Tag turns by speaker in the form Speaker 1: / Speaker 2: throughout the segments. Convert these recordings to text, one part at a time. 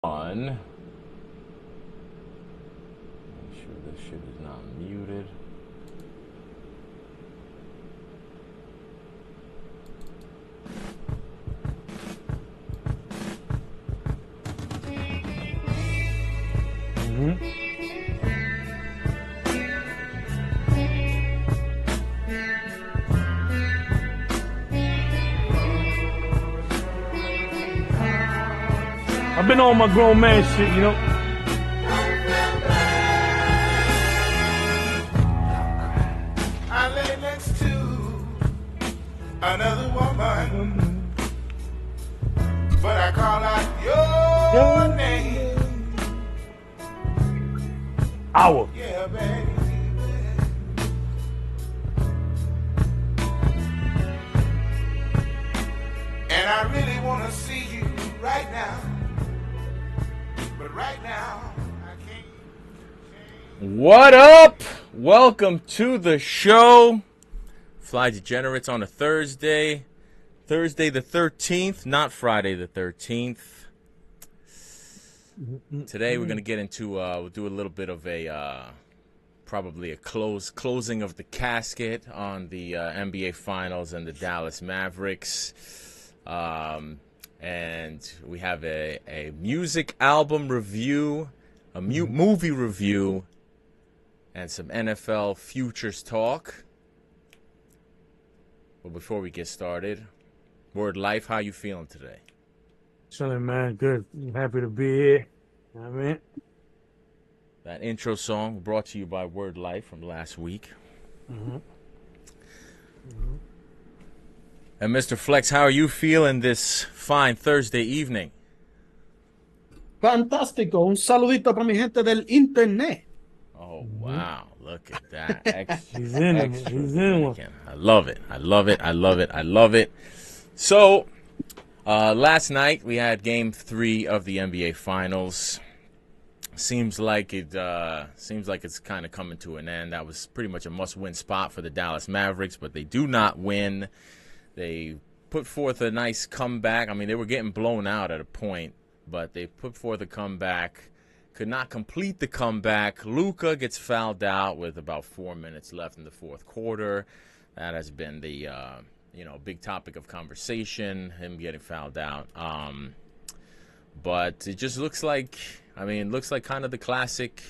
Speaker 1: On. Make sure this shit is not muted.
Speaker 2: I've been on my grown man shit, you know.
Speaker 3: I lay next to another woman, but I call out your name.
Speaker 2: Hour.
Speaker 3: Yeah, baby. And I really want to see you right now. But right now, I can't.
Speaker 1: What up? Welcome to the show. Fly Degenerates on a Thursday. Thursday the 13th, not Friday the 13th. Today we're going to get into, we'll do a little bit of a, probably a closing of the casket on the NBA Finals and the Dallas Mavericks. And we have a music album review, a movie review, and some NFL futures talk. But before we get started, Word Life, how you feeling today?
Speaker 2: Chilling, man. Good. I'm happy to be here. You know what I mean?
Speaker 1: That intro song brought to you by Word Life from last week. And Mr. Flex, how are you feeling this fine Thursday evening?
Speaker 4: Fantástico. Un saludito para mi gente del internet.
Speaker 1: Oh, wow. Look at that.
Speaker 2: He's in it. He's in one.
Speaker 1: I love it. I love it. I love it. I love it. So, last night we had Game 3 of the NBA Finals. Seems like it's kind of coming to an end. That was pretty much a must-win spot for the Dallas Mavericks, but they do not win. They put forth a nice comeback. I mean, they were getting blown out at a point, but they put forth a comeback. Could not complete the comeback. Luka gets fouled out with about 4 minutes left in the fourth quarter. That has been the big topic of conversation, him getting fouled out. But it just looks like, kind of the classic,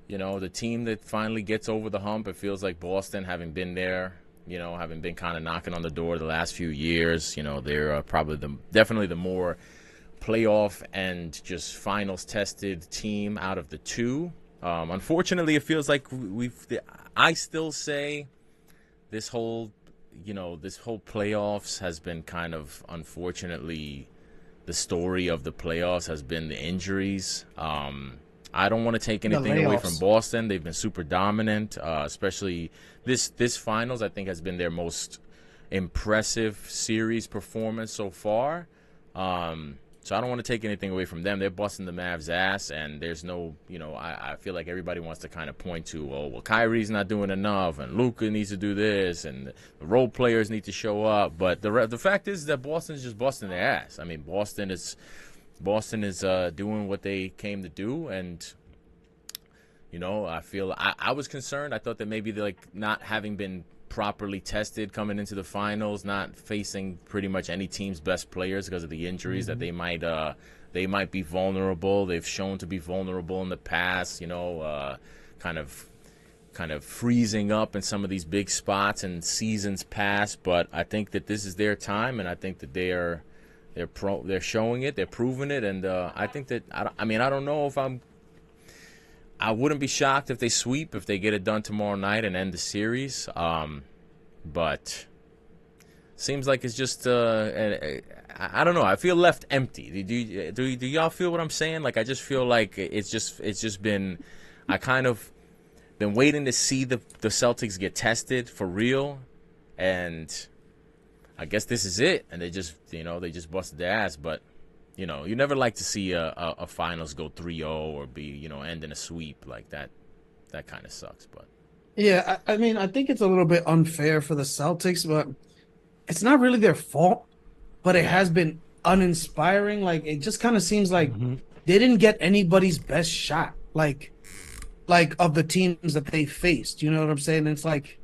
Speaker 1: the team that finally gets over the hump. It feels like Boston, having been there, having been kind of knocking on the door the last few years. They're probably definitely the more playoff and just finals tested team out of the two. Unfortunately, it feels like I still say this whole playoffs has been kind of, unfortunately, the story of the playoffs has been the injuries. I don't want to take anything away from Boston. They've been super dominant, especially this finals, I think, has been their most impressive series performance so far. So I don't want to take anything away from them. They're busting the Mavs' ass, and there's no, I feel like everybody wants to kind of point to, well, Kyrie's not doing enough, and Luka needs to do this, and the role players need to show up. But the fact is that Boston's just busting their ass. I mean, Boston is doing what they came to do, and I feel I was concerned. I thought that maybe they're not having been properly tested coming into the finals, not facing pretty much any team's best players because of the injuries, that they might be vulnerable. They've shown to be vulnerable in the past, kind of freezing up in some of these big spots in seasons past. But I think that this is their time, and I think that they're showing it, they're proving it, and I think that I don't know if I wouldn't be shocked if they sweep, if they get it done tomorrow night and end the series. But seems like it's just I don't know. I feel left empty. Do y'all feel what I'm saying? Like, I just feel like it's just been, I kind of been waiting to see the Celtics get tested for real, and I guess this is it. And they just busted their ass, but. You never like to see a finals go 3-0 or be, end in a sweep like that. That kind of sucks, but.
Speaker 4: Yeah, I mean, I think it's a little bit unfair for the Celtics, but it's not really their fault. But it has been uninspiring. Like, it just kind of seems like they didn't get anybody's best shot, like of the teams that they faced. You know what I'm saying? It's like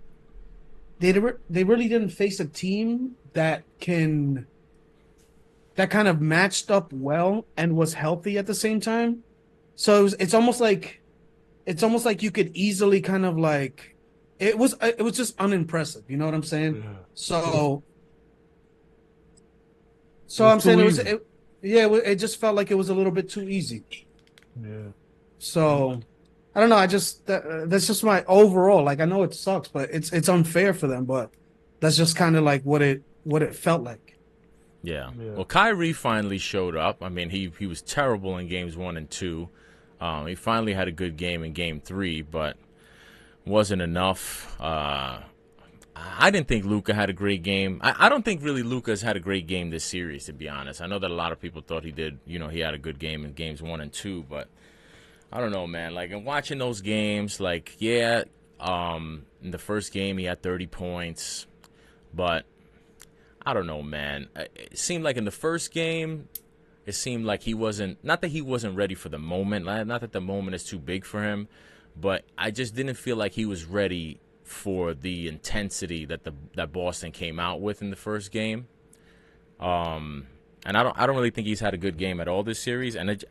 Speaker 4: they really didn't face a team that kind of matched up well and was healthy at the same time. So it's almost like you could easily kind of like it was just unimpressive. You know what I'm saying?
Speaker 2: Yeah.
Speaker 4: So
Speaker 2: It was
Speaker 4: I'm saying
Speaker 2: too easy.
Speaker 4: it just felt like it was a little bit too easy.
Speaker 2: Yeah.
Speaker 4: So I don't know. That's just my overall. Like I know it sucks, but it's unfair for them. But that's just kind of like what it felt like.
Speaker 1: Yeah.
Speaker 2: Yeah.
Speaker 1: Well, Kyrie finally showed up. I mean, he was terrible in games 1 and 2. He finally had a good game in game 3, but wasn't enough. I didn't think Luka had a great game. I don't think really Luka's had a great game this series, to be honest. I know that a lot of people thought he did. He had a good game in games 1 and 2, but I don't know, man. Like, in watching those games, like, yeah, in the first game he had 30 points, but I don't know, man. It seemed like in the first game, it seemed like he wasn't, not that he wasn't ready for the moment, not that the moment is too big for him, but I just didn't feel like he was ready for the intensity that Boston came out with in the first game. And I don't really think he's had a good game at all this series. And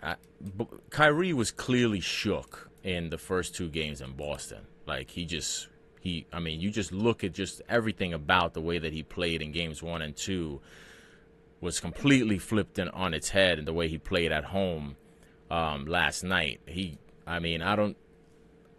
Speaker 1: Kyrie was clearly shook in the first 2 games in Boston. Like I mean, you just look at just everything about the way that he played in games 1 and 2 was completely flipped on its head, and the way he played at home last night. I mean, I don't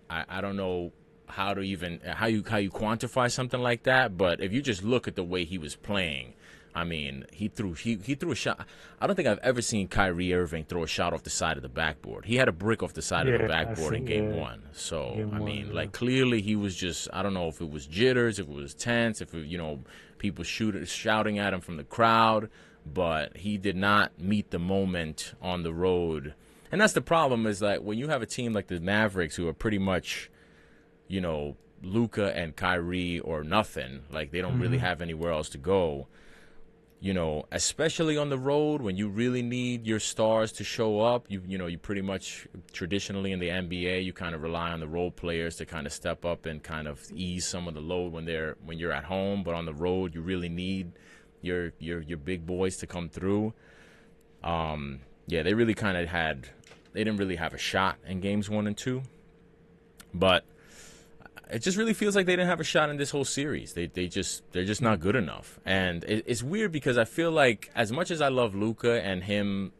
Speaker 1: know how you quantify something like that, but if you just look at the way he was playing, I mean, he threw a shot. I don't think I've ever seen Kyrie Irving throw a shot off the side of the backboard. He had a brick off the side of the
Speaker 2: Yeah,
Speaker 1: backboard in game 1. So
Speaker 2: Game
Speaker 1: I
Speaker 2: one,
Speaker 1: mean,
Speaker 2: yeah.
Speaker 1: like, clearly he was just, I don't know if it was jitters, if it was tense, if it, people shouting at him from the crowd, but he did not meet the moment on the road. And that's the problem, is like when you have a team like the Mavericks, who are pretty much, Luka and Kyrie or nothing, like they don't really have anywhere else to go. Especially on the road when you really need your stars to show up, you pretty much traditionally in the NBA, you kind of rely on the role players to kind of step up and kind of ease some of the load when you're at home. But on the road, you really need your big boys to come through. Yeah, they really they didn't really have a shot in games 1 and 2, but it just really feels like they didn't have a shot in this whole series. They're just not good enough. And it's weird because I feel like, as much as I love Luka and him,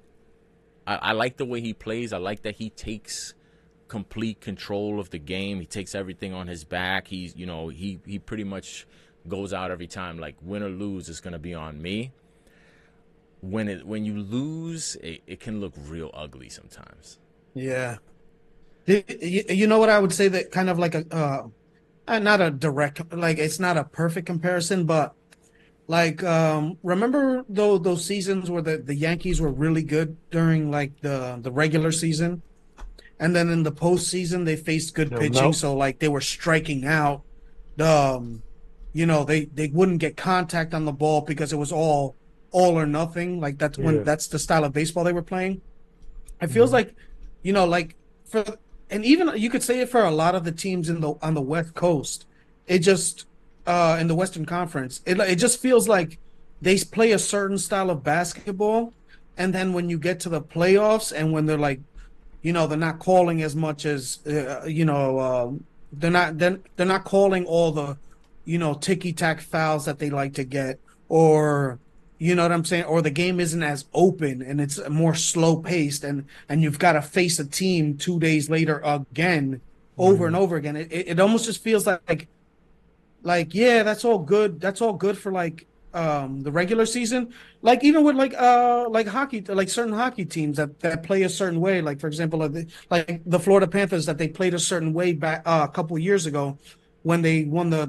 Speaker 1: I like the way he plays. I like that he takes complete control of the game. He takes everything on his back. He pretty much goes out every time like, win or lose, it's gonna be on me. When you lose, it can look real ugly sometimes.
Speaker 4: Yeah. You know what I would say, that kind of like not a direct, like it's not a perfect comparison, but like remember those seasons where the Yankees were really good during like the regular season, and then in the postseason they faced good
Speaker 2: They'll
Speaker 4: pitching,
Speaker 2: melt.
Speaker 4: so like they were striking out. Um, they wouldn't get contact on the ball because it was all or nothing. Like
Speaker 2: Yeah.
Speaker 4: that's the style of baseball they were playing. It feels like, like for, and even you could say it for a lot of the teams on the West Coast. It just in the Western Conference, it just feels like they play a certain style of basketball, and then when you get to the playoffs and when they're like, they're not calling as much as they're not calling all the ticky tack fouls that they like to get, or you know what I'm saying? Or the game isn't as open and it's more slow paced, and you've got to face a team 2 days later again, over and over again. It almost just feels like yeah, that's all good. That's all good for like the regular season. Like even with like hockey, like certain hockey teams that play a certain way. Like for example, like the Florida Panthers, that they played a certain way back a couple of years ago when they won the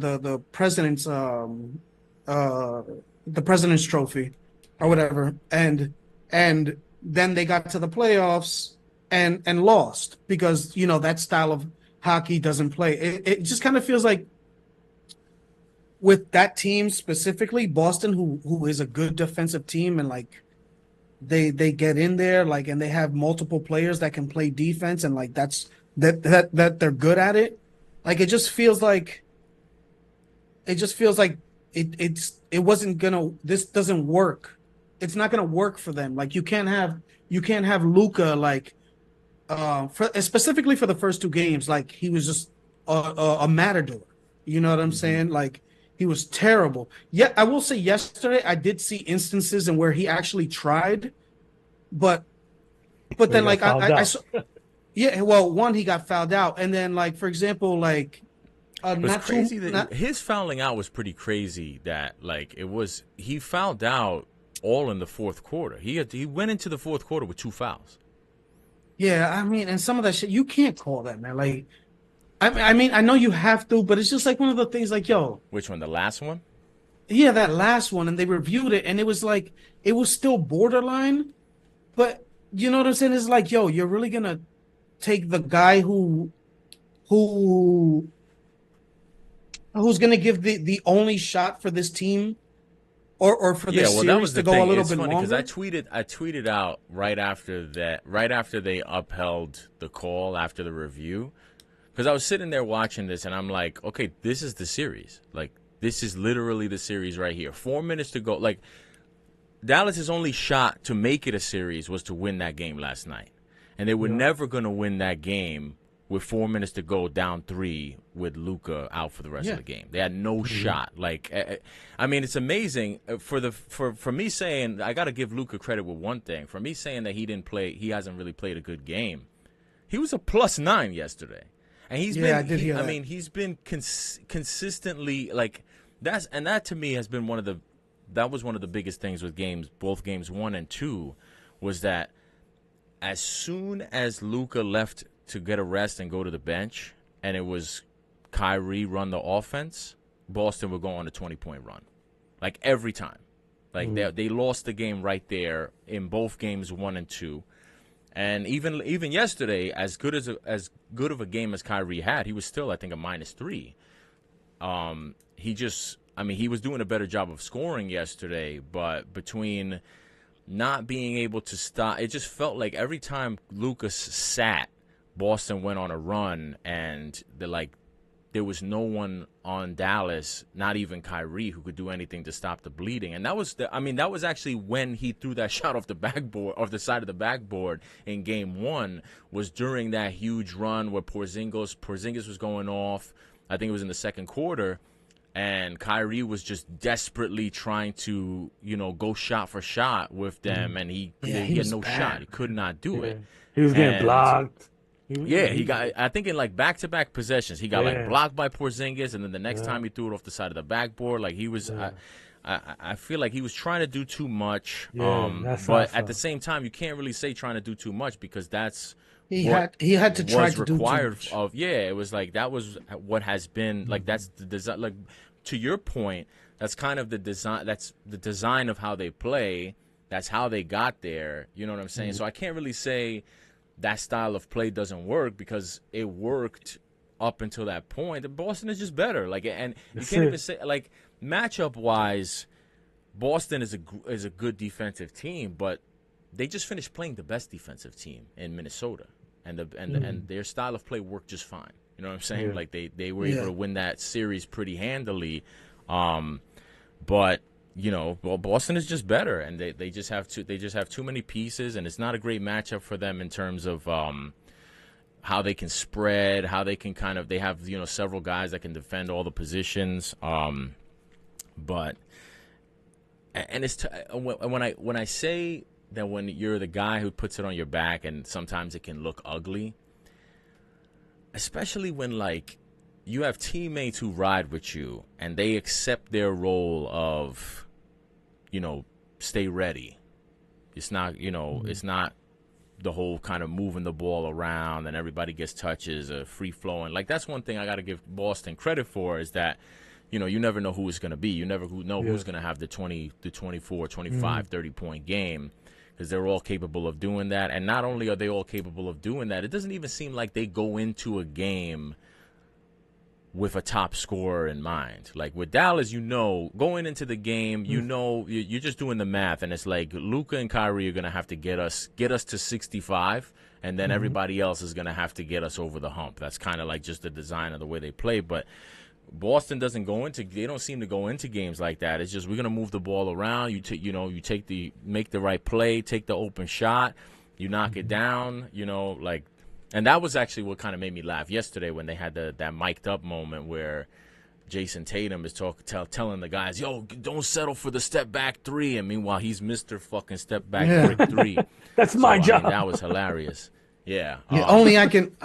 Speaker 4: uh the president's trophy or whatever, and then they got to the playoffs and lost because that style of hockey doesn't play. It just kind of feels like with that team specifically, Boston, who is a good defensive team, and like they get in there like and they have multiple players that can play defense and like that they're good at it. Like it just feels like it wasn't gonna this doesn't work. It's not gonna work for them. Like you can't have Luca like for specifically for the first two games, like he was just a matador. You know what I'm
Speaker 1: Mm-hmm.
Speaker 4: saying? Like he was terrible. Yeah, I will say yesterday I did see instances in where he actually tried, but
Speaker 2: But he
Speaker 4: then
Speaker 2: got
Speaker 4: like
Speaker 2: fouled
Speaker 4: I
Speaker 2: out.
Speaker 4: saw, yeah, well one he got fouled out, and then like for example like
Speaker 1: It was
Speaker 4: not too
Speaker 1: crazy that
Speaker 4: not
Speaker 1: his fouling out was pretty crazy. That like it was he fouled out all in the fourth quarter. He went into the fourth quarter with 2 fouls.
Speaker 4: yeah, I mean, and some of that shit you can't call that, man. Like I mean I know you have to, but it's just like one of the things like yo.
Speaker 1: Which one? The last one?
Speaker 4: Yeah, that last one, and they reviewed it, and it was like it was still borderline, but you know what I'm saying? It's like, yo, you're really gonna take the guy who who's gonna give the only shot for this team or for
Speaker 1: Yeah,
Speaker 4: this
Speaker 1: well, that
Speaker 4: series
Speaker 1: was
Speaker 4: to
Speaker 1: the
Speaker 4: go a
Speaker 1: thing.
Speaker 4: little
Speaker 1: It's
Speaker 4: bit
Speaker 1: funny because
Speaker 4: longer?
Speaker 1: I tweeted out right after that, right after they upheld the call after the review, because I was sitting there watching this and I'm like, okay, this is the series. Like this is literally the series right here. 4 minutes to go. Like Dallas's only shot to make it a series was to win that game last night, and they were
Speaker 2: Yeah.
Speaker 1: never going to win that game with 4 minutes to go, down three, with Luka out for the rest of
Speaker 4: Yeah.
Speaker 1: the game. They had no shot. Like, I mean, it's amazing for me saying I got to give Luka credit with one thing. For me saying that he hasn't really played a good game. He was a +9 yesterday, and
Speaker 4: Yeah, I did hear
Speaker 1: I
Speaker 4: that.
Speaker 1: mean, he's been consistently like that to me has been that was one of the biggest things with both games 1 and 2, was that as soon as Luka left to get a rest and go to the bench, and it was Kyrie run the offense, Boston would go on a 20-point run, like every time. Like they lost the game right there in both games 1 and 2. And even yesterday, as good of a game as Kyrie had, he was still, I think, a -3. He was doing a better job of scoring yesterday, but between not being able to stop, it just felt like every time Lucas sat, Boston went on a run, and there was no one on Dallas, not even Kyrie, who could do anything to stop the bleeding. And that was actually when he threw that shot off the side of the backboard in game 1, was during that huge run where Porzingis was going off. I think it was in the second quarter. And Kyrie was just desperately trying to, go shot for shot with them, and he
Speaker 4: he
Speaker 1: had
Speaker 4: was
Speaker 1: no
Speaker 4: bad.
Speaker 1: shot. He could not do
Speaker 2: Yeah.
Speaker 1: it.
Speaker 2: He was getting
Speaker 1: And
Speaker 2: blocked.
Speaker 1: yeah, he got. I think in like back-to-back possessions, he got like
Speaker 2: Yeah.
Speaker 1: blocked by Porzingis, and then the next
Speaker 2: Yeah.
Speaker 1: time he threw it off the side of the backboard. Like he was,
Speaker 2: Yeah.
Speaker 1: I feel like he was trying to do too much.
Speaker 2: Yeah, that's how I
Speaker 1: But at the
Speaker 2: felt.
Speaker 1: same time, you can't really say trying to do too much, because that's
Speaker 4: He had to try
Speaker 1: was
Speaker 4: to do too
Speaker 1: required
Speaker 4: much.
Speaker 1: of. Yeah, it was like that was what has been like. That's the design. Like to your point, that's kind of the design. That's the design of how they play. That's how they got there. You know what I'm saying? So I can't really say that style of play doesn't work, because it worked up until that point. Boston is just better. Like, and you
Speaker 2: That's
Speaker 1: can't
Speaker 2: it.
Speaker 1: even say like matchup wise, Boston is a good defensive team, but they just finished playing the best defensive team in Minnesota, and and their style of play worked just fine. You know what I'm saying?
Speaker 2: Yeah.
Speaker 1: Like they were
Speaker 4: Yeah.
Speaker 1: able to win that series pretty handily, but. Well, Boston is just better, and they just have too many pieces, and it's not a great matchup for them in terms of how they can spread, how they can they have several guys that can defend all the positions, but and it's when I say that when you're the guy who puts it on your back, and sometimes it can look ugly, especially when like you have teammates who ride with you and they accept their role of, stay ready. It's not, it's not the whole kind of moving the ball around and everybody gets touches, free flowing. Like that's one thing I got to give Boston credit for, is that, you never know who it's going to be. You never know who's going to have the 20, the 24, 25, 30-point game, because they're all capable of doing that. And not only are they all capable of doing that, it doesn't even seem like they go into a game with a top scorer in mind. Like with Dallas, going into the game, you're just doing the math, and it's like Luka and Kyrie are gonna have to get us to 65, and then everybody else is gonna have to get us over the hump. That's kind of like just the design of the way they play. But Boston they don't seem to go into games like that. It's just we're gonna move the ball around. Make the right play, take the open shot, you knock it down. And that was actually what kind of made me laugh yesterday when they had that mic'd up moment where Jason Tatum is telling the guys, "Yo, don't settle for the step back three," and meanwhile he's Mr. fucking step back brick three.
Speaker 2: That's my job.
Speaker 1: That was hilarious. Yeah.
Speaker 4: Only I can.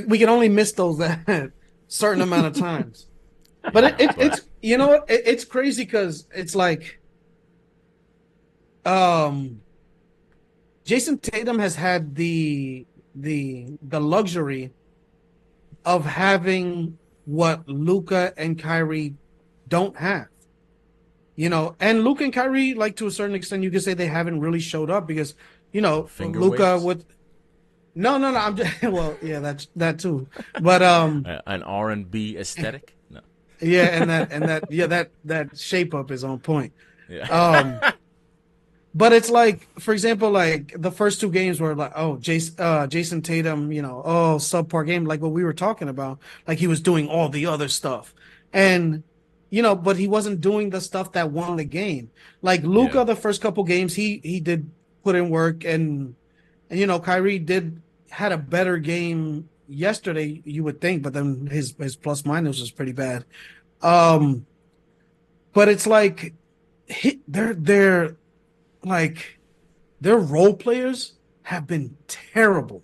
Speaker 4: We can only miss those a certain amount of times. But it's it's crazy because it's like, Jason Tatum has had the luxury of having what Luka and Kyrie don't have. And Luka and Kyrie, like to a certain extent, you could say they haven't really showed up because, Luka with no, I'm just that too. But
Speaker 1: an R&B aesthetic? No.
Speaker 4: Yeah, and that shape up is on point.
Speaker 1: Yeah.
Speaker 4: But it's like, for example, like the first two games were like, Jason Tatum, subpar game, like what we were talking about. Like he was doing all the other stuff. And, but he wasn't doing the stuff that won the game. Like Luka, the first couple games, he did put in work, and Kyrie had a better game yesterday, you would think, but then his plus minus was pretty bad. But it's like they're like their role players have been terrible.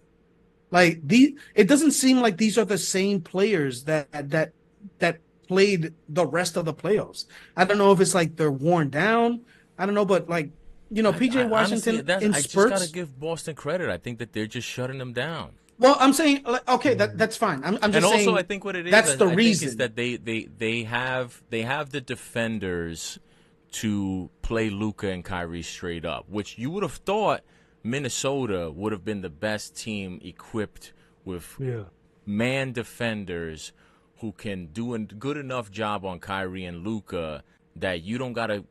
Speaker 4: Like it doesn't seem like these are the same players that played the rest of the playoffs. I don't know if it's like they're worn down. I don't know, but like PJ Washington
Speaker 1: honestly,
Speaker 4: in
Speaker 1: I
Speaker 4: spurts.
Speaker 1: just gotta give Boston credit. I think that they're just shutting them down.
Speaker 4: Well, I'm saying, okay, that's fine. I'm just
Speaker 1: and
Speaker 4: saying.
Speaker 1: Also, I think what it is,
Speaker 4: that's the
Speaker 1: I
Speaker 4: reason
Speaker 1: think is that they have the defenders to play Luka and Kyrie straight up, which you would have thought Minnesota would have been the best team equipped with man defenders who can do a good enough job on Kyrie and Luka that you don't gotta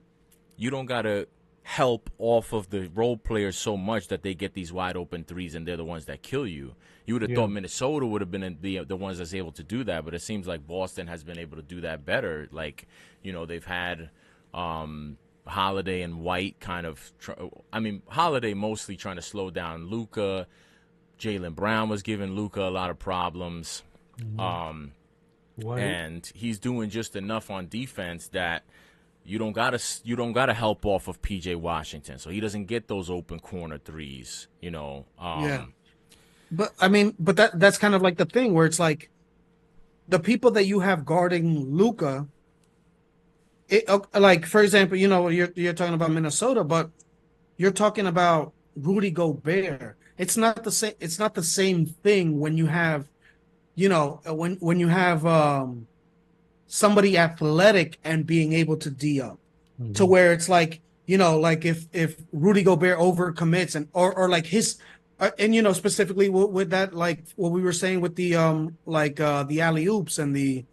Speaker 1: help off of the role players so much that they get these wide open threes and they're the ones that kill you. You would have thought Minnesota would have been the ones that's able to do that, but it seems like Boston has been able to do that better. Like, they've had Holiday and White kind of Holiday mostly trying to slow down Luka. Jaylen Brown was giving Luka a lot of problems. And he's doing just enough on defense that you don't gotta help off of PJ Washington, so he doesn't get those open corner threes.
Speaker 4: But that's kind of like the thing where it's like the people that you have guarding Luka. Like for example, you're talking about Minnesota, but you're talking about Rudy Gobert. It's not the same. It's not the same thing when you have, when you have somebody athletic and being able to D up, to where it's like, like if Rudy Gobert overcommits and or like his, and specifically with that, like what we were saying with the the alley oops and the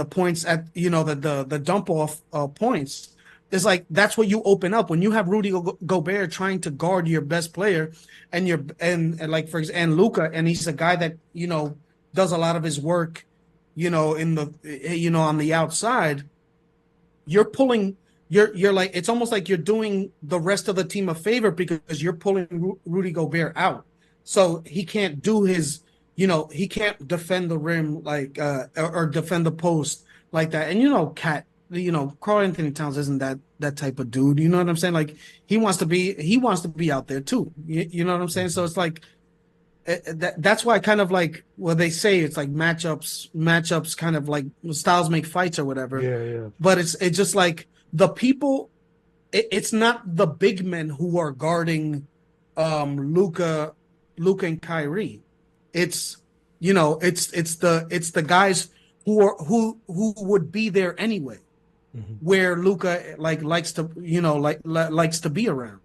Speaker 4: points at the dump off points. It's like that's what you open up when you have Rudy Gobert trying to guard your best player and like for example, and Luka, and he's a guy that does a lot of his work in the on the outside. You're pulling you're like, it's almost like you're doing the rest of the team a favor because you're pulling Rudy Gobert out, so he can't do his he can't defend the rim like or defend the post like that. And Cat, Karl Anthony Towns isn't that type of dude. You know what I'm saying? Like he wants to be out there too. You know what I'm saying? So it's like that's why kind of like what they say, it's like matchups kind of like styles make fights or whatever.
Speaker 2: Yeah.
Speaker 4: But it's just like the people. It's not the big men who are guarding Luka and Kyrie. It's it's the guys who would be there anyway, where Luka likes to likes to be around.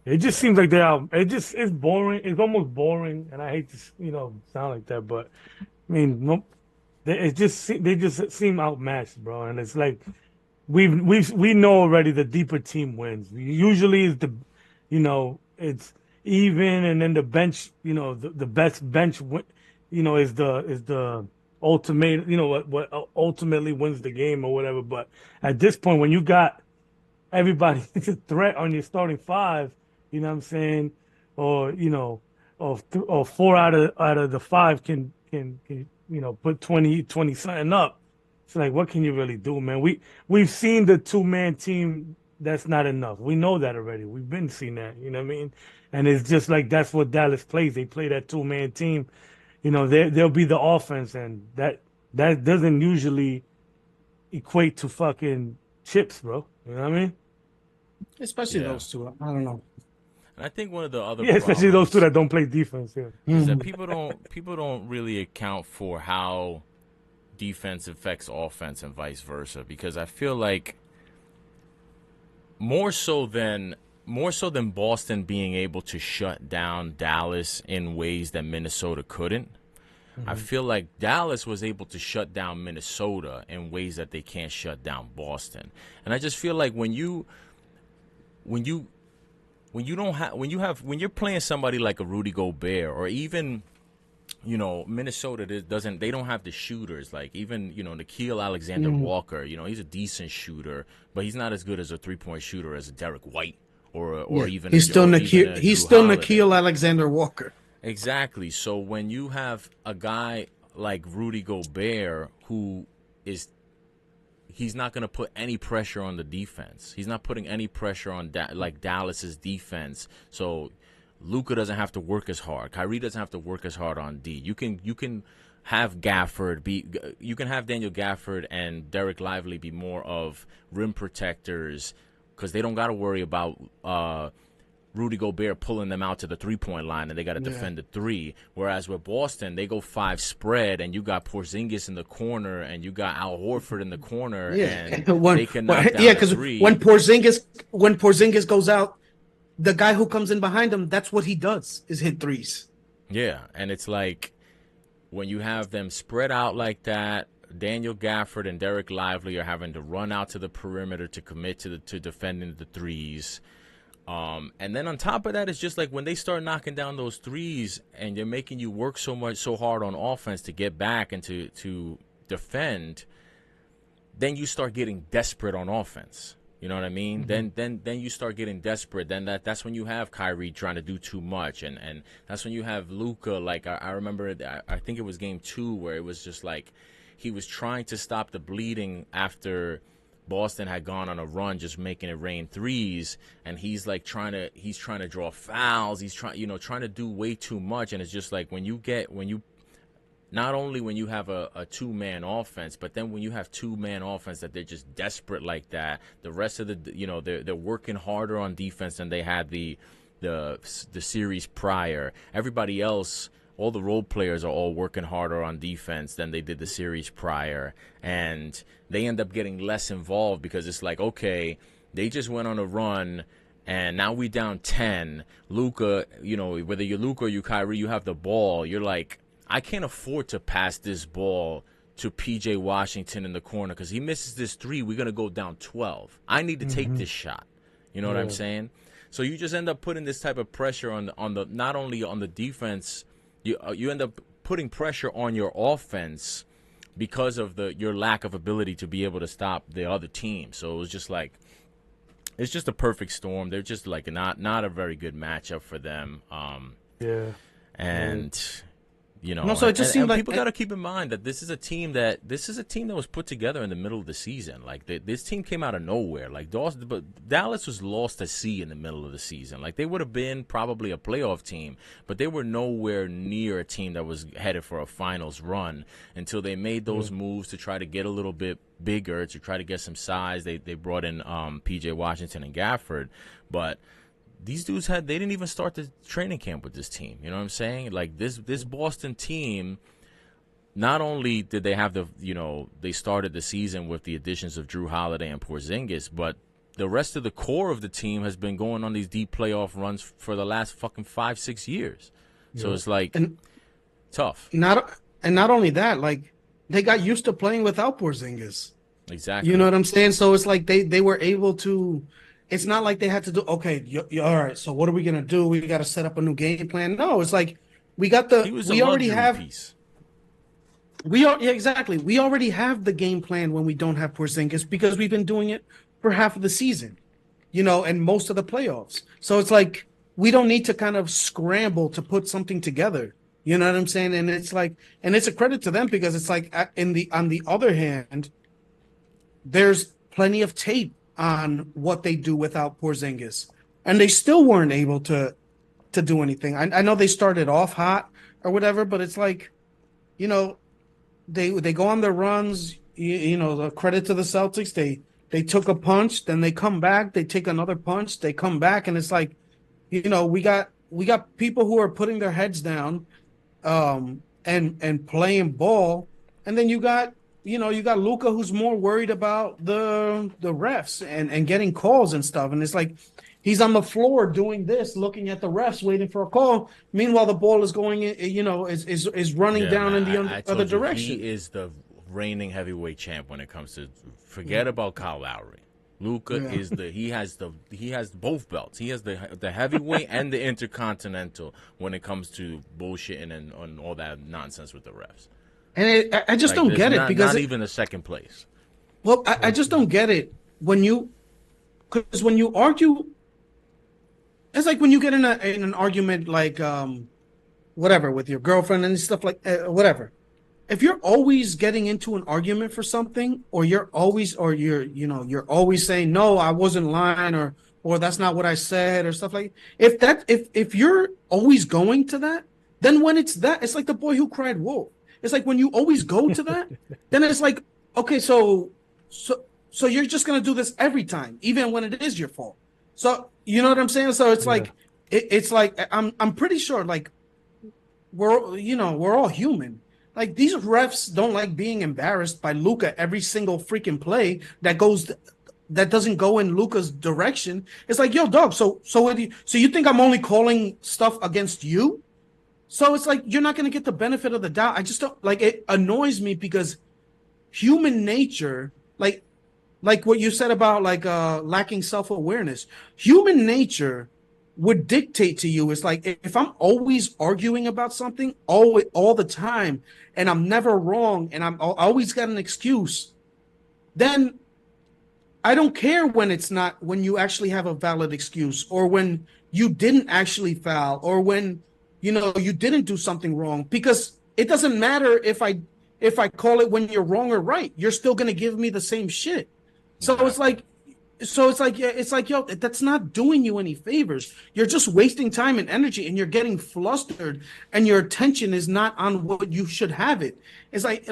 Speaker 2: It just seems like it's boring. It's almost boring, and I hate to sound like that, but I mean, they just seem outmatched, bro. And it's like we know already the deeper team wins. Usually is the, it's even, and then the bench, the best bench, is the ultimate, what ultimately wins the game or whatever. But at this point, when you got everybody is a threat on your starting five, you know what I'm saying? Or, or four out of the five can put 20 something up. It's like, what can you really do, man? We've seen the two-man team. That's not enough. We know that already. We've been seeing that, you know what I mean? And it's just like that's what Dallas plays. They play that two-man team. They'll be the offense, and that doesn't usually equate to fucking chips, bro. You know what I mean?
Speaker 4: Especially
Speaker 1: Yeah.
Speaker 4: those two. I don't know.
Speaker 1: And I think one of the other
Speaker 2: Yeah, especially those two
Speaker 1: problems
Speaker 2: that don't play defense. Yeah.
Speaker 1: is that people don't really account for how defense affects offense and vice versa. Because I feel like more so than Boston being able to shut down Dallas in ways that Minnesota couldn't, I feel like Dallas was able to shut down Minnesota in ways that they can't shut down Boston. And I just feel like when you're playing somebody like a Rudy Gobert, or even Minnesota they don't have the shooters, like even Nickeil Alexander Walker. He's a decent shooter, but he's not as good as a 3-point shooter as a Derek White or even
Speaker 4: he's still
Speaker 1: even a
Speaker 4: He's
Speaker 1: Drew
Speaker 4: still
Speaker 1: Holiday.
Speaker 4: Nickeil Alexander Walker.
Speaker 1: Exactly. So when you have a guy like Rudy Gobert he's not going to put any pressure on the defense. He's not putting any pressure on like Dallas's defense. So Luka doesn't have to work as hard. Kyrie doesn't have to work as hard on D. You can have you can have Daniel Gafford and Derek Lively be more of rim protectors, because they don't got to worry about Rudy Gobert pulling them out to the 3-point line, and they got to defend the three. Whereas with Boston, they go 5 spread, and you got Porzingis in the corner, and you got Al Horford in the corner, and they can knock down the three.
Speaker 4: When Porzingis goes out, the guy who comes in behind him, that's what he does, is hit threes.
Speaker 1: Yeah, and it's like when you have them spread out like that, Daniel Gafford and Derek Lively are having to run out to the perimeter to commit to defending the threes. And then on top of that, it's just like when they start knocking down those threes and they're making you work so hard on offense to get back and to defend, then you start getting desperate on offense. You know what I mean? Then you start getting desperate. Then that's when you have Kyrie trying to do too much, and that's when you have Luka. Like I remember, I think it was game 2 where it was just like he was trying to stop the bleeding after Boston had gone on a run, just making it rain threes, and he's trying to draw fouls. He's trying to do way too much, and it's just like when you not only when you have a two-man offense, but then when you have two-man offense that they're just desperate like that, the rest of they're working harder on defense than they had the series prior. Everybody else, all the role players are all working harder on defense than they did the series prior, and they end up getting less involved because it's like, okay, they just went on a run, and now we down 10. Luka, whether you're Luka or you Kyrie, you have the ball. You're like, I can't afford to pass this ball to P.J. Washington in the corner because he misses this 3. We're going to go down 12. I need to take this shot. You know what I'm saying? So you just end up putting this type of pressure on the not only on the defense, you end up putting pressure on your offense because of your lack of ability to be able to stop the other team. So it was just like, it's just a perfect storm. They're just like not a very good matchup for them. And
Speaker 4: Also, it just seemed like
Speaker 1: people got to keep in mind that this is a team that was put together in the middle of the season. Like this team came out of nowhere. Like Dallas was lost at sea in the middle of the season. Like they would have been probably a playoff team, but they were nowhere near a team that was headed for a finals run until they made those moves to try to get a little bit bigger, to try to get some size. They brought in P.J. Washington and Gafford, but these dudes they didn't even start the training camp with this team. You know what I'm saying? Like this Boston team, not only did they have they started the season with the additions of Drew Holiday and Porzingis, but the rest of the core of the team has been going on these deep playoff runs for the last fucking 5-6 years. So it's like tough.
Speaker 4: Not only that, like they got used to playing without Porzingis. You know
Speaker 1: Exactly.
Speaker 4: what I'm saying? So it's like they were able to. It's not like they had to do. Okay, all right. So what are we gonna do? We got to set up a new game plan. No, it's like
Speaker 1: He was a
Speaker 4: we already
Speaker 1: luxury
Speaker 4: have
Speaker 1: piece.
Speaker 4: we are yeah, exactly. We already have the game plan when we don't have Porzingis because we've been doing it for half of the season, and most of the playoffs. So it's like we don't need to kind of scramble to put something together. You know what I'm saying? And it's like, and it's a credit to them because it's like in the on the other hand, there's plenty of tape on what they do without Porzingis, and they still weren't able to do anything. I know they started off hot or whatever, but it's like you know they go on their runs. The credit to the Celtics, they took a punch, then they come back, they take another punch, they come back, and it's like we got people who are putting their heads down, and playing ball, and then you got Luca who's more worried about the refs and getting calls and stuff, and it's like he's on the floor doing this, looking at the refs, waiting for a call. Meanwhile, the ball is going in, is running
Speaker 1: Yeah,
Speaker 4: down in
Speaker 1: man.
Speaker 4: the
Speaker 1: I
Speaker 4: other
Speaker 1: told you he
Speaker 4: direction.
Speaker 1: is the reigning heavyweight champ when it comes to forget about Kyle Lowry. Luca
Speaker 4: Yeah.
Speaker 1: is he has both belts. He has the heavyweight and the intercontinental when it comes to bullshitting and all that nonsense with the refs.
Speaker 4: And I just
Speaker 1: Like
Speaker 4: don't
Speaker 1: there's
Speaker 4: get it because
Speaker 1: not even a second place.
Speaker 4: well, I just don't get it because when you argue, it's like when you get in an argument like whatever with your girlfriend and stuff like whatever. If you're always getting into an argument for something, or you're always saying no, I wasn't lying, or that's not what I said, or stuff like if you're always going to that, then when it's like the boy who cried wolf. It's like when you always go to that, then it's like okay, so you're just gonna do this every time, even when it is your fault. So you know what I'm saying? So it's
Speaker 2: Yeah.
Speaker 4: like it's like I'm pretty sure like we're all human. Like these refs don't like being embarrassed by Luca every single freaking play that doesn't go in Luca's direction. It's like, yo, dog. So you think I'm only calling stuff against you? So it's like you're not gonna get the benefit of the doubt. I just don't like it. Annoys me because human nature, like what you said about like lacking self-awareness, human nature would dictate to you. It's like if I'm always arguing about something all the time and I'm never wrong and I always got an excuse, then I don't care when you actually have a valid excuse, or when you didn't actually foul, or when you didn't do something wrong, because it doesn't matter if I call it when you're wrong or right. You're still going to give me the same shit. So it's
Speaker 1: Exactly.
Speaker 4: like yeah, it's like, yo, that's not doing you any favors. You're just wasting time and energy, and you're getting flustered, and your attention is not on what you should have it. It's like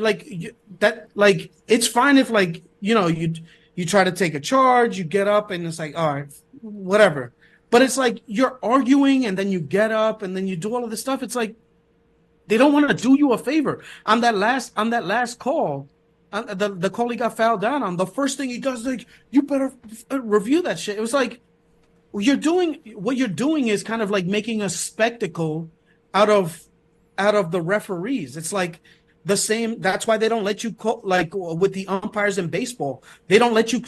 Speaker 4: it's fine if like you try to take a charge, you get up, and it's like, all right, whatever. But it's like you're arguing, and then you get up, and then you do all of this stuff. It's like they don't want to do you a favor. On that last call, the call he got fouled down on, the first thing he does is like, you better review that shit. It was like what you're doing is kind of like making a spectacle out of the referees. It's like the same. That's why they don't let you call, like with the umpires in baseball. They don't let you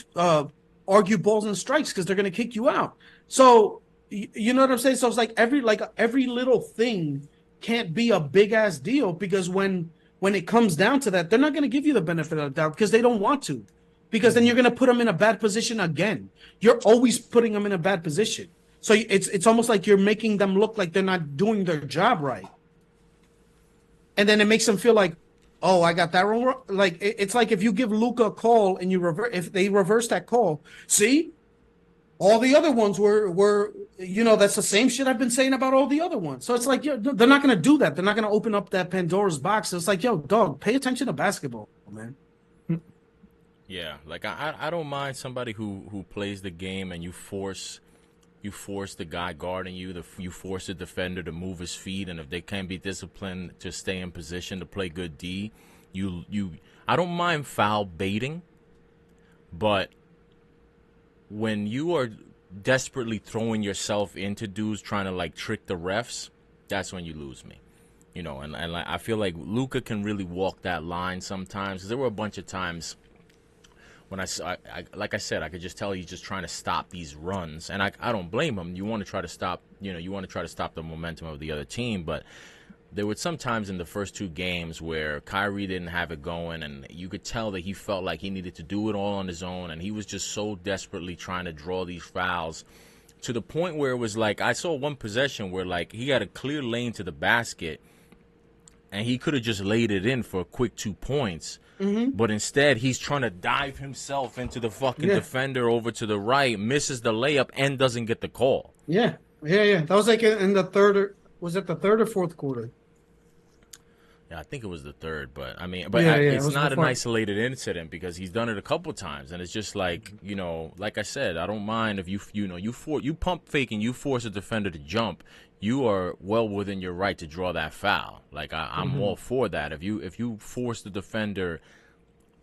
Speaker 4: argue balls and strikes because they're going to kick you out. So you know what I'm saying? So it's like every little thing can't be a big ass deal, because when it comes down to that, they're not going to give you the benefit of the doubt because they don't want to. Because then you're going to put them in a bad position again. You're always putting them in a bad position. So it's almost like you're making them look like they're not doing their job right. And then it makes them feel like, oh, I got that wrong. Like it's like if you give Luca a call and if they reverse that call, see, all the other ones were that's the same shit I've been saying about all the other ones. So it's like, yo, they're not going to do that. They're not going to open up that Pandora's box. It's like, yo, dog, pay attention to basketball, man.
Speaker 1: Yeah, like I don't mind somebody who plays the game and you force the guy guarding you, you force the defender to move his feet, and if they can't be disciplined to stay in position to play good D, you I don't mind foul baiting, but when you are desperately throwing yourself into dudes trying to like trick the refs, that's when you lose me. You know, and like, I feel like Luka can really walk that line sometimes. 'Cause there were a bunch of times when like I said, I could just tell he's just trying to stop these runs, and I don't blame him. You want to try to stop, you want to try to stop the momentum of the other team, but there were some times in the first two games where Kyrie didn't have it going, and you could tell that he felt like he needed to do it all on his own, and he was just so desperately trying to draw these fouls to the point where it was like I saw one possession where like he had a clear lane to the basket, and he could have just laid it in for a quick 2 points. But instead, he's trying to dive himself into the fucking defender over to the right, misses the layup, and doesn't get the call.
Speaker 4: Yeah. That was like in the third, was it the third or fourth quarter?
Speaker 1: Yeah, I think it was the third, but I mean,
Speaker 4: it
Speaker 1: not
Speaker 4: before.
Speaker 1: an isolated incident because he's done it a couple times, and it's just like like I said, I don't mind if you pump fake and you force a defender to jump. You are well within your right to draw that foul. Like I'm all for that. If you force the defender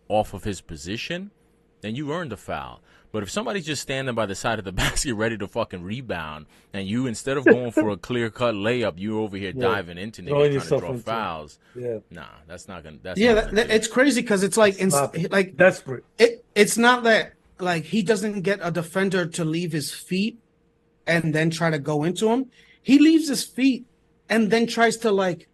Speaker 1: off of his position, then you earn the foul. But if somebody's just standing by the side of the basket ready to fucking rebound, and you instead of going for a clear cut layup, you over here diving into niggas trying to draw fouls. Nah, that's not gonna.
Speaker 4: It's crazy because it's like like
Speaker 2: desperate.
Speaker 4: It's not that like he doesn't get a defender to leave his feet and then try to go into him. He leaves his feet and then tries to like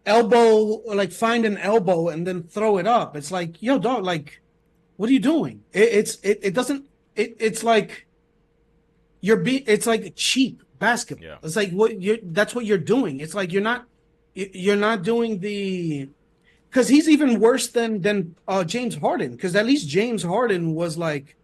Speaker 4: elbow, like find an elbow and then throw it up. It's like, yo, dog, like, what are you doing? It's like it's like cheap basketball.
Speaker 1: Yeah.
Speaker 4: It's like that's what you're doing. It's like you're not doing because he's even worse than James Harden, because at least James Harden was like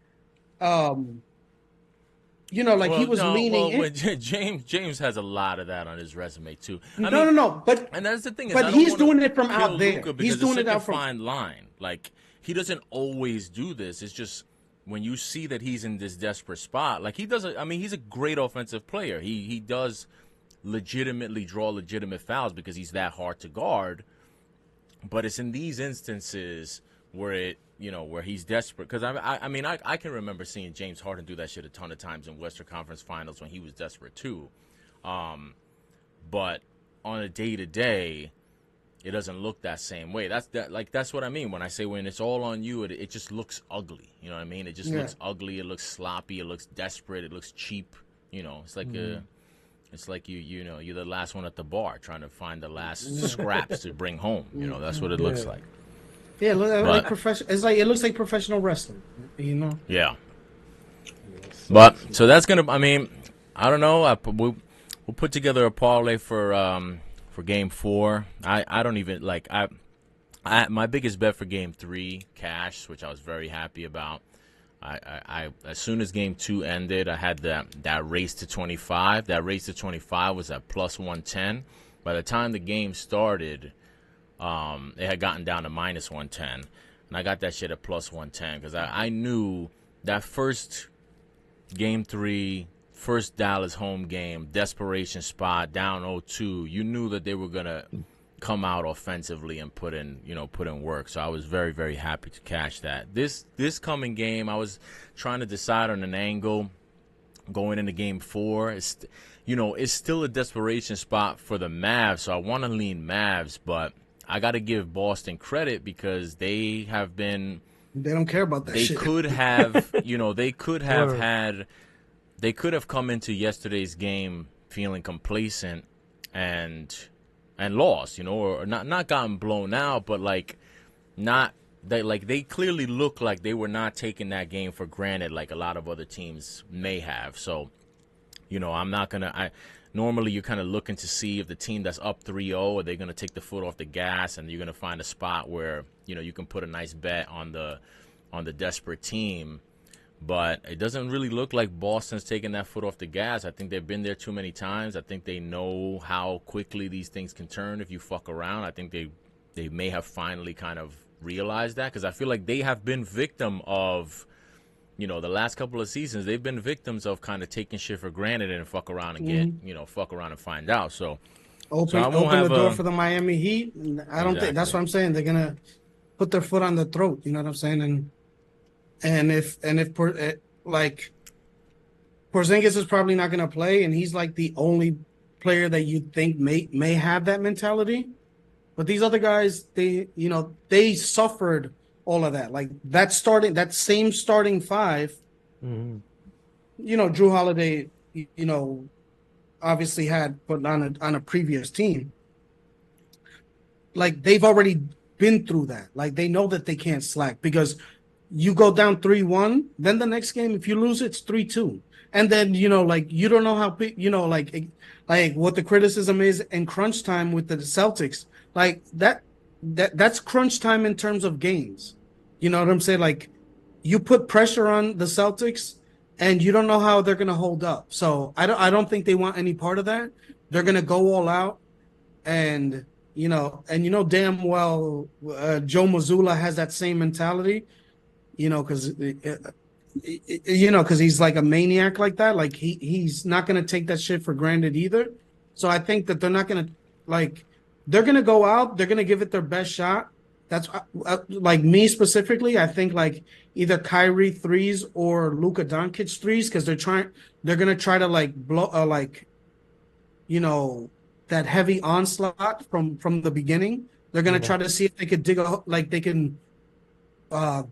Speaker 4: he was leaning in.
Speaker 1: James has a lot of that on his resume too.
Speaker 4: No. But
Speaker 1: and that's the thing.
Speaker 4: But he's doing it from out there. He's doing it out from
Speaker 1: fine line. Like he doesn't always do this. It's just when you see that he's in this desperate spot. Like he doesn't. I mean, he's a great offensive player. He does legitimately draw legitimate fouls because he's that hard to guard. But it's in these instances where where he's desperate. Because I can remember seeing James Harden do that shit a ton of times in Western Conference Finals when he was desperate too. But on a day-to-day, it doesn't look that same way. That's what I mean when I say when it's all on you, it just looks ugly. You know what I mean? It just looks ugly. It looks sloppy. It looks desperate. It looks cheap. It's like it's like you're the last one at the bar trying to find the last scraps to bring home. That's what it looks like.
Speaker 4: Yeah, like professional. It's like it looks like professional wrestling.
Speaker 1: Yeah. But so that's gonna. I mean, I don't know. We'll put together a parlay for Game 4. I don't even like. My biggest bet for Game 3 cash, which I was very happy about. I as soon as Game 2 ended, I had that race to 25. That race to 25 was at plus 110. By the time the game started, it had gotten down to minus 110, and I got that shit at plus 110 because I knew that first Game 3, first Dallas home game, desperation spot, down 0-2. You knew that they were gonna come out offensively and put in work. So I was very, very happy to cash that. This coming game, I was trying to decide on an angle going into Game 4. It's still a desperation spot for the Mavs, so I want to lean Mavs, but I got to give Boston credit because they have been.
Speaker 4: They don't care about that.
Speaker 1: They
Speaker 4: shit.
Speaker 1: could have, they could have come into yesterday's game feeling complacent and lost, or not gotten blown out, but they clearly look like they were not taking that game for granted, like a lot of other teams may have. So, I'm not gonna. Normally, you're kind of looking to see if the team that's up 3-0, are they going to take the foot off the gas, and you're going to find a spot where you can put a nice bet on the desperate team. But it doesn't really look like Boston's taking that foot off the gas. I think they've been there too many times. I think they know how quickly these things can turn if you fuck around. I think they may have finally kind of realized that because I feel like they have been victim of. The last couple of seasons, they've been victims of kind of taking shit for granted and fuck around and fuck around and find out. So
Speaker 4: open the door for the Miami Heat. I don't think that's what I'm saying. They're gonna put their foot on the throat. You know what I'm saying? And if Porzingis is probably not gonna play, and he's like the only player that you think may have that mentality. But these other guys, they suffered all of that. Like that same starting five,
Speaker 2: Mhm.
Speaker 4: Drew Holiday, obviously had put on a previous team. Like they've already been through that. Like they know that they can't slack because you go down 3-1, then the next game, if you lose, it's 3-2. And then, like you don't know how, like what the criticism is in crunch time with the Celtics. Like that's crunch time in terms of games. You know what I'm saying? Like you put pressure on the Celtics and you don't know how they're going to hold up. So I don't think they want any part of that. They're going to go all out and damn well Joe Mazzulla has that same mentality, because he's like a maniac like that. Like he's not going to take that shit for granted either. So I think that they're not going to like they're going to go out, they're going to give it their best shot. That's like me specifically. I think like either Kyrie threes or Luka Doncic threes because they're going to try to like blow you know that heavy onslaught from the beginning. They're going to
Speaker 2: Yeah.
Speaker 4: try to see if they could they can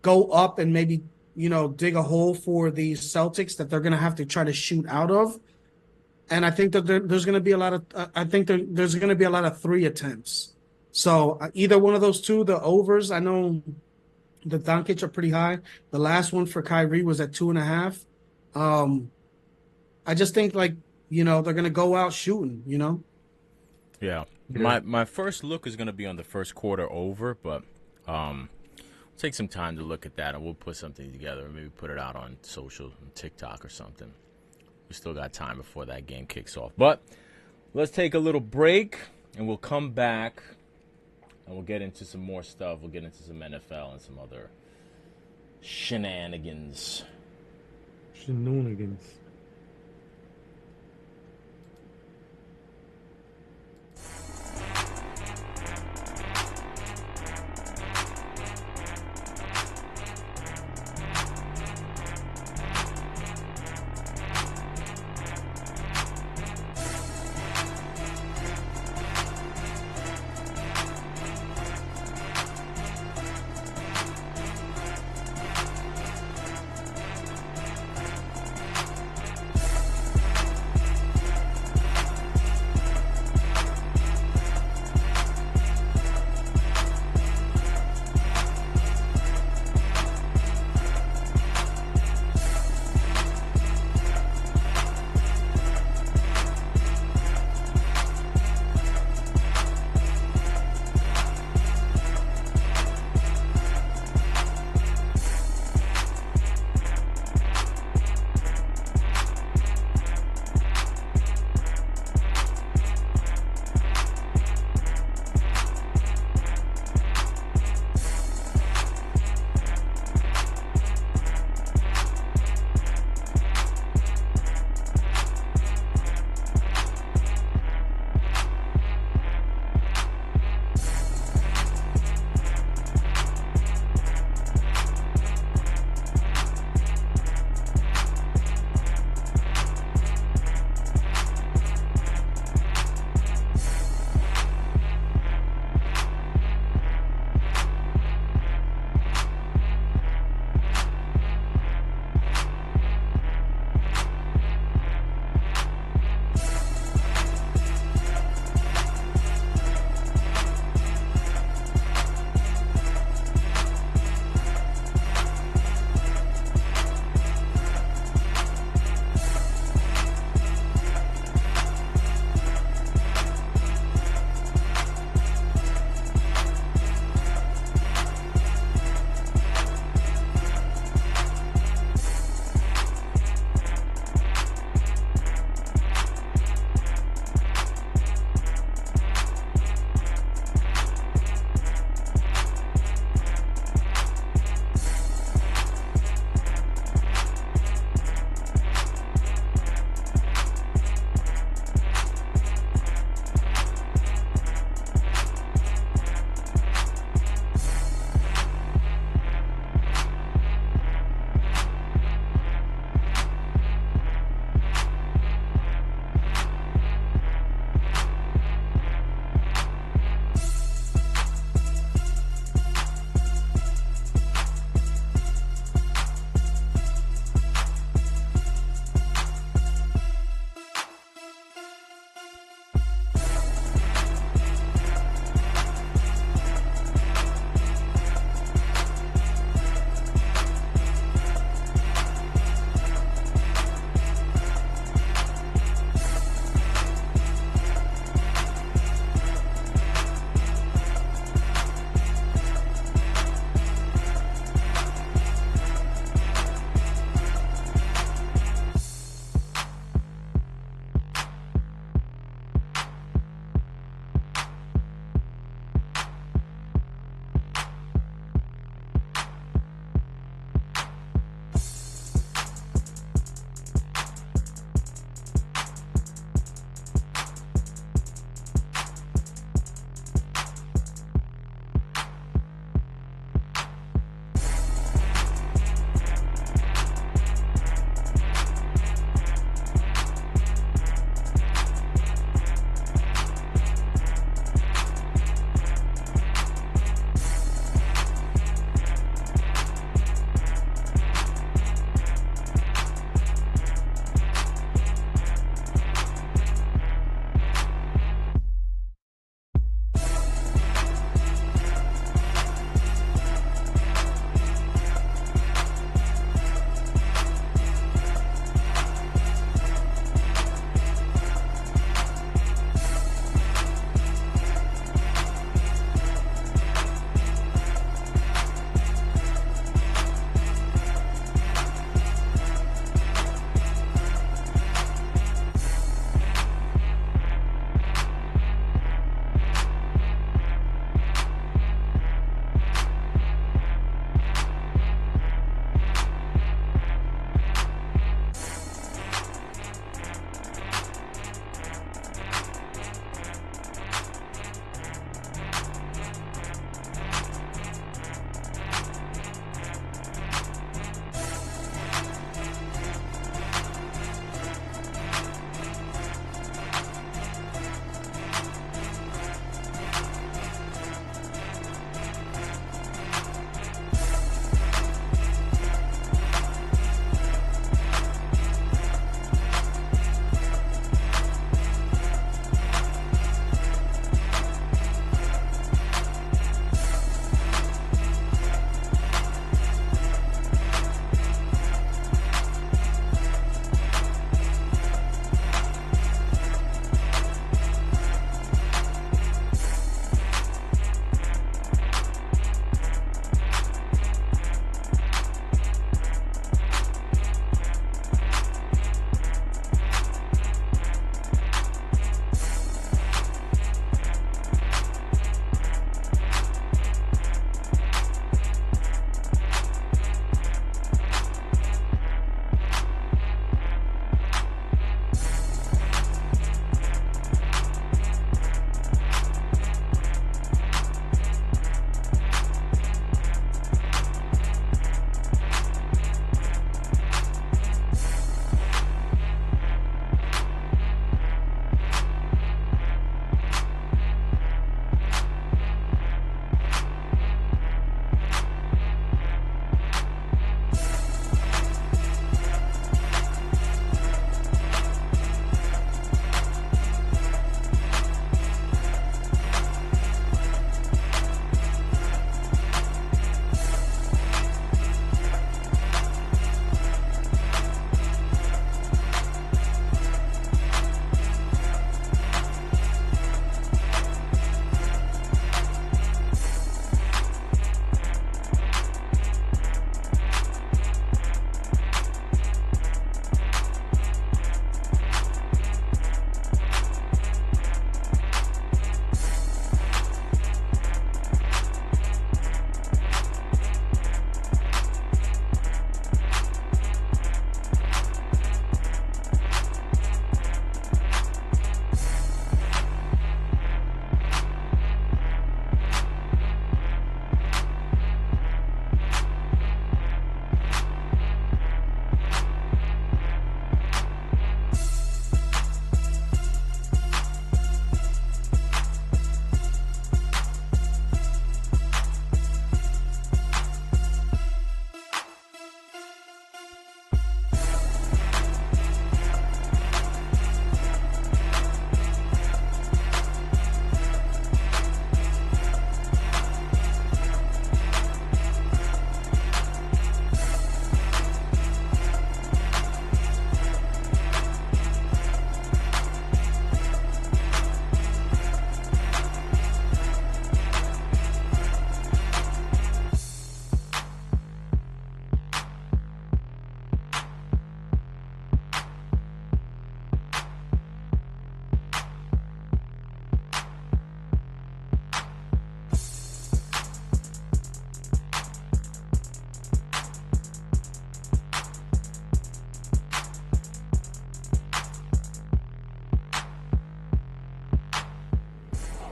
Speaker 4: go up and maybe dig a hole for the Celtics that they're going to have to try to shoot out of. And I think that there's going to be a lot of there's going to be a lot of three attempts. So either one of those two, the overs. I know the Doncic are pretty high. The last one for Kyrie was at 2.5. I just think like they're going to go out shooting.
Speaker 1: Yeah.
Speaker 2: Yeah.
Speaker 1: My first look is going to be on the first quarter over, but take some time to look at that, and we'll put something together. Maybe put it out on social, on TikTok or something. We still got time before that game kicks off. But let's take a little break, and we'll come back, and we'll get into some more stuff. We'll get into some NFL and some other shenanigans.
Speaker 2: Shenanigans.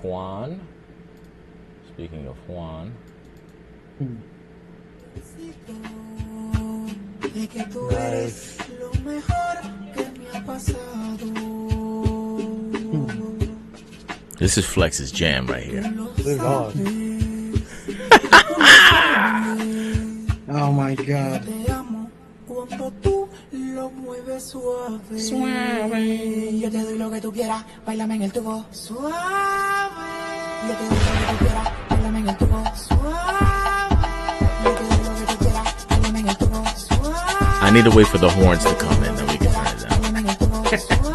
Speaker 1: Juan. Speaking of Juan.
Speaker 2: Nice.
Speaker 1: This is Flex's jam right here.
Speaker 2: This is hard.
Speaker 4: Oh my God. Suave.
Speaker 5: Yo te doy lo que tú quieras, bailame en el tubo. Suave. Yo te doy lo que tú quieras, bailame en el tubo. Suave. Yo te doy lo que tú quieras, bailame en el tubo. Suave.
Speaker 1: I need to wait for the horns to come in, then we can turn it down.
Speaker 5: Bailame en el tubo. Suave.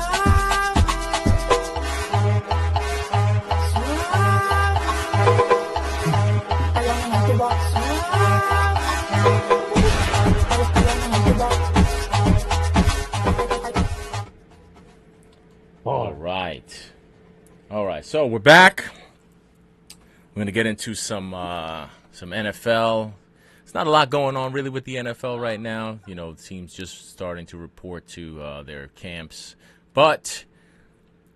Speaker 1: All right. So we're back. We're gonna get into some NFL. There's not a lot going on really with the NFL right now. You know, teams just starting to report to their camps, but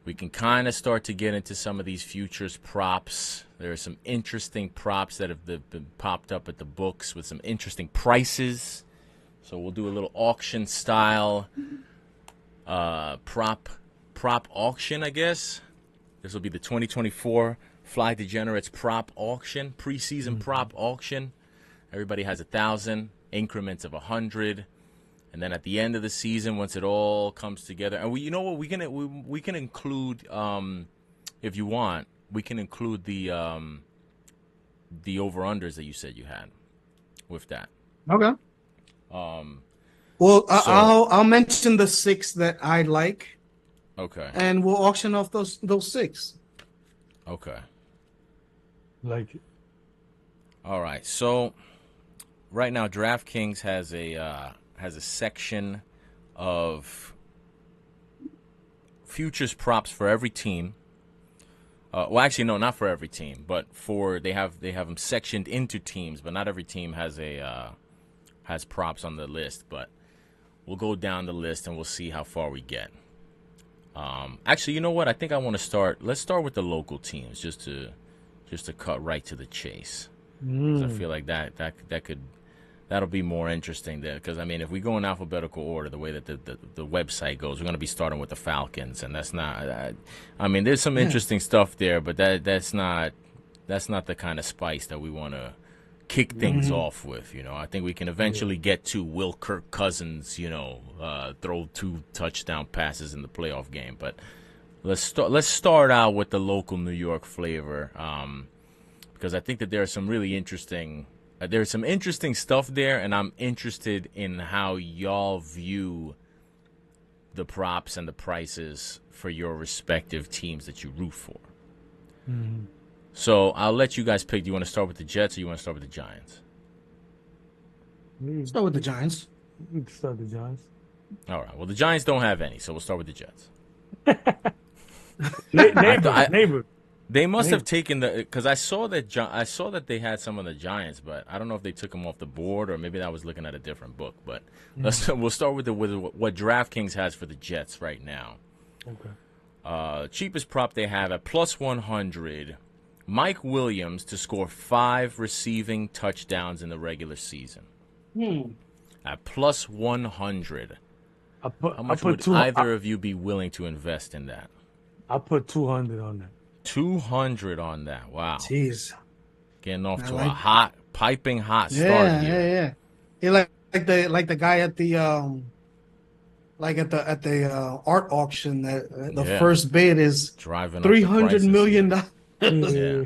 Speaker 1: we can kind of start to get into some of these futures props. There are some interesting props that have been popped up at the books with some interesting prices. So we'll do a little auction style prop auction, I guess. This will be the 2024 Fly Degenerates prop auction, preseason prop auction. Everybody has 1,000 increments of 100, and then at the end of the season, once it all comes together, and you know what, we can include, if you want, we can include the over unders that you said you had with that.
Speaker 4: Okay. Well, I'll mention the 6 that I like.
Speaker 1: Okay.
Speaker 4: And we'll auction off those 6.
Speaker 1: Okay.
Speaker 2: Like it.
Speaker 1: All right. So right now, DraftKings has a section of futures props for every team. Well, actually, no, not for every team, but they have them sectioned into teams. But not every team has has props on the list. But we'll go down the list and we'll see how far we get. Actually, you know what? I think I want to start. Let's start with the local teams, just to cut right to the chase. 'Cause I feel like that'll be more interesting there. Because I mean, if we go in alphabetical order, the way that the website goes, we're going to be starting with the Falcons, and that's not. I mean, there's some interesting stuff there, but that's not the kind of spice that we want to kick things off with. You know, I think we can eventually get to Will Kirk Cousins, throw 2 touchdown passes in the playoff game. But let's start out with the local New York flavor, because I think that there are some really interesting there's some interesting stuff there, and I'm interested in how y'all view the props and the prices for your respective teams that you root for.
Speaker 2: Mm-hmm.
Speaker 1: So I'll let you guys pick. Do you want to start with the Jets or you want to start with the Giants?
Speaker 4: Start with the Giants.
Speaker 2: We can start the Giants.
Speaker 1: All right. Well, the Giants don't have any, so we'll start with the Jets.
Speaker 2: Neighbor.
Speaker 1: They must have taken because I saw that they had some of the Giants, but I don't know if they took them off the board or maybe I was looking at a different book. But we'll start with what DraftKings has for the Jets right now.
Speaker 2: Okay.
Speaker 1: Cheapest prop they have at plus 100. Mike Williams to score 5 receiving touchdowns in the regular season. At plus 100. How much would either of you be willing to invest in that?
Speaker 2: I put 200 on that.
Speaker 1: 200 on that. Wow.
Speaker 4: Jeez.
Speaker 1: Getting off to a piping hot start here.
Speaker 4: Yeah, like the guy at the at the art auction that the first bid is
Speaker 1: driving
Speaker 4: $300 million.
Speaker 1: Yeah.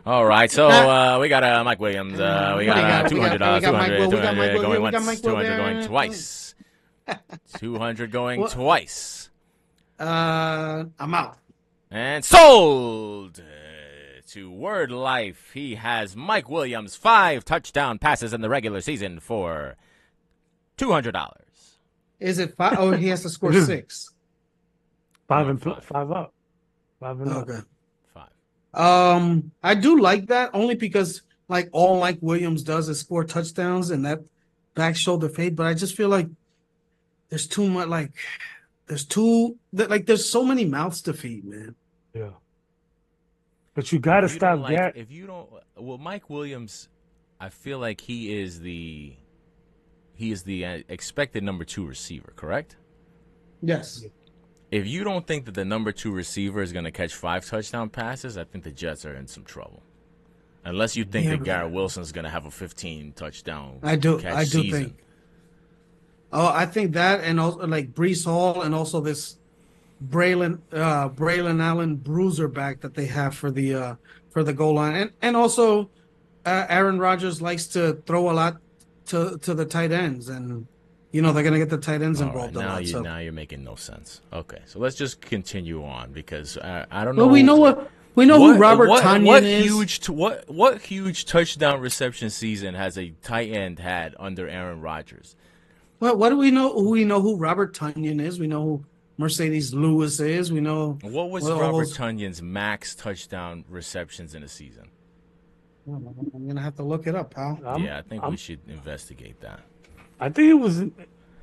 Speaker 1: All right, so we got Mike Williams. We got $200. 200 going once. 200 going twice. 200 going twice.
Speaker 4: I'm out.
Speaker 1: And sold to Word Life. He has Mike Williams 5 touchdown passes in the regular season for $200.
Speaker 4: Is it 5? Oh, he has to score 6.
Speaker 2: 5 and 5 up. 5 and up.
Speaker 4: Okay.
Speaker 1: 5.
Speaker 4: I do like that only because like all Mike Williams does is score touchdowns and that back shoulder fade. But I just feel like there's too much. There's so many mouths to feed, man.
Speaker 2: Yeah. But you got to
Speaker 1: If you don't
Speaker 2: stop
Speaker 1: like,
Speaker 2: Garrett.
Speaker 1: if you don't, well, Mike Williams, I feel like he is the expected number 2 receiver, correct?
Speaker 4: Yes.
Speaker 1: If you don't think that the number 2 receiver is going to catch 5 touchdown passes, I think the Jets are in some trouble. Unless you think
Speaker 4: Yeah,
Speaker 1: that Garrett Wilson's going to have a 15 touchdown
Speaker 4: I do
Speaker 1: season.
Speaker 4: think. Oh, I think that, and also like Brees Hall, and also this Braylon Allen bruiser back that they have for the goal line, and also Aaron Rodgers likes to throw a lot to the tight ends, and they're gonna get the tight ends
Speaker 1: All
Speaker 4: involved
Speaker 1: right,
Speaker 4: a lot. So
Speaker 1: now you're making no sense. Okay, so let's just continue on because I don't know.
Speaker 4: well, we know who Robert Tonyan is.
Speaker 1: What huge touchdown reception season has a tight end had under Aaron Rodgers?
Speaker 4: What do we know? We know who Robert Tonyan is. We know who Mercedes Lewis is. We know
Speaker 1: What was Robert Tonyan's max touchdown receptions in a season?
Speaker 4: I'm gonna have to look it up, pal.
Speaker 1: Yeah, I think we should investigate that.
Speaker 2: I think it was.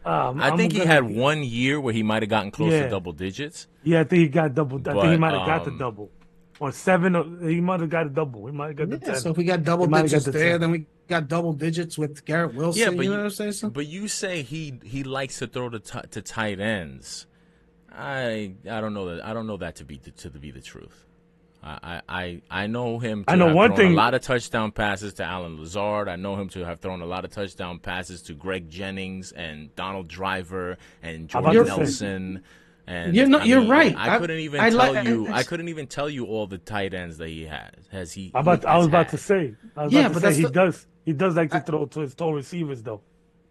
Speaker 1: I think he had 1 year where he might have gotten close to double digits.
Speaker 2: Yeah, I think he got double. I think he might have got the
Speaker 1: um,
Speaker 2: double. Or 7, or he might have got a double. He might have got the 10.
Speaker 4: So if we got double
Speaker 2: He might have
Speaker 4: digits
Speaker 2: got the
Speaker 4: there,
Speaker 2: 10.
Speaker 4: then we got double digits with Garrett Wilson.
Speaker 1: Yeah, but
Speaker 4: you know what I'm saying? So?
Speaker 1: But you say he likes to throw to tight ends. I don't know that. I don't know that to be the truth. I know him to
Speaker 2: I know
Speaker 1: have
Speaker 2: one
Speaker 1: thrown
Speaker 2: thing.
Speaker 1: a lot of touchdown passes to Alan Lazard. I know him to have thrown a lot of touchdown passes to Greg Jennings and Donald Driver and
Speaker 2: about
Speaker 1: Jordan
Speaker 2: to say.
Speaker 1: Nelson. And
Speaker 4: You're right.
Speaker 1: I couldn't even tell you. I couldn't even tell you all the tight ends that he has.
Speaker 2: I was about to say. He does like to throw to his tall receivers, though.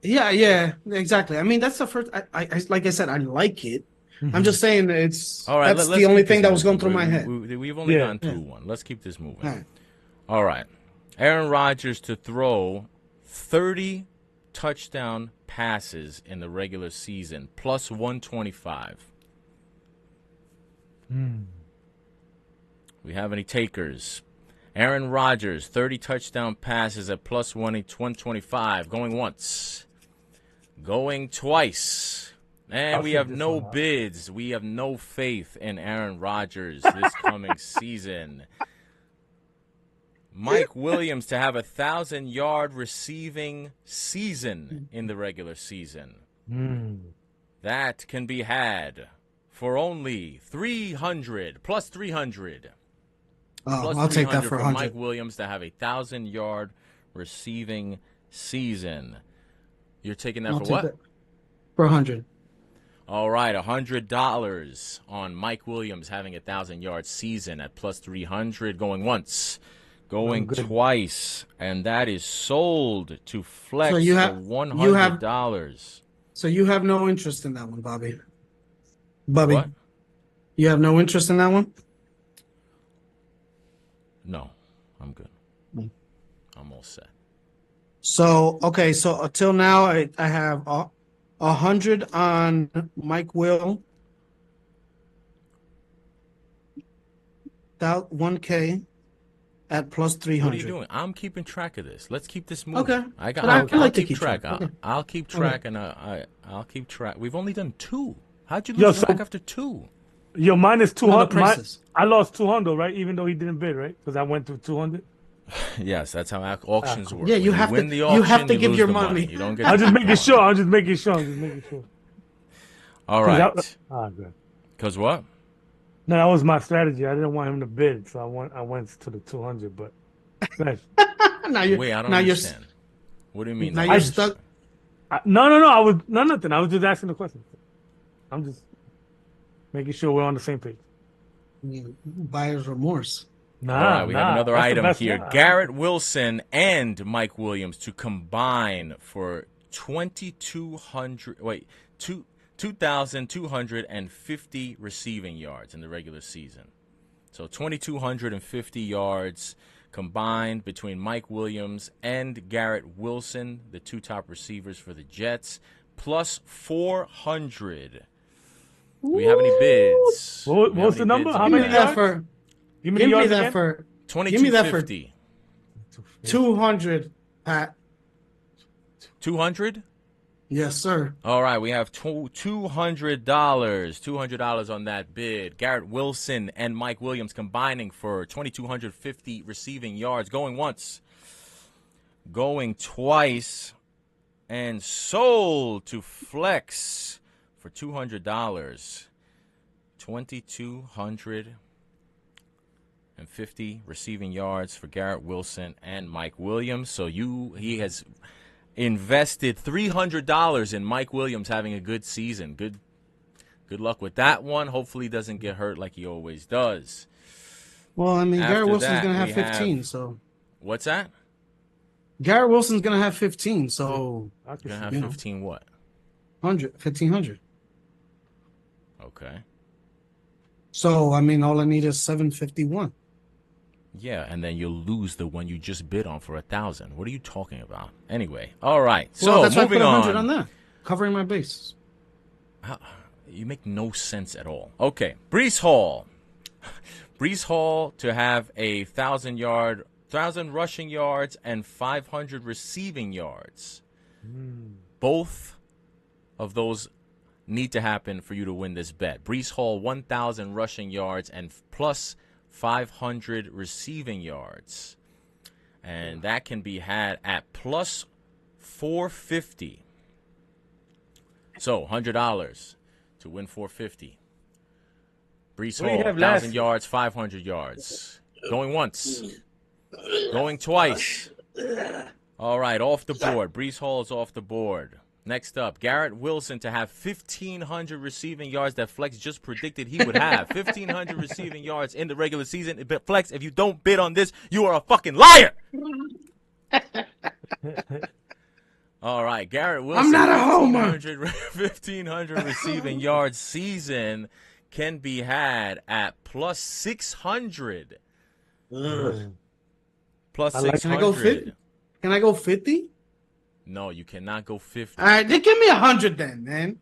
Speaker 4: Yeah, exactly. I mean, that's the first. I like I said, I like it. I'm just saying it's
Speaker 1: all right.
Speaker 4: That's
Speaker 1: let's
Speaker 4: the only
Speaker 1: keep
Speaker 4: thing
Speaker 1: this
Speaker 4: that was going
Speaker 1: moving.
Speaker 4: through my head.
Speaker 1: We've only gone 2-1. Let's keep this moving.
Speaker 4: All right.
Speaker 1: All right. Aaron Rodgers to throw 30 touchdown passes in the regular season, plus 125. We have any takers? Aaron Rodgers, 30 touchdown passes at plus 125. Going once. Going twice. And we have no bids. We have no faith in Aaron Rodgers this coming season. Mike Williams to have 1,000-yard receiving season in the regular season. That can be had for only 300 plus 300.
Speaker 4: Oh, I'll take that for 100.
Speaker 1: Mike Williams to have 1,000-yard receiving season. You're taking that for what?
Speaker 4: For 100.
Speaker 1: All right, $100 on Mike Williams having 1,000-yard season at plus 300. Going once, going twice, and that is sold to Flex for $100.
Speaker 4: So you have no interest in that one, Bobby.
Speaker 1: What?
Speaker 4: You have no interest in that one?
Speaker 1: No, I'm good. I'm all set.
Speaker 4: So okay, so until now I have 100 on Mike Will, 1K at plus 300.
Speaker 1: What are you doing? I'm keeping track of this. Let's keep this moving.
Speaker 4: Okay.
Speaker 1: I'll keep track.
Speaker 4: Okay.
Speaker 1: I'll keep track, and I'll keep track. We've only done 2. How'd you lose track after 2?
Speaker 2: Yo, mine is 200.
Speaker 4: No,
Speaker 2: I lost 200, right? Even though he didn't bid, right? Because I went to 200.
Speaker 1: Yes, that's how auctions work.
Speaker 4: Yeah, you have to. You have to give your money.
Speaker 1: You don't get.
Speaker 2: I'm just making sure. I'm just making sure.
Speaker 1: All right.
Speaker 2: Good.
Speaker 1: Because what?
Speaker 2: No, that was my strategy. I didn't want him to bid, so I went to the 200. But
Speaker 1: wait, I don't understand. What do you mean?
Speaker 4: Now you're stuck.
Speaker 2: No. I was nothing. I was just asking the question. I'm just making sure we're on the same page.
Speaker 4: Buyer's remorse.
Speaker 1: All right, we have another item here. Garrett Wilson and Mike Williams to combine for 2,250 receiving yards in the regular season. So 2,250 yards combined between Mike Williams and Garrett Wilson, the 2 top receivers for the Jets, plus 400. Do we have any bids?
Speaker 2: What's the number? How many yards?
Speaker 4: Give me that for
Speaker 1: 2,250.
Speaker 4: 200, Pat.
Speaker 1: 200?
Speaker 4: Yes, sir.
Speaker 1: All right, we have $200. $200 on that bid. Garrett Wilson and Mike Williams combining for 2,250 receiving yards. Going once, going twice, and sold to Flex for $200. 2,250 receiving yards for Garrett Wilson and Mike Williams. So he has invested $300 in Mike Williams having a good season. Good luck with that one. Hopefully he doesn't get hurt like he always does.
Speaker 4: Well, I mean,
Speaker 1: After
Speaker 4: Garrett Wilson's
Speaker 1: that,
Speaker 4: going to have
Speaker 1: we
Speaker 4: 15,
Speaker 1: have-
Speaker 4: so.
Speaker 1: What's that?
Speaker 4: Garrett Wilson's going to have 15, so.
Speaker 2: I can
Speaker 1: Gonna
Speaker 2: see
Speaker 1: have
Speaker 4: You know.
Speaker 1: 15 what?
Speaker 4: 1,500.
Speaker 1: Okay.
Speaker 4: So, I mean, all I need is 751.
Speaker 1: Yeah, and then you'll lose the one you just bid on for 1,000. What are you talking about? Anyway, all right. So
Speaker 4: Well, that's why I
Speaker 1: moving
Speaker 4: put 100
Speaker 1: on.
Speaker 4: on that. Covering my bases.
Speaker 1: You make no sense at all. Okay, Brees Hall. Brees Hall to have a 1,000 rushing yards and 500 receiving yards. Both of those need to happen for you to win this bet. Brees Hall, 1,000 rushing yards and plus 500 receiving yards. And that can be had at plus 450. So, $100 to win 450. Brees
Speaker 2: What do you
Speaker 1: Hall,
Speaker 2: have
Speaker 1: 1,000
Speaker 2: last?
Speaker 1: yards, 500 yards. Going once. Going twice. All right, off the board. Brees Hall is off the board. Next up, Garrett Wilson to have 1,500 receiving yards that Flex just predicted he would have. 1,500 receiving yards in the regular season. But Flex, if you don't bid on this, you are a fucking liar. All right, Garrett Wilson.
Speaker 4: I'm not a homer.
Speaker 1: 1,500 receiving yards season can be had at plus 600. Plus
Speaker 2: I like-
Speaker 1: 600.
Speaker 4: Can I go 50? Can I go 50?
Speaker 1: No, you cannot go 50.
Speaker 4: All right, then give me 100 then, man.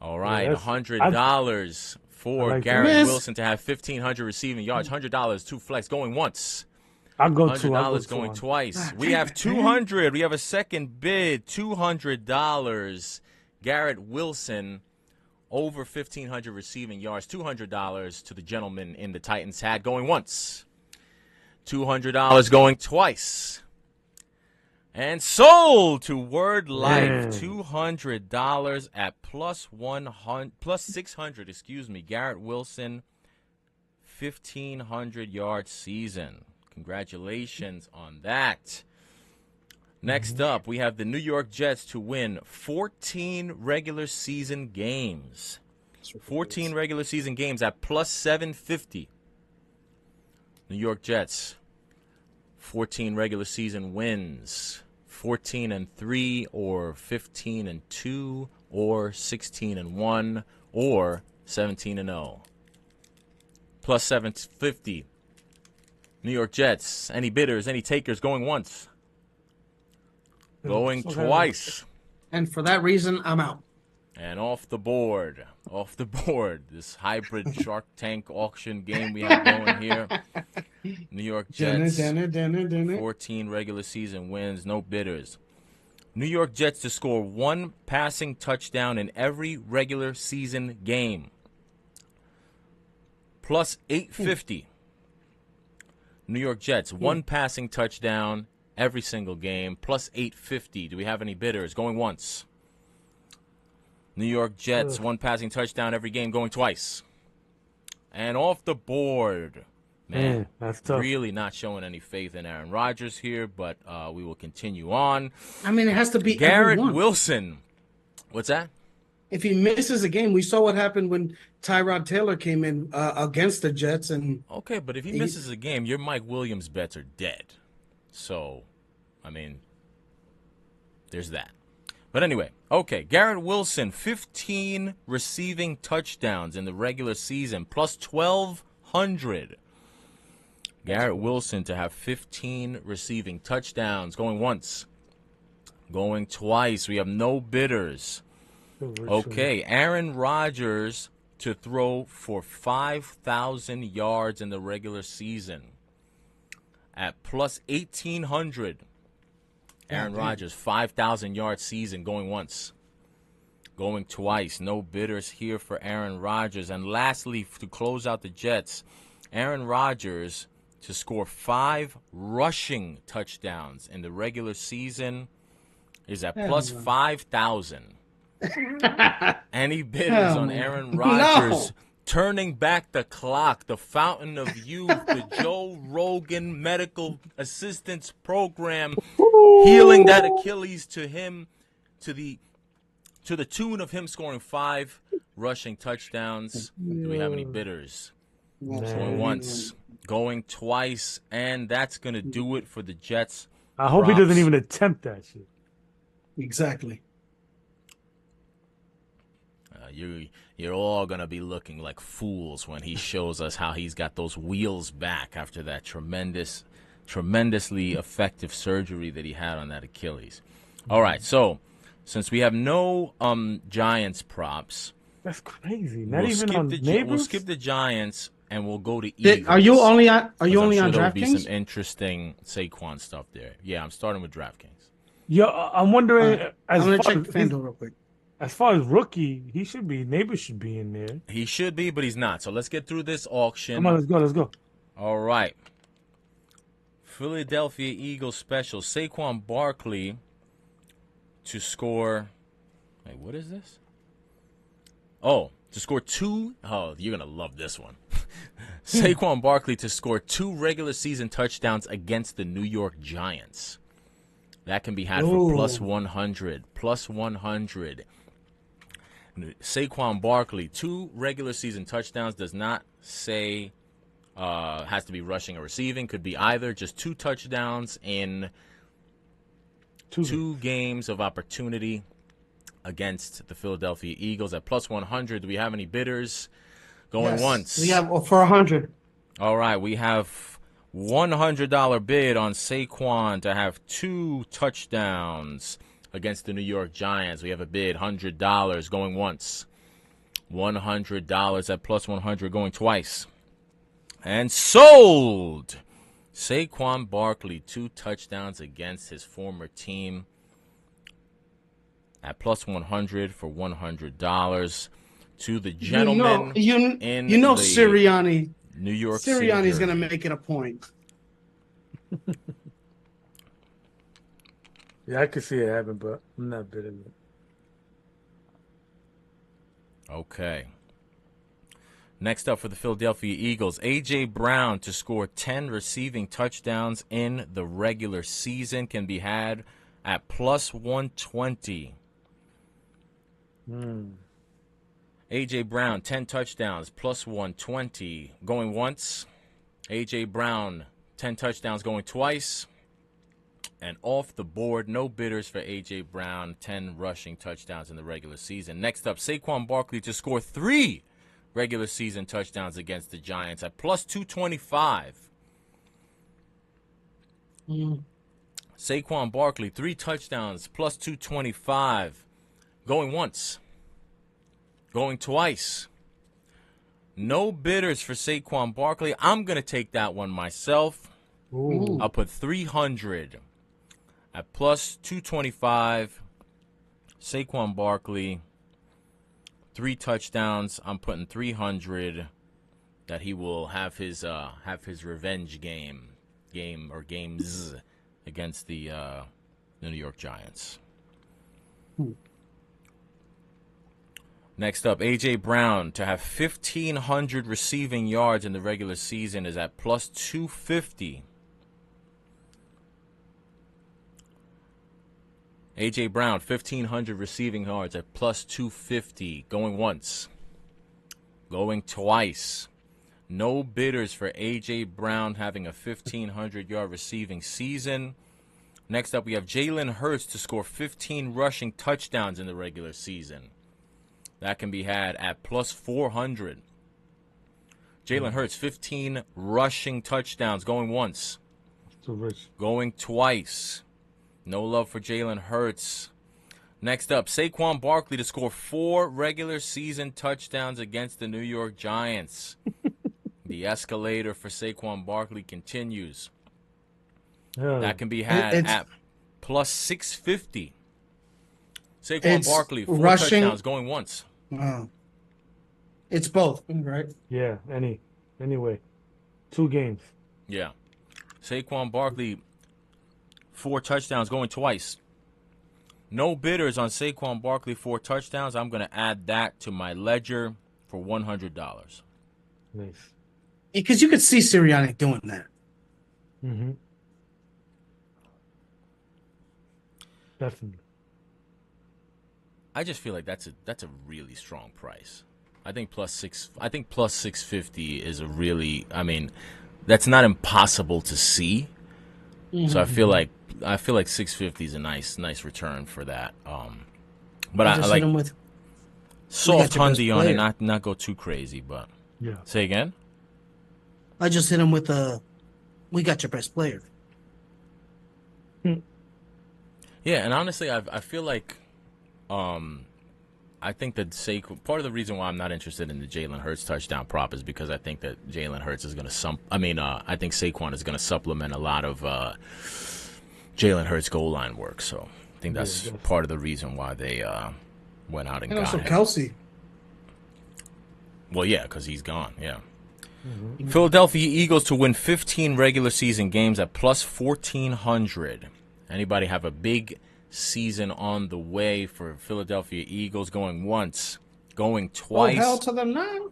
Speaker 1: All right,
Speaker 2: that's-
Speaker 1: $100 for
Speaker 2: I like
Speaker 1: Garrett
Speaker 4: that.
Speaker 1: Wilson to have 1,500 receiving yards. $100 to Flex going once.
Speaker 2: I'll go
Speaker 1: $100
Speaker 2: two.
Speaker 1: going
Speaker 2: on.
Speaker 1: twice. We have 200. We have a second bid. $200. Garrett Wilson over 1,500 receiving yards. $200 to the gentleman in the Titans hat going once. $200 going twice. And sold to Word Life,
Speaker 2: Man.
Speaker 1: $200 at plus 600. Excuse me, Garrett Wilson, 1,500-yard season. Congratulations on that. Next up, we have the New York Jets to win 14 regular season games. 14 regular season games at plus 750. New York Jets, 14 regular season wins. 14-3 or 15-2 or 16-1 or 17-0. Plus 750. New York Jets. Any bidders, any takers going once? Going
Speaker 2: Okay.
Speaker 1: twice.
Speaker 4: And for that reason, I'm out.
Speaker 1: And off the board. Off the board. This hybrid Shark Tank auction game we have going here. New York Jets. 14 regular season wins, no bidders. New York Jets to score one passing touchdown in every regular season game. Plus 850. New York Jets, one passing touchdown every single game, plus 850. Do we have any bidders? Going once. New York Jets, one passing touchdown every game, going twice. And off the board. Man,
Speaker 2: that's tough.
Speaker 1: really not showing any faith in Aaron Rodgers here, but we will continue on.
Speaker 4: I mean, it has to be
Speaker 1: Garrett
Speaker 4: everyone.
Speaker 1: Wilson. What's that?
Speaker 4: If he misses a game, we saw what happened when Tyrod Taylor came in against the Jets, and
Speaker 1: Okay, but if he misses a game, your Mike Williams bets are dead. So, I mean, there's that. But anyway, okay, Garrett Wilson, 15 receiving touchdowns in the regular season, plus 1,200. Garrett Wilson to have 15 receiving touchdowns, going once, going twice. We have no bidders. Okay, Aaron Rodgers to throw for 5,000 yards in the regular season at plus 1,800. Aaron
Speaker 4: damn.
Speaker 1: Rodgers, 5,000-yard season going once. Going twice. No bidders here for Aaron Rodgers. And lastly, to close out the Jets, Aaron Rodgers to score 5 rushing touchdowns in the regular season is at plus 5,000. Any bidders on Aaron Rodgers turning back the clock, the fountain of youth, the Joe Rogan medical assistance program, healing that Achilles to him to the tune of him scoring 5 rushing touchdowns? Do we have any bidders? Going once, going twice, and that's going to do it for the Jets.
Speaker 2: I hope he
Speaker 1: props.
Speaker 2: doesn't even attempt that shit.
Speaker 4: Exactly.
Speaker 1: You're all going to be looking like fools when he shows us how he's got those wheels back after that tremendously effective surgery that he had on that Achilles. All right, so since we have no Giants props,
Speaker 2: That's crazy. Not even on
Speaker 1: we'll
Speaker 2: neighbors.
Speaker 1: skip the Giants and we'll go to Eagles.
Speaker 4: Are you only on
Speaker 1: I'm sure there'll be
Speaker 4: DraftKings?
Speaker 1: some interesting Saquon stuff there. Yeah, I'm starting with DraftKings.
Speaker 2: Yo, I'm wondering.
Speaker 4: I'm gonna check
Speaker 2: as,
Speaker 4: FanDuel real quick.
Speaker 2: as far as rookie, he should be. Neighbors should be in there.
Speaker 1: He should be, but he's not. So let's get through this auction.
Speaker 2: Come on, let's go. Let's go.
Speaker 1: All right. Philadelphia Eagles special. Saquon Barkley to score. Wait, what is this? Oh, to score 2. Oh, you're going to love this one. Saquon Barkley to score 2 regular season touchdowns against the New York Giants. That can be had for plus 100. Plus 100. Saquon Barkley, 2 regular season touchdowns, does not say has to be rushing or receiving. Could be either. Just 2 touchdowns in 2 games of opportunity against the Philadelphia Eagles at plus 100. Do we have any bidders? Going once.
Speaker 4: We have for 100.
Speaker 1: All right, we have $100 bid on Saquon to have 2 touchdowns against the New York Giants. We have a bid, $100 going once. $100 at plus 100 going twice. And sold! Saquon Barkley, 2 touchdowns against his former team at plus 100 for $100 to the gentleman in the
Speaker 4: Sirianni.
Speaker 1: New York City.
Speaker 4: Sirianni's going to make it a point.
Speaker 2: Yeah, I could see it happen, but I'm not bidding it.
Speaker 1: Okay. Next up for the Philadelphia Eagles, A.J. Brown to score 10 receiving touchdowns in the regular season can be had at plus 120. A.J. Brown, 10 touchdowns, plus 120. Going once. A.J. Brown, 10 touchdowns going twice. And off the board, no bidders for A.J. Brown, 10 rushing touchdowns in the regular season. Next up, Saquon Barkley to score 3 regular season touchdowns against the Giants at plus 225. Saquon Barkley, 3 touchdowns, plus 225. Going once. Going twice. No bidders for Saquon Barkley. I'm going to take that one myself.
Speaker 2: Ooh.
Speaker 1: I'll put 300 at plus 225. Saquon Barkley, 3 touchdowns. I'm putting 300 that he will have his revenge games against the New York Giants. Next up, A.J. Brown to have 1,500 receiving yards in the regular season is at plus 250. A.J. Brown, 1,500 receiving yards at plus 250. Going once. Going twice. No bidders for A.J. Brown having a 1,500-yard receiving season. Next up, we have Jalen Hurts to score 15 rushing touchdowns in the regular season. That can be had at plus 400. Jalen Hurts, 15 rushing touchdowns going once.
Speaker 2: So rich.
Speaker 1: Going twice. No love for Jalen Hurts. Next up, Saquon Barkley to score 4 regular season touchdowns against the New York Giants. The escalator for Saquon Barkley continues.
Speaker 2: Yeah.
Speaker 1: That can be had at plus 650. Saquon
Speaker 4: It's
Speaker 1: Barkley, 4
Speaker 4: rushing.
Speaker 1: touchdowns going once.
Speaker 4: It's both, right?
Speaker 2: Yeah, anyway. 2 games.
Speaker 1: Yeah. Saquon Barkley, 4 touchdowns going twice. No bidders on Saquon Barkley, 4 touchdowns. I'm going to add that to my ledger for $100.
Speaker 2: Nice.
Speaker 4: Because you could see Sirianni doing that.
Speaker 2: Mm-hmm. Definitely.
Speaker 1: I just feel like that's a really strong price. I think plus 650 is a really, I mean, that's not impossible to see. So I feel like 650 is a nice return for that. But I
Speaker 4: just
Speaker 1: like
Speaker 4: hit him with
Speaker 1: soft
Speaker 4: your best
Speaker 1: hundy on it,
Speaker 4: player.
Speaker 1: not go too crazy. But
Speaker 2: Yeah.
Speaker 1: say again.
Speaker 4: I just hit him with we got your best player.
Speaker 1: Yeah, and honestly, I feel like, I think that part of the reason why I'm not interested in the Jalen Hurts touchdown prop is because I think that Jalen Hurts is going to I think Saquon is going to supplement a lot of Jalen Hurts goal line work. So I think that's part of the reason why they went out and got
Speaker 4: also
Speaker 1: him.
Speaker 4: Kelsey.
Speaker 1: Well, yeah, because he's gone. Yeah. Mm-hmm. Philadelphia Eagles to win 15 regular season games at plus 1,400. Anybody have a big season on the way for Philadelphia Eagles? Going once, going twice.
Speaker 4: Oh, hell to them now.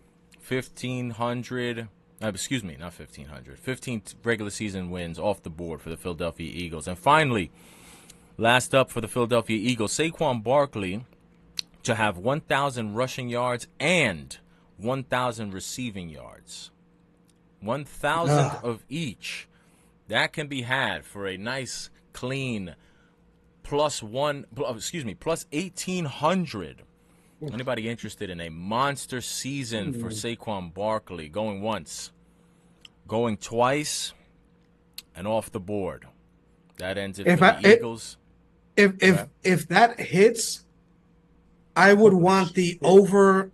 Speaker 1: 1,500. Excuse me, not 1,500. 15 regular season wins off the board for the Philadelphia Eagles. And finally, last up for the Philadelphia Eagles, Saquon Barkley to have 1,000 rushing yards and 1,000 receiving yards. 1,000 of each. That can be had for a nice, clean plus 1,800. Anybody interested in a monster season for Saquon Barkley? Going once, going twice, and off the board. That ends it for the Eagles.
Speaker 4: If that hits, I would want the over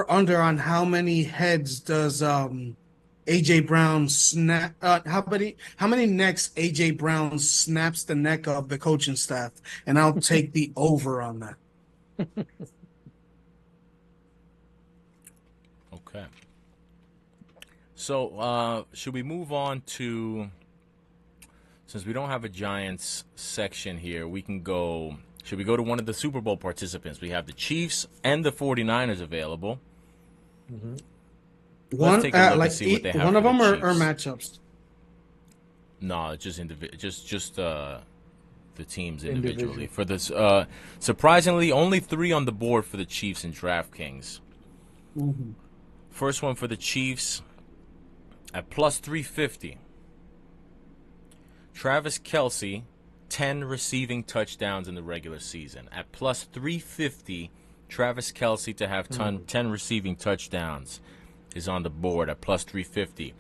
Speaker 4: under on how many heads does AJ Brown snap? How many necks AJ Brown snaps the neck of the coaching staff, and I'll take the over on that.
Speaker 1: Okay. So should we move on to? Since we don't have a Giants section here, we can go. Should we go to one of the Super Bowl participants? We have the Chiefs and the 49ers available.
Speaker 2: Mm-hmm.
Speaker 1: Let's take a look and see what they have.
Speaker 4: One of
Speaker 1: for
Speaker 4: them
Speaker 1: the
Speaker 4: are
Speaker 1: Chiefs.
Speaker 4: matchups.
Speaker 1: No, just the teams individually. For this, surprisingly, only 3 on the board for the Chiefs and DraftKings.
Speaker 4: Mm-hmm.
Speaker 1: First one for the Chiefs at plus 350. Travis Kelce, 10 receiving touchdowns in the regular season. At plus 350, Travis Kelce to have 10 receiving touchdowns is on the board at plus 350.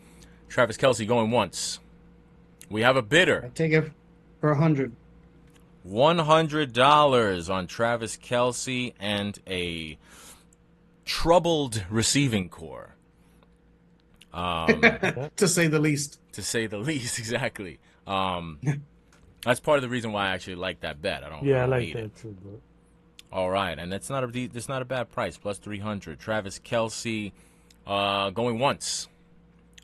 Speaker 1: Travis Kelce going once. We have a bidder.
Speaker 4: I take it for 100.
Speaker 1: $100 on Travis Kelce and a troubled receiving core.
Speaker 4: To say the least.
Speaker 1: To say the least, exactly. That's part of the reason why I actually like that bet. I
Speaker 2: like
Speaker 1: hate
Speaker 2: that
Speaker 1: it.
Speaker 2: too, bro.
Speaker 1: All right, and that's not a bad price. Plus 300. Travis Kelce going once.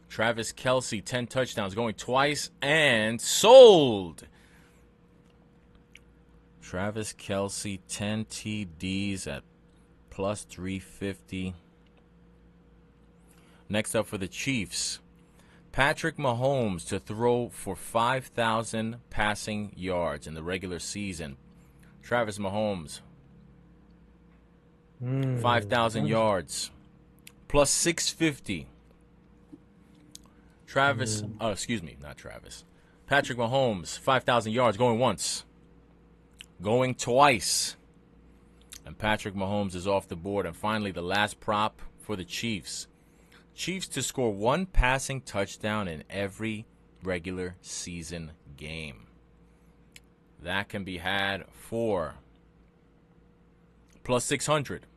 Speaker 1: Travis Kelce 10 touchdowns going twice and sold. Travis Kelce 10 TDs at plus 350. Next up for the Chiefs, Patrick Mahomes to throw for 5,000 passing yards in the regular season. Travis Mahomes, 5,000 yards, plus 650. Patrick Mahomes, 5,000 yards, going once, going twice. And Patrick Mahomes is off the board. And finally, the last prop for the Chiefs. Chiefs to score 1 passing touchdown in every regular season game. That can be had for plus 600.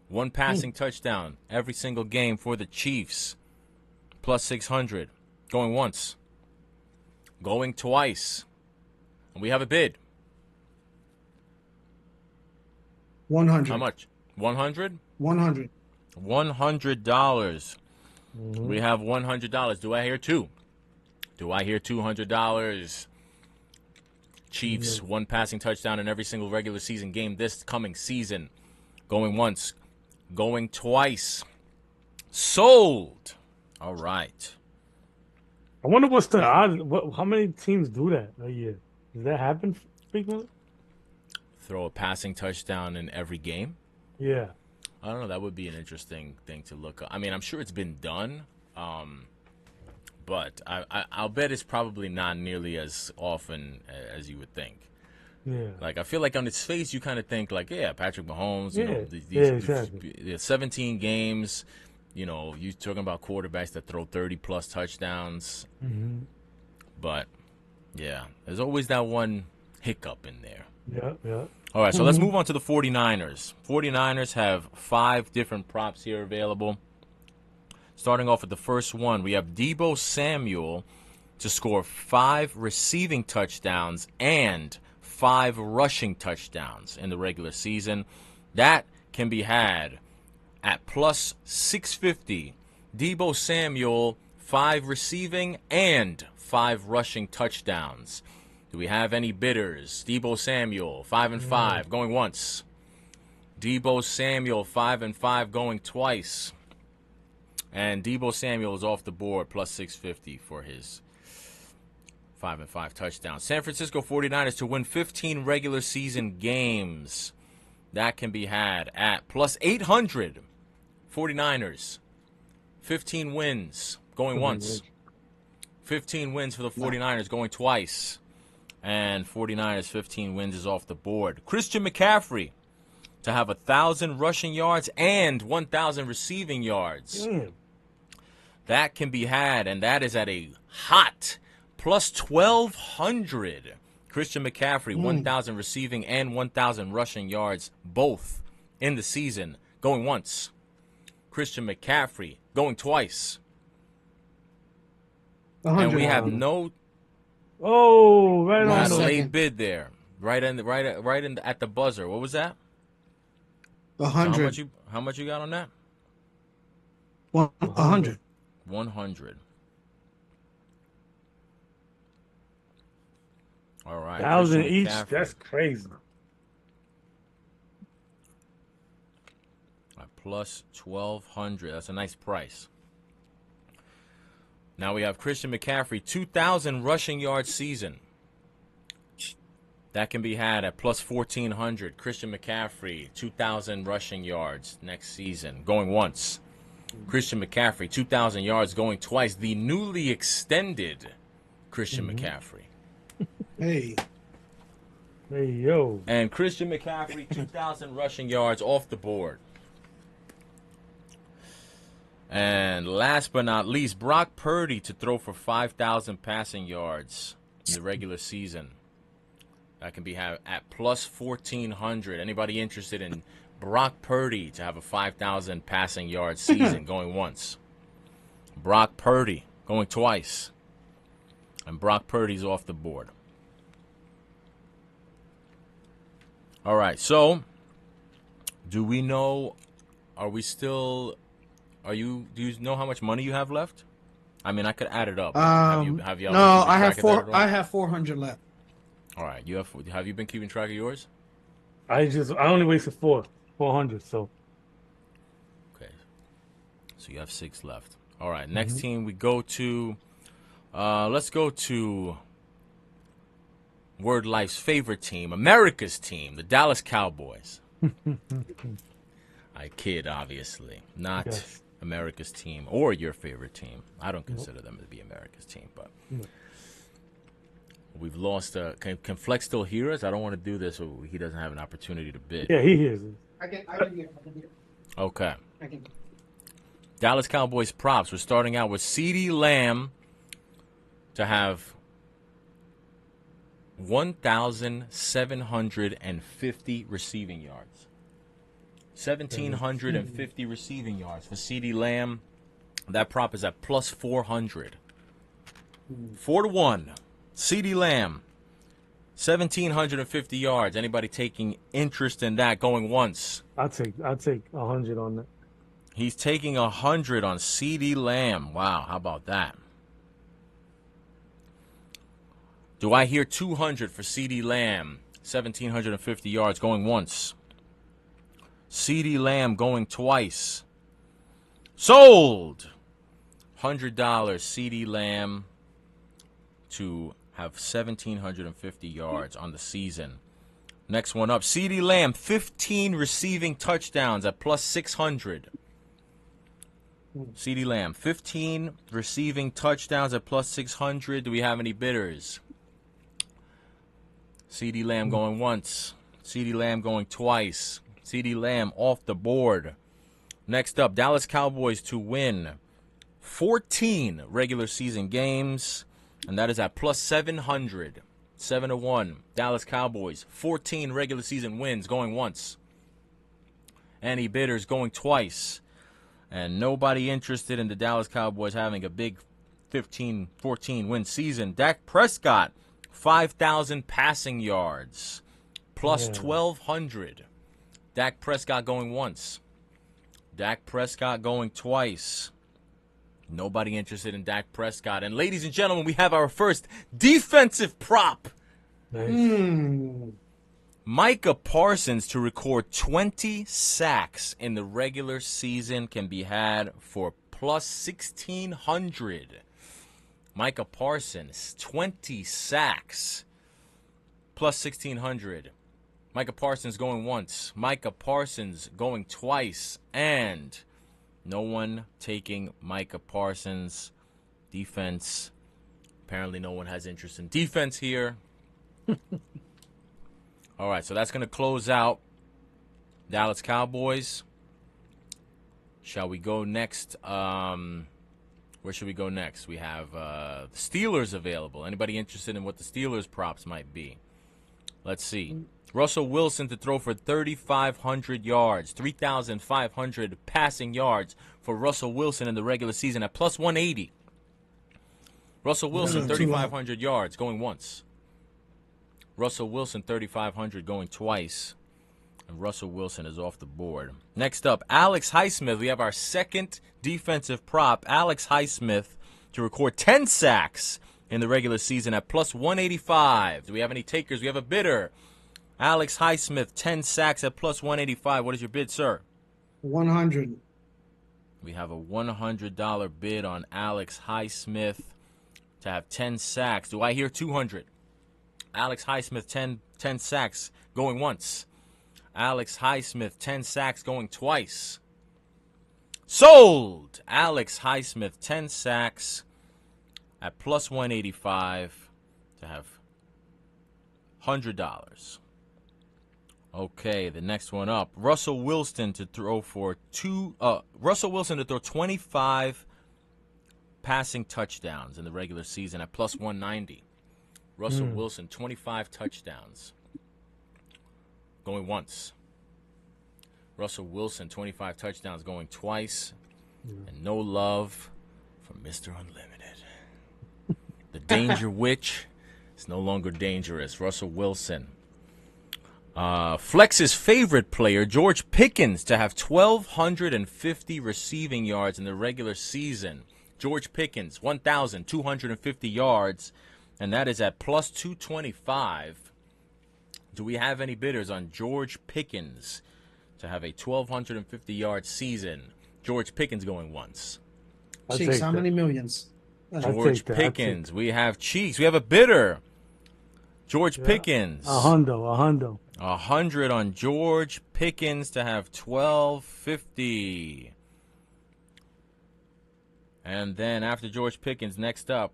Speaker 1: 1 passing touchdown every single game for the Chiefs. Plus 600. Going once. Going twice. And we have a bid.
Speaker 4: 100.
Speaker 1: How much? 100?
Speaker 4: 100.
Speaker 1: $100. We have $100. Do I hear two? Do I hear $200? Chiefs, one passing touchdown in every single regular season game this coming season. Going once, going twice. Sold. All right.
Speaker 2: I wonder what's the odds. How many teams do that a year? Does that happen frequently?
Speaker 1: Throw a passing touchdown in every game?
Speaker 2: Yeah.
Speaker 1: I don't know. That would be an interesting thing to look up. I mean, I'm sure it's been done, but I'll bet it's probably not nearly as often as you would think.
Speaker 2: Yeah.
Speaker 1: Like, I feel like on its face, you kind of think, like, yeah, Patrick Mahomes, you know,
Speaker 2: exactly.
Speaker 1: 17 games, you know, you're talking about quarterbacks that throw 30-plus touchdowns.
Speaker 2: Mm-hmm.
Speaker 1: But, yeah, there's always that one hiccup in there.
Speaker 2: Yeah.
Speaker 1: All right, so let's move on to the 49ers. 49ers have 5 different props here available. Starting off with the first one, we have Deebo Samuel to score 5 receiving touchdowns and 5 rushing touchdowns in the regular season. That can be had at plus 650. Deebo Samuel, 5 receiving and 5 rushing touchdowns. Do we have any bidders? Deebo Samuel, 5 and 5, going once. Deebo Samuel, 5 and 5, going twice. And Deebo Samuel is off the board, plus 650 for his 5 and 5 touchdowns. San Francisco 49ers to win 15 regular season games. That can be had at plus 800. 49ers, 15 wins, going once. 15 wins for the 49ers, going twice. And 49ers 15 wins is off the board. Christian McCaffrey to have 1,000 rushing yards and 1,000 receiving yards.
Speaker 2: Damn.
Speaker 1: That can be had, and that is at a hot plus 1,200. Christian McCaffrey, 1,000 receiving and 1,000 rushing yards, both in the season, going once. Christian McCaffrey going twice. And we have no
Speaker 2: Oh, right on.
Speaker 1: Not a
Speaker 2: the-
Speaker 1: late bid there. Right at the buzzer. What was that?
Speaker 4: 100.
Speaker 1: How much you got on that?
Speaker 4: 100.
Speaker 1: 100. All right.
Speaker 2: 1,000
Speaker 1: Christian
Speaker 2: each.
Speaker 1: McCaffrey.
Speaker 2: That's crazy.
Speaker 1: At plus 1,200. That's a nice price. Now we have Christian McCaffrey, 2,000 rushing yard season. That can be had at plus 1,400. Christian McCaffrey, 2,000 rushing yards next season, going once. Christian McCaffrey, 2,000 yards, going twice. The newly extended Christian McCaffrey.
Speaker 4: Hey.
Speaker 2: Hey, yo.
Speaker 1: And Christian McCaffrey, 2,000 rushing yards off the board. And last but not least, Brock Purdy to throw for 5,000 passing yards in the regular season. That can be had at plus 1,400. Anybody interested in Brock Purdy to have a 5,000 passing yard season going once? Brock Purdy going twice. And Brock Purdy's off the board. All right, so do we know, do you know how much money you have left? I mean, I could add it up. Have you
Speaker 4: No,
Speaker 1: keeping
Speaker 4: I
Speaker 1: track
Speaker 4: have
Speaker 1: of that
Speaker 4: four.
Speaker 1: at all?
Speaker 4: I have 400 left.
Speaker 1: All right, have you been keeping track of yours?
Speaker 2: I only wasted 400. So
Speaker 1: Okay, so you have 6 left. All right, next team we go to. Let's go to Word Life's favorite team, America's team, the Dallas Cowboys. I kid, obviously, not
Speaker 2: Yes.
Speaker 1: America's team or your favorite team. I don't consider them to be America's team, but we've lost. Can Flex still hear us? I don't want to do this so he doesn't have an opportunity to bid.
Speaker 2: yeah, he hears it.
Speaker 4: I can hear.
Speaker 1: Okay.
Speaker 4: I can.
Speaker 1: Dallas Cowboys props. We're starting out with CeeDee Lamb to have 1,750 receiving yards. 1,750 receiving yards for CeeDee Lamb. That prop is at plus 400. 4-1. CeeDee Lamb, 1,750 yards. Anybody taking interest in that? Going once.
Speaker 2: I'll take 100 on that.
Speaker 1: He's taking 100 on CeeDee Lamb. Wow, how about that? Do I hear 200 for CeeDee Lamb? 1,750 yards going once. CeeDee Lamb going twice. Sold! $100 CeeDee Lamb to have 1,750 yards on the season. Next one up, CeeDee Lamb, 15 receiving touchdowns at plus 600. CeeDee Lamb, 15 receiving touchdowns at plus 600. Do we have any bidders? CeeDee Lamb going once. CeeDee Lamb going twice. CeeDee Lamb off the board. Next up, Dallas Cowboys to win 14 regular season games, and that is at plus 700. 7-1. Dallas Cowboys, 14 regular season wins going once. Any bidders going twice. And nobody interested in the Dallas Cowboys having a big 15-14 win season. Dak Prescott, 5,000 passing yards, plus 1,200. Dak Prescott going once. Dak Prescott going twice. Nobody interested in Dak Prescott. And ladies and gentlemen, we have our first defensive prop.
Speaker 2: Nice.
Speaker 1: Micah Parsons to record 20 sacks in the regular season can be had for plus 1,600. Micah Parsons, 20 sacks, plus 1,600. Micah Parsons going once. Micah Parsons going twice. And no one taking Micah Parsons. Defense. Apparently no one has interest in defense here. All right, so that's going to close out Dallas Cowboys. Shall we go next? Where should we go next? We have the Steelers available. Anybody interested in what the Steelers props might be? Let's see. Russell Wilson to throw for 3,500 yards, 3,500 passing yards for Russell Wilson in the regular season at plus 180. Russell Wilson, 3,500 yards going once. Russell Wilson, 3,500 going twice. And Russell Wilson is off the board. Next up, Alex Highsmith. We have our second defensive prop, Alex Highsmith, to record 10 sacks in the regular season at plus 185. Do we have any takers? We have a bidder. Alex Highsmith, 10 sacks at plus 185. What is your bid, sir?
Speaker 4: 100.
Speaker 1: We have a $100 bid on Alex Highsmith to have 10 sacks. Do I hear 200? Alex Highsmith, 10 sacks going once. Alex Highsmith, 10 sacks going twice. Sold! Alex Highsmith, 10 sacks at plus 185 to have $100. Okay, the next one up. Russell Wilson to throw 25 passing touchdowns in the regular season at plus 190. Russell Wilson, 25 touchdowns. Going once. Russell Wilson, 25 touchdowns going twice. And no love for Mr. Unlimited. The Danger Witch is no longer dangerous. Russell Wilson. Flex's favorite player, George Pickens, to have 1,250 receiving yards in the regular season. George Pickens, 1,250 yards. And that is at plus 225. Do we have any bidders on George Pickens to have a 1,250-yard season? George Pickens going once.
Speaker 4: Cheeks, how many millions?
Speaker 1: George Pickens. We have Cheeks. We have a bidder. George Pickens.
Speaker 2: A hundo.
Speaker 1: 100 on George Pickens to have 1,250. And then after George Pickens, next up,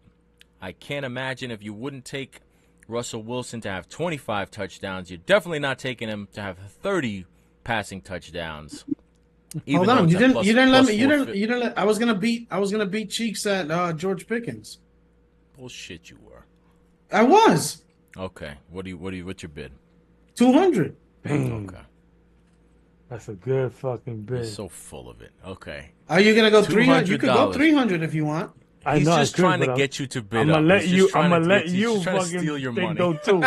Speaker 1: I can't imagine if you wouldn't take Russell Wilson to have 25 touchdowns. You're definitely not taking him to have 30 passing touchdowns.
Speaker 4: Hold on, you didn't let me. I was gonna beat Cheeks at George Pickens.
Speaker 1: Bullshit, you were.
Speaker 4: I was.
Speaker 1: Okay. What's your bid?
Speaker 4: 200.
Speaker 1: Okay.
Speaker 2: That's a good fucking bid.
Speaker 1: You're so full of it. Okay.
Speaker 4: Are you gonna go 300? You could go
Speaker 1: $200.
Speaker 4: 300 if you want.
Speaker 2: I
Speaker 1: He's
Speaker 2: know
Speaker 1: just
Speaker 2: I could,
Speaker 1: trying to
Speaker 2: but
Speaker 1: get you to bid
Speaker 2: I'm gonna
Speaker 1: up.
Speaker 2: let
Speaker 1: He's
Speaker 2: you.
Speaker 1: just
Speaker 2: I'm
Speaker 1: trying
Speaker 2: gonna
Speaker 1: to
Speaker 2: let
Speaker 1: get he's
Speaker 2: you
Speaker 1: just trying to
Speaker 2: fucking
Speaker 1: steal your
Speaker 2: think
Speaker 1: money.
Speaker 2: though too.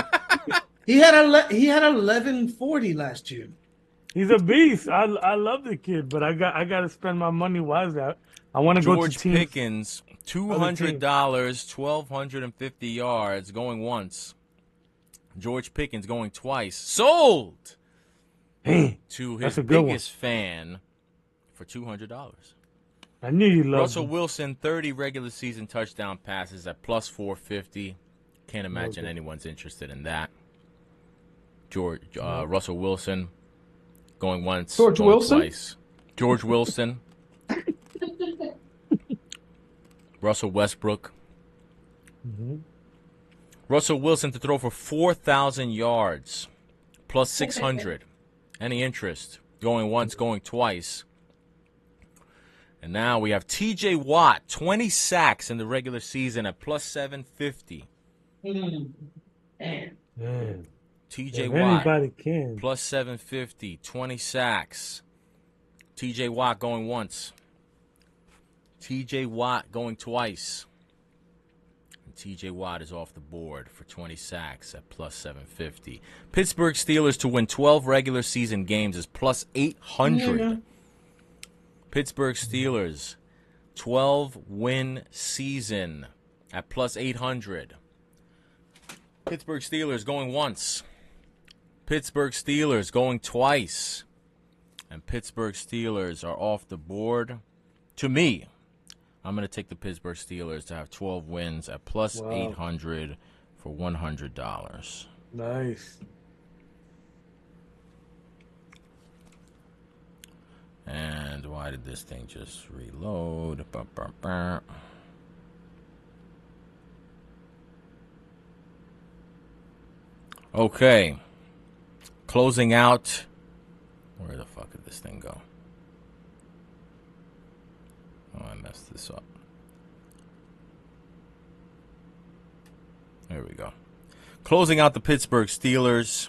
Speaker 4: He had 1140 last year.
Speaker 2: He's a beast. I love the kid, but I got to spend my money wisely. I want to go to
Speaker 1: George
Speaker 2: teams.
Speaker 1: Pickens,
Speaker 2: Other teams.
Speaker 1: $200, 1,250 yards, going once. George Pickens going twice. Sold
Speaker 2: Hey,
Speaker 1: to his
Speaker 2: that's a good one.
Speaker 1: biggest fan for $200.
Speaker 2: I knew you loved
Speaker 1: Russell
Speaker 2: him.
Speaker 1: Wilson, 30 regular season touchdown passes at plus 450. Can't imagine
Speaker 2: Okay.
Speaker 1: anyone's interested in that. Russell Wilson going once,
Speaker 6: George
Speaker 1: going
Speaker 6: Wilson?
Speaker 1: twice. George Wilson. Russell Westbrook.
Speaker 2: Mhm.
Speaker 1: Russell Wilson to throw for 4,000 yards, plus 600. Any interest? Going once, going twice. And now we have T.J. Watt, 20 sacks in the regular season at plus 750.
Speaker 2: Man,
Speaker 1: T.J.
Speaker 2: if
Speaker 1: Watt,
Speaker 2: anybody can.
Speaker 1: plus 750, 20 sacks. T.J. Watt going once. T.J. Watt going twice. And T.J. Watt is off the board for 20 sacks at plus 750. Pittsburgh Steelers to win 12 regular season games is plus 800. Pittsburgh Steelers, 12-win season at plus 800. Pittsburgh Steelers going once. Pittsburgh Steelers going twice. And Pittsburgh Steelers are off the board. To me, I'm going to take the Pittsburgh Steelers to have 12 wins at plus 800 for $100.
Speaker 2: Nice.
Speaker 1: And why did this thing just reload? Okay. Closing out. Where the fuck did this thing go? Oh, I messed this up. There we go. Closing out the Pittsburgh Steelers.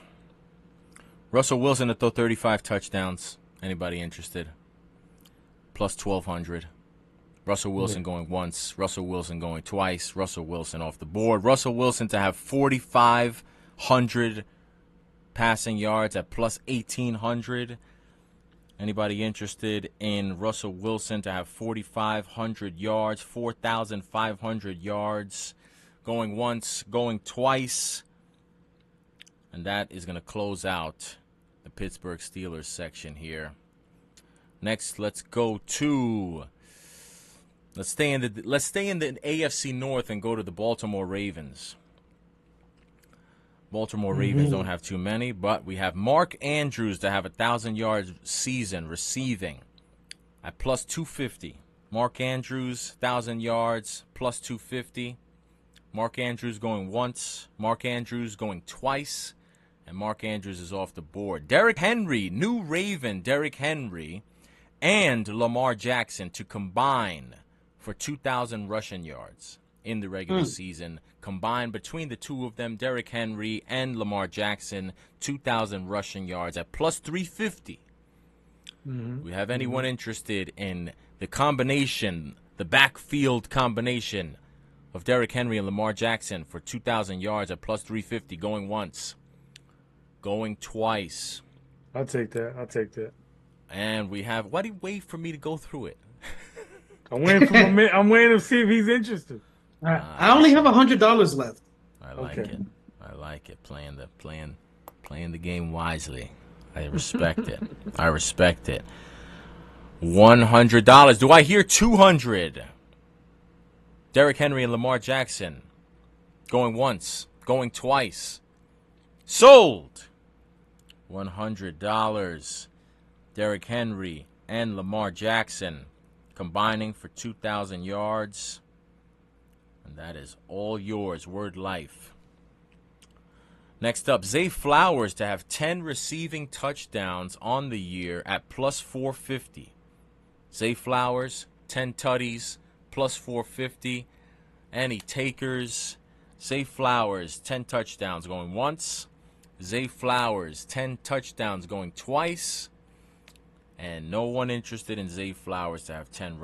Speaker 1: Russell Wilson to throw 35 touchdowns. Anybody interested? Plus 1,200. Russell Wilson going once. Russell Wilson going twice. Russell Wilson off the board. Russell Wilson to have 4,500 passing yards at plus 1,800. Anybody interested in Russell Wilson to have 4,500 yards, 4,500 yards, going once, going twice? And that is going to close out the Pittsburgh Steelers section here. Next, let's stay in the AFC North and go to the Baltimore Ravens. Baltimore Ravens don't have too many, but we have Mark Andrews to have 1,000 yards season receiving at plus 250. Mark Andrews, 1,000 yards, plus 250. Mark Andrews going once. Mark Andrews going twice. And Mark Andrews is off the board. Derrick Henry, new Raven, Derrick Henry, and Lamar Jackson to combine for 2,000 rushing yards in the regular season. Combined between the two of them, Derrick Henry and Lamar Jackson, 2,000 rushing yards at plus 350. We have anyone interested in the combination, the backfield combination of Derrick Henry and Lamar Jackson for 2,000 yards at plus 350, going once, going twice.
Speaker 2: I'll take that.
Speaker 1: And we have, why do you wait for me to go through it?
Speaker 2: I'm waiting for I'm waiting to see if he's interested.
Speaker 4: I only have $100 left.
Speaker 1: I like
Speaker 2: Okay.
Speaker 1: it. I like it. Playing the game wisely. I respect it. I respect it. $100. Do I hear 200? Derrick Henry and Lamar Jackson going once, going twice. Sold. $100. Derrick Henry and Lamar Jackson combining for 2,000 yards. And that is all yours, Word Life. Next up, Zay Flowers to have 10 receiving touchdowns on the year at plus 450. Zay Flowers, 10 tutties, plus 450. Any takers? Zay Flowers, 10 touchdowns going once. Zay Flowers, 10 touchdowns going twice. And no one interested in Zay Flowers to have 10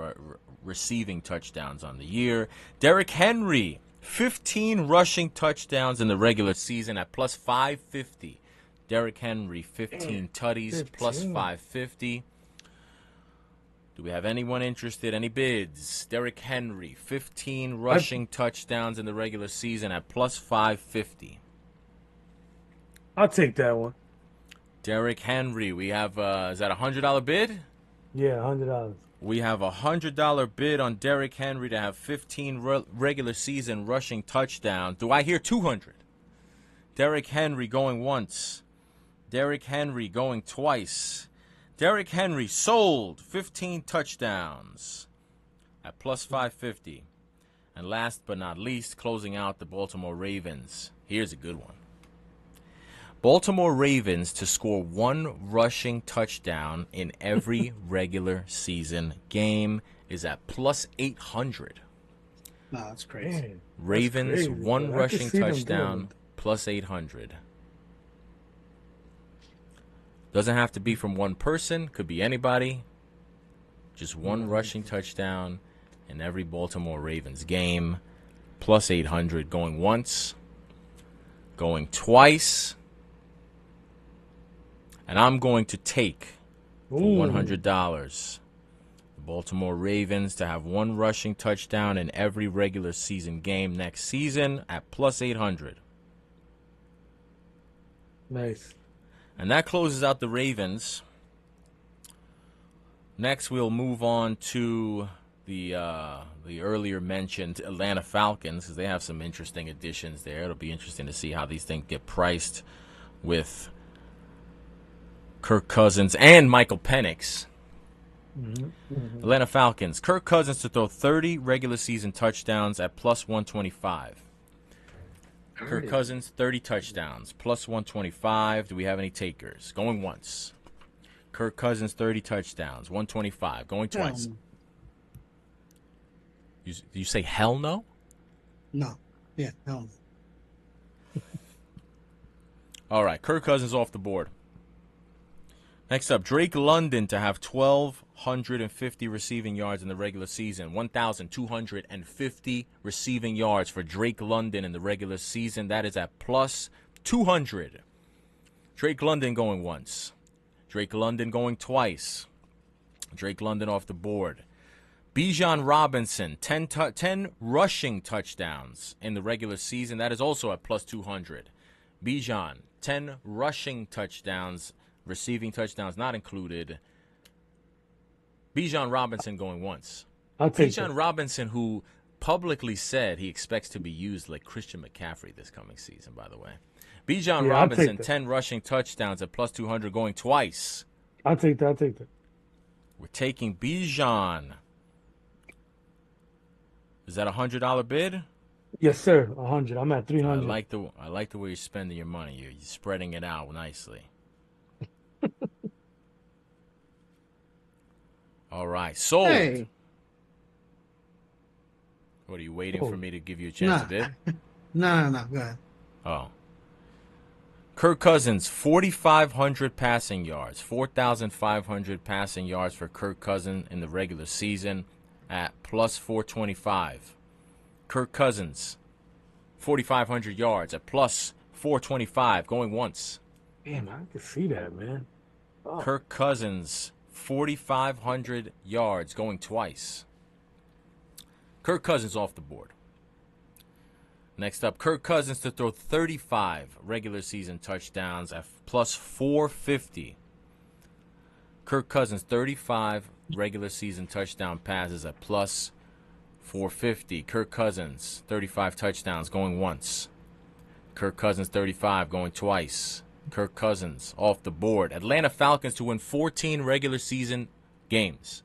Speaker 1: receiving touchdowns on the year. Derrick Henry, 15 rushing touchdowns in the regular season at plus 550. Derrick Henry, 15 tutties, plus 550. Do we have anyone interested? Any bids? Derrick Henry, 15 rushing touchdowns in the regular season at plus 550.
Speaker 2: I'll take that one.
Speaker 1: Derrick Henry, we have, is that a $100 bid?
Speaker 2: Yeah, $100.
Speaker 1: We have a $100 bid on Derrick Henry to have 15 regular season rushing touchdowns. Do I hear 200? Derrick Henry going once. Derrick Henry going twice. Derrick Henry sold 15 touchdowns at plus 550. And last but not least, closing out the Baltimore Ravens. Here's a good one. Baltimore Ravens to score 1 rushing touchdown in every regular season game is at plus 800.
Speaker 4: No, that's crazy.
Speaker 2: Man,
Speaker 1: Ravens,
Speaker 2: crazy,
Speaker 1: 1
Speaker 2: bro. I can
Speaker 1: rushing
Speaker 2: see them
Speaker 1: touchdown,
Speaker 2: doing
Speaker 1: plus 800. Doesn't have to be from one person. Could be anybody. Just 1 rushing touchdown in every Baltimore Ravens game. Plus 800 going once. Going twice. And I'm going to take for $100 the Baltimore Ravens to have 1 rushing touchdown in every regular season game next season at plus 800.
Speaker 2: Nice.
Speaker 1: And that closes out the Ravens. Next, we'll move on to the earlier mentioned Atlanta Falcons, because they have some interesting additions there. It'll be interesting to see how these things get priced with Kirk Cousins and Michael Penix. Atlanta Falcons. Kirk Cousins to throw 30 regular season touchdowns at plus 125. Kirk Cousins, 30 touchdowns, plus 125. Do we have any takers? Going once. Kirk Cousins, 30 touchdowns, 125. Going twice. You say hell no?
Speaker 4: No. Yeah, no.
Speaker 1: All right, Kirk Cousins off the board. Next up, Drake London to have 1,250 receiving yards in the regular season. 1,250 receiving yards for Drake London in the regular season. That is at plus 200. Drake London going once. Drake London going twice. Drake London off the board. Bijan Robinson, 10 rushing touchdowns in the regular season. That is also at plus 200. Bijan, 10 rushing touchdowns. Receiving touchdowns not included. Bijan Robinson going once.
Speaker 2: I'll take
Speaker 1: Bijan
Speaker 2: that.
Speaker 1: Robinson, who publicly said he expects to be used like Christian McCaffrey this coming season, by the way. Bijan
Speaker 2: Yeah, I'll
Speaker 1: Robinson,
Speaker 2: take that.
Speaker 1: 10 rushing touchdowns at plus 200 going twice.
Speaker 2: I'll take that. I'll take that.
Speaker 1: We're taking Bijan. Is that a $100 bid?
Speaker 2: Yes, sir. 100. I'm at 300.
Speaker 1: I like the way you're spending your money. You're spreading it out nicely. All right, sold.
Speaker 4: Hey.
Speaker 1: What are you waiting for me to give you a chance to bid?
Speaker 4: No. Go ahead.
Speaker 1: Oh. Kirk Cousins, 4,500 passing yards, 4,500 passing yards for Kirk Cousins in the regular season at plus 425. Kirk Cousins, 4,500 yards at plus 425, going once.
Speaker 2: Damn, I can see that, man. Oh.
Speaker 1: Kirk Cousins, 4,500 yards, going twice. Kirk Cousins off the board. Next up, Kirk Cousins to throw 35 regular season touchdowns at plus 450. Kirk Cousins, 35 regular season touchdown passes at plus 450. Kirk Cousins, 35 touchdowns, going once. Kirk Cousins, 35, going twice. Kirk Cousins off the board. Atlanta Falcons to win 14 regular season games.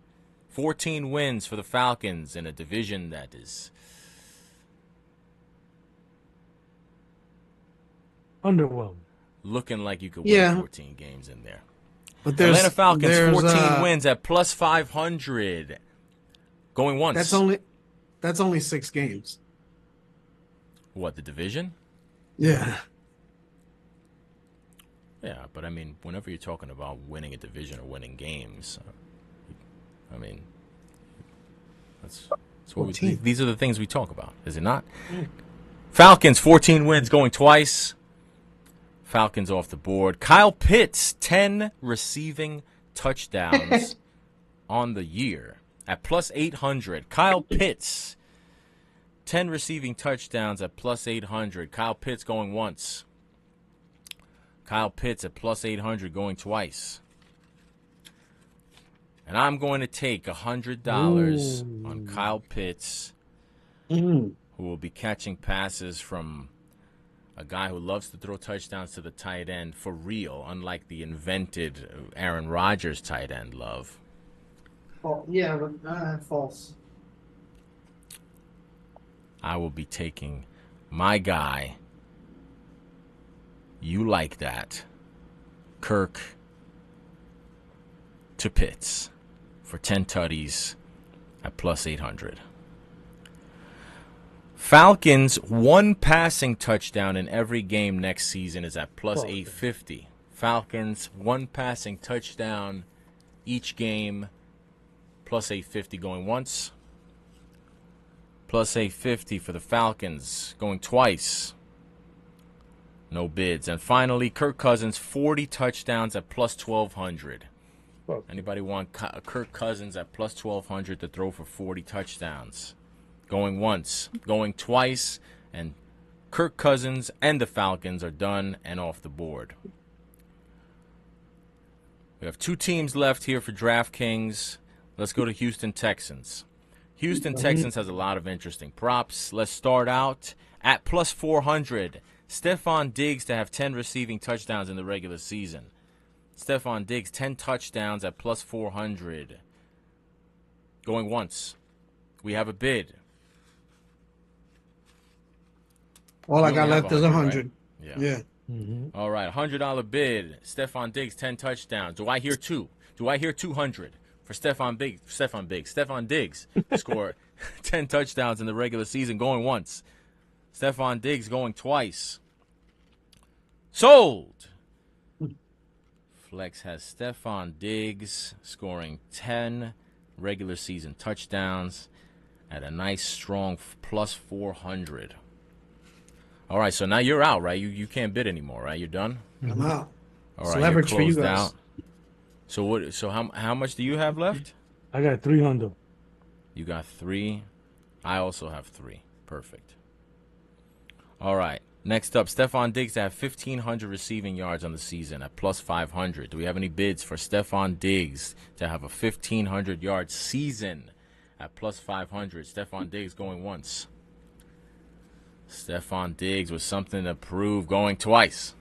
Speaker 1: 14 wins for the Falcons in a division that is
Speaker 2: Underwhelming.
Speaker 1: looking like you could
Speaker 4: Yeah.
Speaker 1: win 14 games in there.
Speaker 4: But there's
Speaker 1: Atlanta Falcons,
Speaker 4: there's,
Speaker 1: 14 wins at plus 500. Going once.
Speaker 4: That's only 6 games.
Speaker 1: What, the division?
Speaker 4: Yeah.
Speaker 1: Yeah, but I mean, whenever you're talking about winning a division or winning games, I mean, that's what
Speaker 4: 14.
Speaker 1: these are the things we talk about, is it not?
Speaker 4: Mm.
Speaker 1: Falcons, 14 wins, going twice. Falcons off the board. Kyle Pitts, 10 receiving touchdowns on the year at plus 800. Kyle Pitts, 10 receiving touchdowns at plus 800. Kyle Pitts going once. Kyle Pitts at plus 800 going twice. And I'm going to take $100 on Kyle Pitts,
Speaker 4: Mm.
Speaker 1: who will be catching passes from a guy who loves to throw touchdowns to the tight end for real, unlike the invented Aaron Rodgers tight end love.
Speaker 4: Oh, yeah, but false.
Speaker 1: I will be taking my guy. You like that. Kirk to Pitts for 10 tutties at plus 800. Falcons, 1 passing touchdown in every game next season is at plus 850. Falcons, 1 passing touchdown each game, plus 850 going once. Plus 850 for the Falcons going twice. No bids. And finally, Kirk Cousins, 40 touchdowns at plus 1,200. Anybody want Kirk Cousins at plus 1,200 to throw for 40 touchdowns? Going once, going twice, and Kirk Cousins and the Falcons are done and off the board. We have 2 teams left here for DraftKings. Let's go to Houston Texans. Houston Texans has a lot of interesting props. Let's start out at plus 400. Stephon Diggs to have 10 receiving touchdowns in the regular season. Stephon Diggs, 10 touchdowns at plus 400. Going once. We have a bid.
Speaker 4: All I
Speaker 1: We
Speaker 4: got
Speaker 1: only have
Speaker 4: left is 100.
Speaker 1: right?
Speaker 4: Yeah.
Speaker 1: All right, $100 bid. Stephon Diggs, 10 touchdowns. Do I hear 2? Do I hear 200 for Stephon Diggs to score 10 touchdowns in the regular season going once. Stephon Diggs going twice. Sold. Flex has Stephon Diggs scoring 10 regular season touchdowns at a nice strong plus 400. All right, so now you're out, right? You can't bid anymore, right? You're done?
Speaker 4: I'm out.
Speaker 1: All
Speaker 4: It's
Speaker 1: right,
Speaker 4: leverage
Speaker 1: you're
Speaker 4: for you
Speaker 1: closed
Speaker 4: guys.
Speaker 1: out. So what? So how much do you have left?
Speaker 2: I got 300.
Speaker 1: You got 3. I also have 3. Perfect. All right. Next up, Stephon Diggs to have 1,500 receiving yards on the season at plus 500. Do we have any bids for Stephon Diggs to have a 1,500-yard season at plus 500? Stephon Diggs going once. Stephon Diggs with something to prove going twice.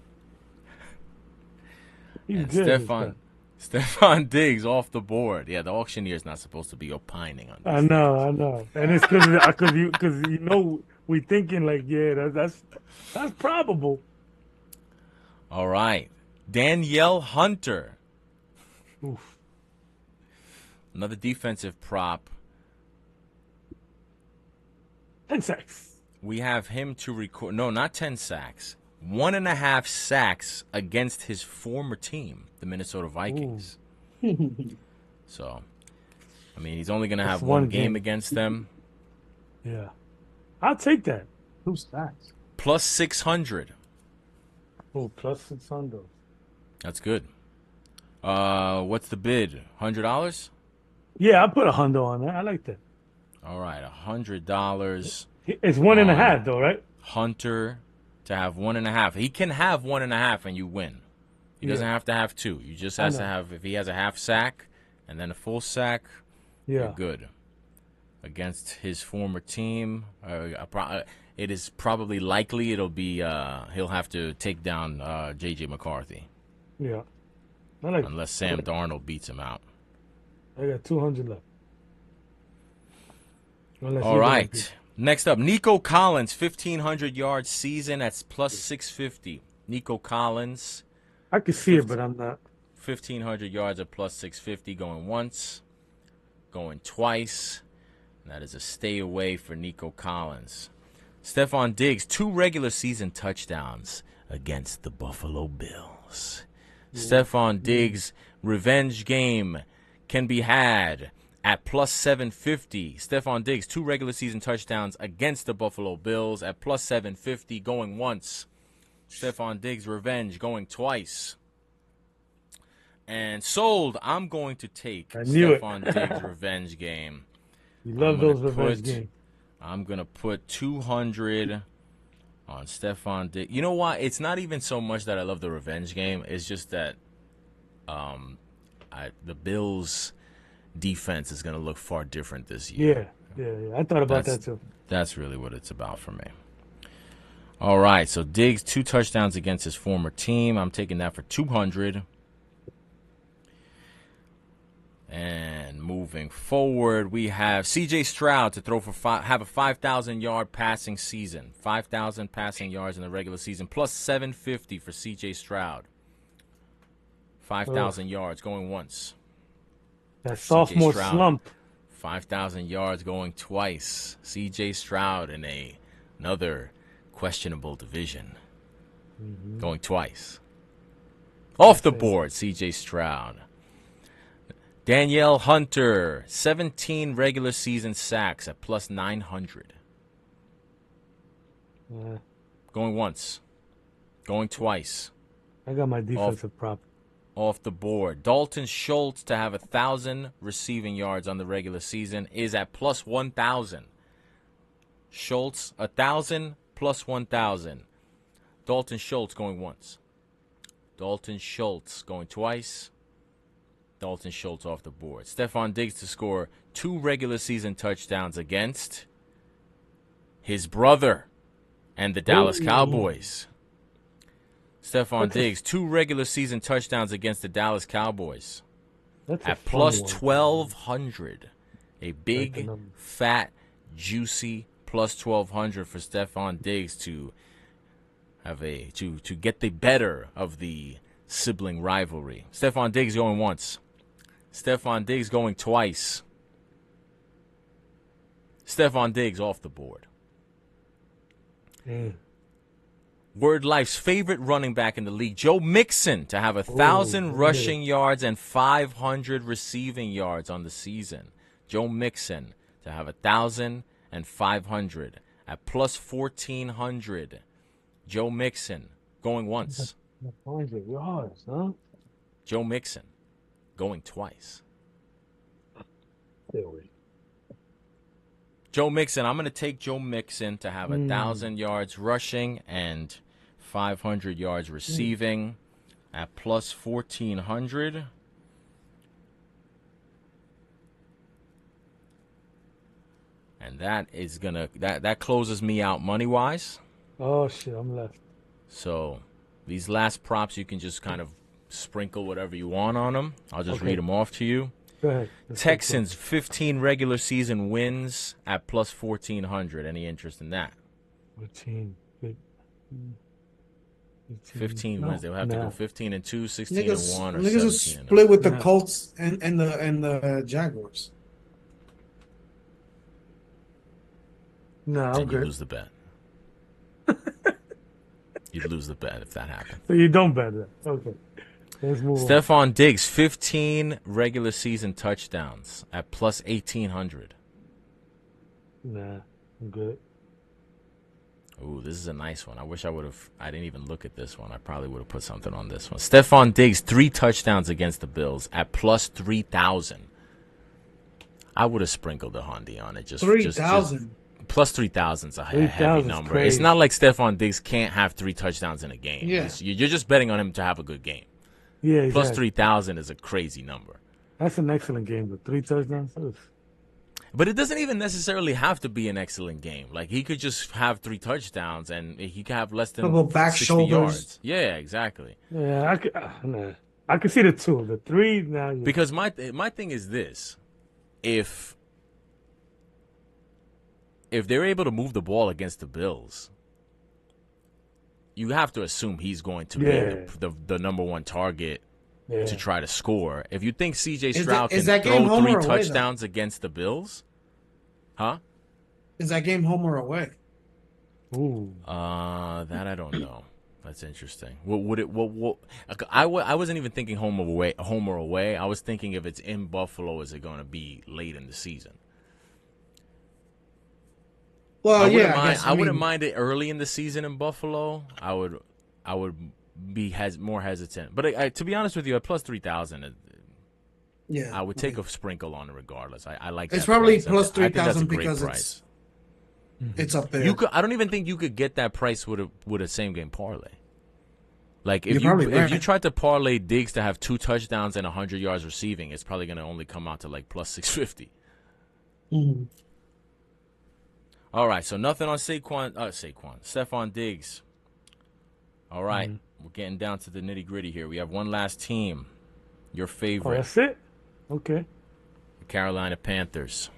Speaker 2: He's
Speaker 1: And
Speaker 2: good.
Speaker 1: Stephon Diggs off the board. Yeah, the auctioneer's not supposed to be opining on this.
Speaker 2: I know. And it's because you know we thinking like, yeah, that's probable.
Speaker 1: All right. Danielle Hunter.
Speaker 2: Oof.
Speaker 1: Another defensive prop.
Speaker 2: 10 sacks.
Speaker 1: We have him to record. No, not 10 sacks. 1.5 sacks against his former team, the Minnesota Vikings. So, I mean, he's only going to have one game against them.
Speaker 2: Yeah. I'll take that. 2 sacks.
Speaker 1: Plus 600.
Speaker 2: Oh, plus 600.
Speaker 1: That's good. What's the bid? $100?
Speaker 2: Yeah, I put 100 on that. I like that.
Speaker 1: All right, $100.
Speaker 2: It's 1.5 though, right?
Speaker 1: Hunter to have 1.5. He can have 1.5 and you win. He doesn't have to have 2. You just has to have, if he has a half sack and then a full sack, you're good. Against his former team, it is probably likely it'll be he'll have to take down J.J. McCarthy.
Speaker 2: Yeah.
Speaker 1: Unless Sam Darnold beats him out.
Speaker 2: I got 200 left.
Speaker 1: All right. Next up, Nico Collins, 1,500-yard season. That's plus 650. Nico Collins.
Speaker 2: I can see it, but I'm not.
Speaker 1: 1,500 yards at plus 650 going once, going twice. And that is a stay away for Nico Collins. Stephon Diggs, 2 regular season touchdowns against the Buffalo Bills. Stephon Diggs revenge game can be had at plus 750. Stephon Diggs, 2 regular season touchdowns against the Buffalo Bills at plus 750, going once. Stephon Diggs revenge going twice. And sold. I'm going to take
Speaker 2: I knew it.
Speaker 1: Stephon Diggs revenge game.
Speaker 2: You love those revenge games.
Speaker 1: I'm going to put 200 on Stephon Diggs. You know what? It's not even so much that I love the revenge game. It's just that the Bills' defense is going to look far different this year.
Speaker 2: Yeah. I thought about that too.
Speaker 1: That's really what it's about for me. All right, so Diggs, 2 touchdowns against his former team. I'm taking that for 200. And moving forward, we have C.J. Stroud to throw for have a 5,000-yard passing season. 5,000 passing yards in the regular season, plus 750 for C.J. Stroud. 5,000 yards going once.
Speaker 2: That sophomore slump.
Speaker 1: 5,000 yards going twice. C.J. Stroud in another questionable division. Going twice. Off the board, C.J. Stroud. Danielle Hunter, 17 regular season sacks at plus 900. Going once. Going twice.
Speaker 2: I got my defensive prop.
Speaker 1: Off the board. Dalton Schultz to have 1,000 receiving yards on the regular season is at plus 1,000. Schultz, 1,000 plus 1,000. Dalton Schultz going once. Dalton Schultz going twice. Dalton Schultz off the board. Stephon Diggs to score 2 regular season touchdowns against his brother and the Dallas Cowboys. Stephon Diggs, 2 regular season touchdowns against the Dallas Cowboys.
Speaker 2: That's
Speaker 1: at plus 1,200. A big, fat, juicy plus 1,200 for Stephon Diggs to have to get the better of the sibling rivalry. Stephon Diggs going once. Stephon Diggs going twice. Stephon Diggs off the board. Word Life's favorite running back in the league, Joe Mixon, to have 1,000 rushing yards and 500 receiving yards on the season. Joe Mixon to have 1,000 and 500 at plus 1,400. Joe Mixon going once.
Speaker 2: 500 yards, huh?
Speaker 1: Joe Mixon going twice. Joe Mixon, I'm going to take Joe Mixon to have 1,000 yards rushing and 500 yards receiving at plus 1,400. And that is that closes me out money wise.
Speaker 2: Oh shit, I'm left.
Speaker 1: So these last props, you can just kind of sprinkle whatever you want on them. I'll just read them off to you.
Speaker 2: Go ahead.
Speaker 1: Texans, 15 regular season wins at plus 1,400. Any interest in that? 15 wins. They'll have to go 15 and 2, 16 and 1, or 17
Speaker 4: will split with the Colts and the Jaguars.
Speaker 2: No, I'm good.
Speaker 1: You lose the bet. You'd lose the bet if that happened.
Speaker 2: So you don't bet that. Okay. Let's move on.
Speaker 1: Stephon Diggs, 15 regular season touchdowns at plus 1,800.
Speaker 2: Nah, I'm good.
Speaker 1: Ooh, this is a nice one. I wish I didn't even look at this one. I probably would have put something on this one. Stephon Diggs, 3 touchdowns against the Bills at plus 3,000. I would have sprinkled the Hondy on it.
Speaker 4: 3,000.
Speaker 1: Plus 3,000 is a heavy number. Crazy. It's not like Stephon Diggs can't have 3 touchdowns in a game.
Speaker 4: Yeah.
Speaker 1: You're just betting on him to have a good game.
Speaker 2: Yeah, exactly.
Speaker 1: Plus 3,000 is a crazy number.
Speaker 2: That's an excellent game, but 3 touchdowns?
Speaker 1: But it doesn't even necessarily have to be an excellent game. Like, he could just have 3 touchdowns, and he could have less than
Speaker 4: back
Speaker 1: 60
Speaker 4: shoulders.
Speaker 1: yards. Yeah, exactly.
Speaker 2: Yeah, I could see the 2. The 3, now. Yeah.
Speaker 1: Because my thing is this. If they're able to move the ball against the Bills, you have to assume he's going to be the number 1 target to try to score. If you think C.J. Stroud can throw 3 touchdowns against the Bills,
Speaker 4: is that game home or away?
Speaker 2: Ooh.
Speaker 1: That I don't know. That's interesting. What would it? What? I wasn't even thinking home or away. I was thinking if it's in Buffalo, is it going to be late in the season?
Speaker 4: Well,
Speaker 1: I wouldn't
Speaker 4: yeah, I
Speaker 1: mind.
Speaker 4: guess.
Speaker 1: I wouldn't mind it early in the season in Buffalo. I would be more hesitant. But to be honest with you, at plus 3,000,
Speaker 4: yeah,
Speaker 1: I would take a sprinkle on it regardless. I like.
Speaker 4: It's
Speaker 1: that
Speaker 4: probably
Speaker 1: price.
Speaker 4: plus
Speaker 1: I think that's a
Speaker 4: 3,000
Speaker 1: great
Speaker 4: because
Speaker 1: price.
Speaker 4: it's up there.
Speaker 1: You could. I don't even think you could get that price with a same game parlay. Like
Speaker 4: You're
Speaker 1: if
Speaker 4: probably
Speaker 1: if you
Speaker 4: right.
Speaker 1: tried to parlay Diggs to have 2 touchdowns and 100 yards receiving, it's probably going to only come out to like plus 650.
Speaker 4: Mhm.
Speaker 1: All right, so nothing on Stephon Diggs. All right, we're getting down to the nitty gritty here. We have one last team. Your
Speaker 2: Oh,
Speaker 1: favorite,
Speaker 2: that's it. Okay.
Speaker 1: the Carolina Panthers.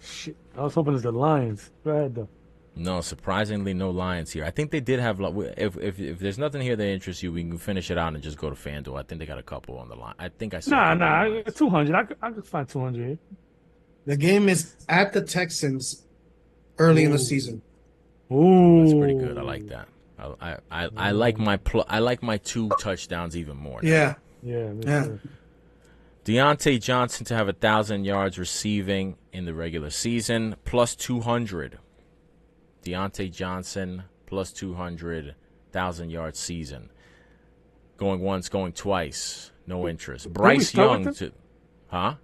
Speaker 2: Shit. I was hoping it's the Lions. Go ahead though.
Speaker 1: No, surprisingly, no Lions here. I think they did have. If there's nothing here that interests you, we can finish it out and just go to FanDuel. I think they got a couple on the line. I think I saw.
Speaker 2: Nah. 200. I could find 200 here.
Speaker 4: The game is at the Texans early in the season.
Speaker 2: Ooh.
Speaker 1: That's pretty good. I like that. I like I like my 2 touchdowns even more.
Speaker 4: Yeah.
Speaker 2: Yeah. me
Speaker 4: Yeah.
Speaker 2: too.
Speaker 1: Deontay Johnson to have 1,000 yards receiving in the regular season, plus 200. Deontay Johnson, plus 200, 1,000 yard season. Going once, going twice. No interest. Bryce
Speaker 2: start
Speaker 1: Young
Speaker 2: with
Speaker 1: to, huh?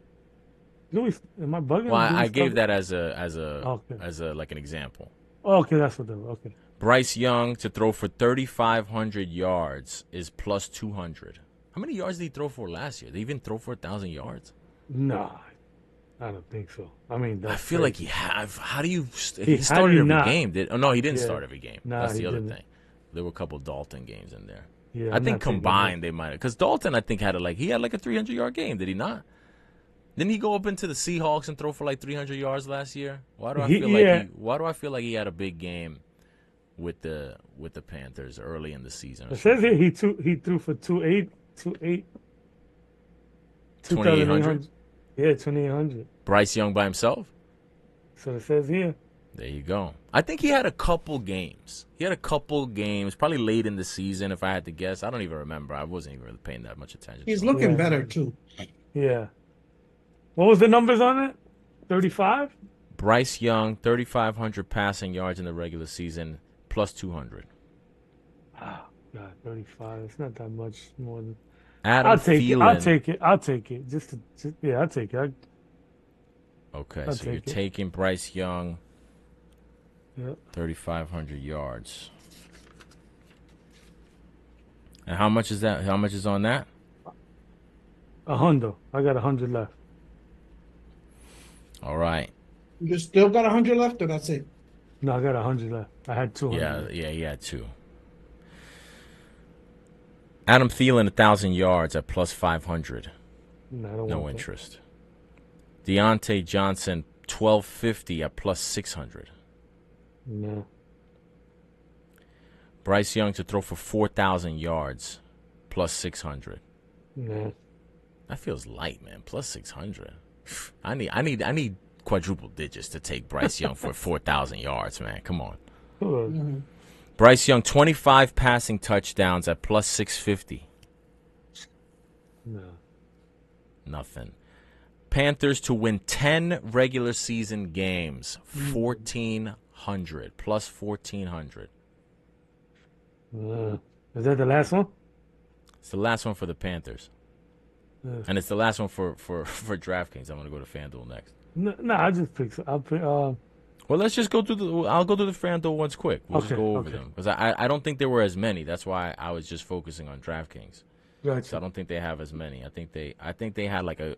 Speaker 2: Am I bugging?
Speaker 1: Well, I
Speaker 2: Louis
Speaker 1: gave
Speaker 2: start-
Speaker 1: that as
Speaker 2: Okay.
Speaker 1: a like an example.
Speaker 2: Oh, okay, that's what they were. Okay.
Speaker 1: Bryce Young to throw for 3,500 yards is plus 200. How many yards did he throw for last year? Did he even throw for 1,000 yards?
Speaker 2: Nah, I don't think so. I mean,
Speaker 1: I
Speaker 2: that's
Speaker 1: feel like
Speaker 2: crazy.
Speaker 1: he have. How do you?
Speaker 2: How
Speaker 1: He
Speaker 2: do
Speaker 1: started
Speaker 2: you
Speaker 1: every
Speaker 2: not?
Speaker 1: game. No, he didn't
Speaker 2: Yeah.
Speaker 1: start every game.
Speaker 2: Nah,
Speaker 1: That's
Speaker 2: he
Speaker 1: the other
Speaker 2: didn't.
Speaker 1: thing. There were a couple Dalton games in there.
Speaker 2: Yeah,
Speaker 1: I
Speaker 2: I'm
Speaker 1: think
Speaker 2: not taking
Speaker 1: combined they might have. Because Dalton, I think, had a 300-yard game. Did he not? Didn't he go up into the Seahawks and throw for like 300 yards last year? Why do I feel Why do I feel like he had a big game with the Panthers early in the season?
Speaker 2: It says here he threw for 2,800.
Speaker 1: 2,800?
Speaker 2: Yeah, 2,800.
Speaker 1: Bryce Young by himself?
Speaker 2: So it says here.
Speaker 1: There you go. I think he had a couple games. Probably late in the season, if I had to guess. I don't even remember. I wasn't even really paying that much attention.
Speaker 4: He's
Speaker 1: to him.
Speaker 4: looking
Speaker 2: Yeah.
Speaker 4: better too.
Speaker 2: Yeah. What was the numbers on it? 35?
Speaker 1: Bryce Young, 3,500 passing yards in the regular season, plus 200.
Speaker 2: Oh, God, 35. It's not that much more than.
Speaker 1: Adam
Speaker 2: I'll take it.
Speaker 1: Thielen.
Speaker 2: I'll take it. Yeah, I'll take it.
Speaker 1: Okay,
Speaker 2: I'll
Speaker 1: so you're
Speaker 2: take it.
Speaker 1: taking Bryce Young,
Speaker 2: Yeah.
Speaker 1: 3,500 yards. And how much is that? How much is on that?
Speaker 2: 100. I got 100 left.
Speaker 1: All right.
Speaker 4: You still got 100 left, or that's it?
Speaker 2: No, I got 100 left. I had 200.
Speaker 1: Yeah, he had 2. Adam Thielen, 1,000 yards at plus 500.
Speaker 2: No, I don't
Speaker 1: No
Speaker 2: want
Speaker 1: interest. Deontay Johnson, 1,250 at plus 600.
Speaker 2: that. No.
Speaker 1: Bryce Young to throw for 4,000 yards, plus 600.
Speaker 2: No.
Speaker 1: That feels light, man. Plus 600. I need quadruple digits to take Bryce Young for 4,000 yards, man. Come on.
Speaker 2: Hold
Speaker 1: Bryce Young, 25 passing touchdowns at plus 650.
Speaker 2: No.
Speaker 1: Nothing. Panthers to win 10 regular season games, 1,400. Plus 1,400.
Speaker 2: Is that the last one?
Speaker 1: It's the last one for the Panthers.
Speaker 2: Yeah.
Speaker 1: And it's the last one for DraftKings. I'm going to go to FanDuel next.
Speaker 2: No, I just picked. I'll pick.
Speaker 1: Well, let's just go through I'll go through the FanDuel ones quick. We'll just
Speaker 2: Okay,
Speaker 1: go over
Speaker 2: okay.
Speaker 1: them. Because I don't think there were as many. That's why I was just focusing on DraftKings. So I
Speaker 2: Gotcha.
Speaker 1: don't think they have as many. I think they had like a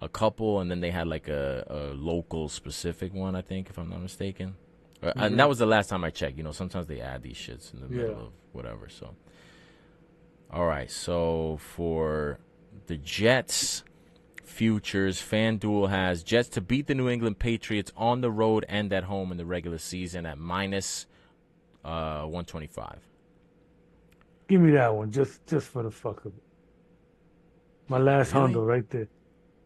Speaker 1: couple, and then they had like a local specific one, I think, if I'm not mistaken. And that was the last time I checked. You know, sometimes they add these shits in the middle of whatever. So, all right. So for the Jets futures, FanDuel has Jets to beat the New England Patriots on the road and at home in the regular season at minus 125.
Speaker 2: Give me that one, just for the fuck of it. My last
Speaker 1: Really?
Speaker 2: hundo right there.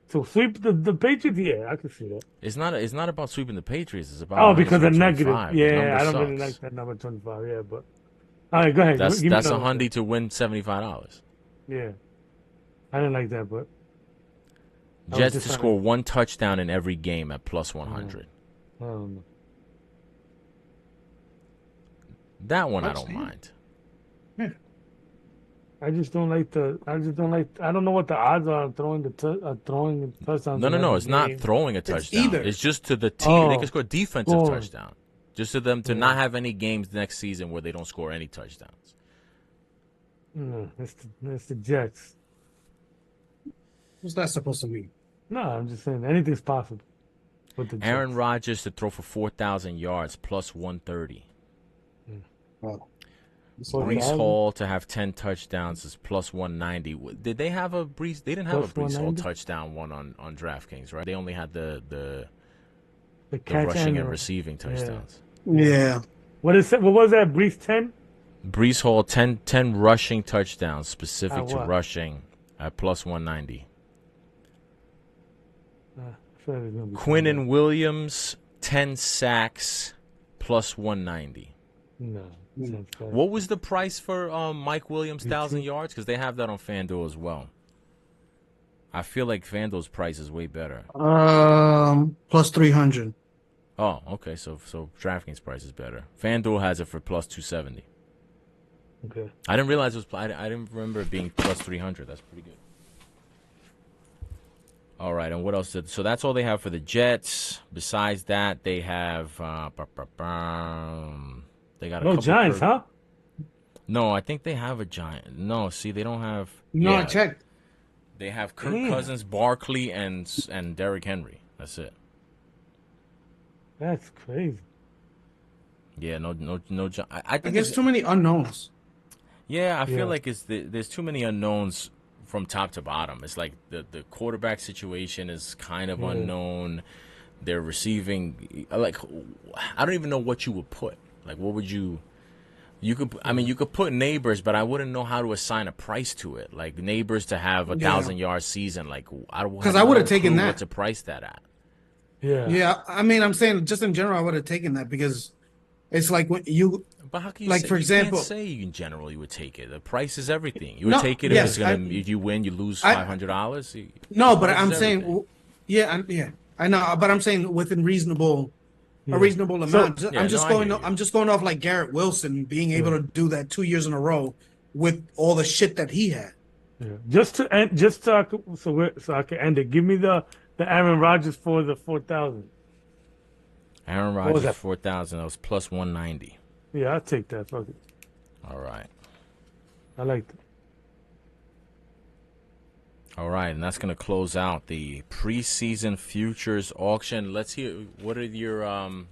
Speaker 2: So sweep the Patriots. Yeah, I can see that.
Speaker 1: It's not about sweeping the Patriots. It's about
Speaker 2: Oh,
Speaker 1: minus
Speaker 2: because of negative.
Speaker 1: 125. The
Speaker 2: Yeah,
Speaker 1: number
Speaker 2: I don't really
Speaker 1: sucks.
Speaker 2: like that number 25. Yeah, but All right, go ahead.
Speaker 1: That's
Speaker 2: Give me
Speaker 1: that's a
Speaker 2: another one.
Speaker 1: hundy to win $75.
Speaker 2: Yeah, I didn't like that, but I was
Speaker 1: Jets
Speaker 2: just
Speaker 1: to
Speaker 2: trying
Speaker 1: score one touchdown in every game at plus 100.
Speaker 2: I don't know.
Speaker 1: That one I don't
Speaker 4: Touchdown.
Speaker 1: mind.
Speaker 2: I just don't like the. I just don't like. I don't know what the odds are on throwing throwing touchdowns.
Speaker 1: No,
Speaker 2: in
Speaker 1: no, no.
Speaker 2: every
Speaker 1: It's not
Speaker 2: game.
Speaker 1: throwing a
Speaker 4: It's
Speaker 1: touchdown.
Speaker 4: either.
Speaker 1: It's just to the team. They
Speaker 2: Oh,
Speaker 1: can score a defensive
Speaker 2: scoring.
Speaker 1: touchdown. Just to them to not have any games next season where they don't score any touchdowns.
Speaker 2: No, it's the Jets.
Speaker 4: What's that supposed to mean?
Speaker 2: No, I'm just saying anything's possible with the
Speaker 1: Aaron
Speaker 2: Jets.
Speaker 1: Rodgers to throw for 4,000 yards plus 130.
Speaker 4: Oh.
Speaker 1: Brees
Speaker 2: 4,000?
Speaker 1: Hall to have 10 touchdowns is plus 190. Did they have a Brees? They didn't have
Speaker 2: Plus
Speaker 1: a Brees Hall
Speaker 2: 190?
Speaker 1: touchdown one on DraftKings, right? They only had the
Speaker 2: catch
Speaker 1: rushing and
Speaker 2: the-
Speaker 1: receiving touchdowns.
Speaker 4: Yeah.
Speaker 2: What is that? What was that? Brees 10?
Speaker 1: Brees Hall 10 rushing touchdowns specific
Speaker 2: At
Speaker 1: to
Speaker 2: what?
Speaker 1: rushing at plus 190.
Speaker 2: I feel like it's gonna be
Speaker 1: Quinnen Williams 10 sacks plus 190.
Speaker 2: No. sounds bad.
Speaker 1: What was the price for Mike Williams 1,000 yards? Because they have that on FanDuel as well. I feel like FanDuel's price is way better.
Speaker 4: Plus 300.
Speaker 1: Oh, okay. So DraftKings price is better. FanDuel has it for plus 270.
Speaker 2: Okay.
Speaker 1: I didn't realize it was. I didn't remember it being plus 300. That's pretty good. All right, and what else? So that's all they have for the Jets. Besides that, they have. They got a
Speaker 2: No
Speaker 1: couple
Speaker 2: Giants, huh?
Speaker 1: No, I think they have a Giant. No, see, they don't have.
Speaker 4: No,
Speaker 1: yeah,
Speaker 4: I checked.
Speaker 1: They have Kirk
Speaker 2: Damn.
Speaker 1: Cousins, Barkley, and Derrick Henry. That's it.
Speaker 2: That's crazy.
Speaker 1: Yeah, no. I
Speaker 4: I
Speaker 1: think
Speaker 4: guess
Speaker 1: it's,
Speaker 4: too many unknowns.
Speaker 1: yeah, I feel
Speaker 2: Yeah.
Speaker 1: like there's too many unknowns from top to bottom. It's like the quarterback situation is kind of unknown. They're receiving like I don't even know what you would put. Like what would you could I mean you could put Neighbors, but I wouldn't know how to assign a price to it. Like Neighbors to have a 1,000-yard season, like
Speaker 4: Because I would have taken that.
Speaker 1: What to price that at?
Speaker 2: Yeah.
Speaker 4: Yeah, I mean, I'm saying just in general, I would have taken that because it's like when you
Speaker 1: But how can you
Speaker 4: Like,
Speaker 1: say,
Speaker 4: for
Speaker 1: you
Speaker 4: example-
Speaker 1: can't say in general you would take it. The price is everything. You would
Speaker 4: No,
Speaker 1: take it
Speaker 4: yes,
Speaker 1: if it's gonna if you win, you lose $500.
Speaker 4: no, but
Speaker 1: Price
Speaker 4: I'm
Speaker 1: is
Speaker 4: saying,
Speaker 1: everything.
Speaker 4: yeah, I know, but I'm saying within a reasonable amount.
Speaker 2: So-
Speaker 1: Yeah, no, I hear you.
Speaker 4: I'm just going off like Garrett Wilson being able to do that 2 years in a row with all the shit that he had.
Speaker 2: Yeah. Just so I can end it. Give me the Aaron Rodgers for the 4,000.
Speaker 1: Aaron
Speaker 2: was
Speaker 1: Rodgers
Speaker 2: that?
Speaker 1: 4,000. That was plus 190.
Speaker 2: Yeah, I'll take that. Fuck it.
Speaker 1: All right.
Speaker 2: I like it.
Speaker 1: All right, and that's going to close out the preseason futures auction. Let's hear what are your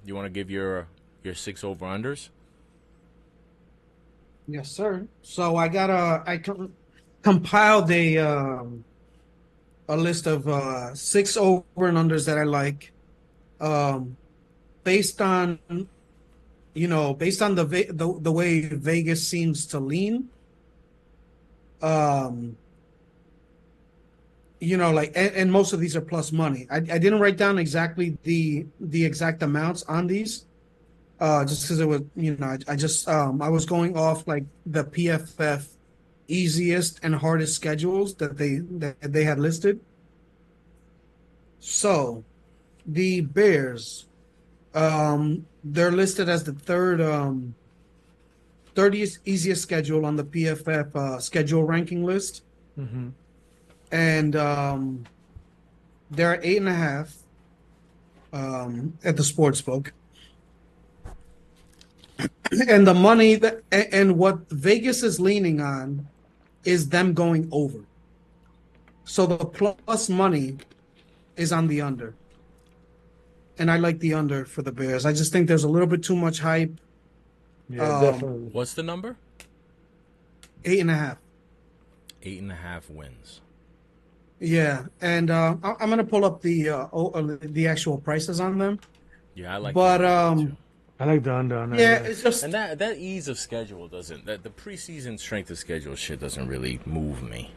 Speaker 1: you want to give your 6 over unders?
Speaker 4: Yes, sir. So compiled a list of 6 over and unders that I like, based on the way Vegas seems to lean. And most of these are plus money. I didn't write down exactly the exact amounts on these, just because it was, I was going off like the PFF easiest and hardest schedules that they had listed. So, the Bears, they're listed as the third 30th easiest schedule on the PFF schedule ranking list.
Speaker 2: Mm-hmm.
Speaker 4: And they're at 8.5 at the sports book. And the money and what Vegas is leaning on is them going over. So the plus money is on the under. And I like the under for the Bears. I just think there's a little bit too much hype.
Speaker 2: Yeah, definitely.
Speaker 1: What's the number?
Speaker 4: 8.5.
Speaker 1: 8.5 wins.
Speaker 4: Yeah, and I'm gonna pull up the actual prices on them.
Speaker 1: Yeah, I like
Speaker 4: But,
Speaker 1: the under, too.
Speaker 2: I like the under on that.
Speaker 4: Yeah, it's just
Speaker 1: And that ease of schedule doesn't the preseason strength of schedule shit doesn't really move me.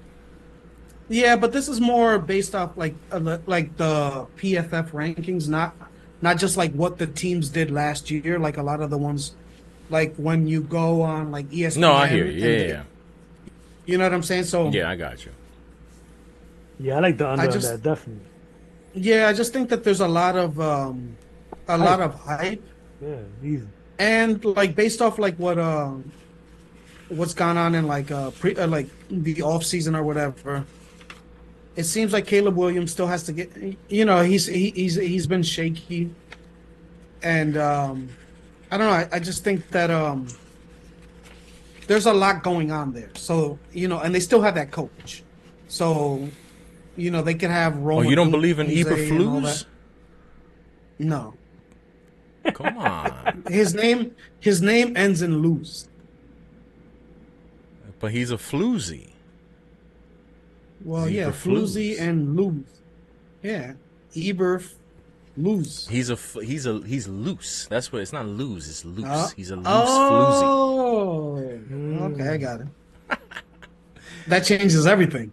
Speaker 4: yeah, but this is more based off like the PFF rankings, not just like what the teams did last year, like a lot of the ones like when you go on like ESPN
Speaker 1: No, I hear you.
Speaker 4: and
Speaker 1: Yeah, yeah,
Speaker 4: you know what I'm saying? So
Speaker 1: yeah. I got you.
Speaker 2: Yeah, I like the
Speaker 4: I
Speaker 2: under on
Speaker 4: just
Speaker 2: that definitely.
Speaker 4: yeah, I just think that there's a lot
Speaker 2: Hype.
Speaker 4: of hype
Speaker 2: Yeah, easy.
Speaker 4: and like based off like what's gone on in like like the off season or whatever. It seems like Caleb Williams still has to get, you know, he's been shaky, and I don't know. I just think that there's a lot going on there. So you know, and they still have that coach. So you know, they could have
Speaker 1: Oh,
Speaker 4: Roma
Speaker 1: you don't believe in
Speaker 4: and all that.
Speaker 1: Eberflus?
Speaker 4: No,
Speaker 1: Come on.
Speaker 4: his name ends in lose.
Speaker 1: But he's a floozy.
Speaker 4: Well, yeah, Floozy
Speaker 1: Eberflus.
Speaker 4: and lose. Yeah, Eber lose.
Speaker 1: He's loose. That's what it's not lose. It's loose.
Speaker 4: Uh,
Speaker 1: He's a loose floozy.
Speaker 4: oh, okay, I got it. That changes everything.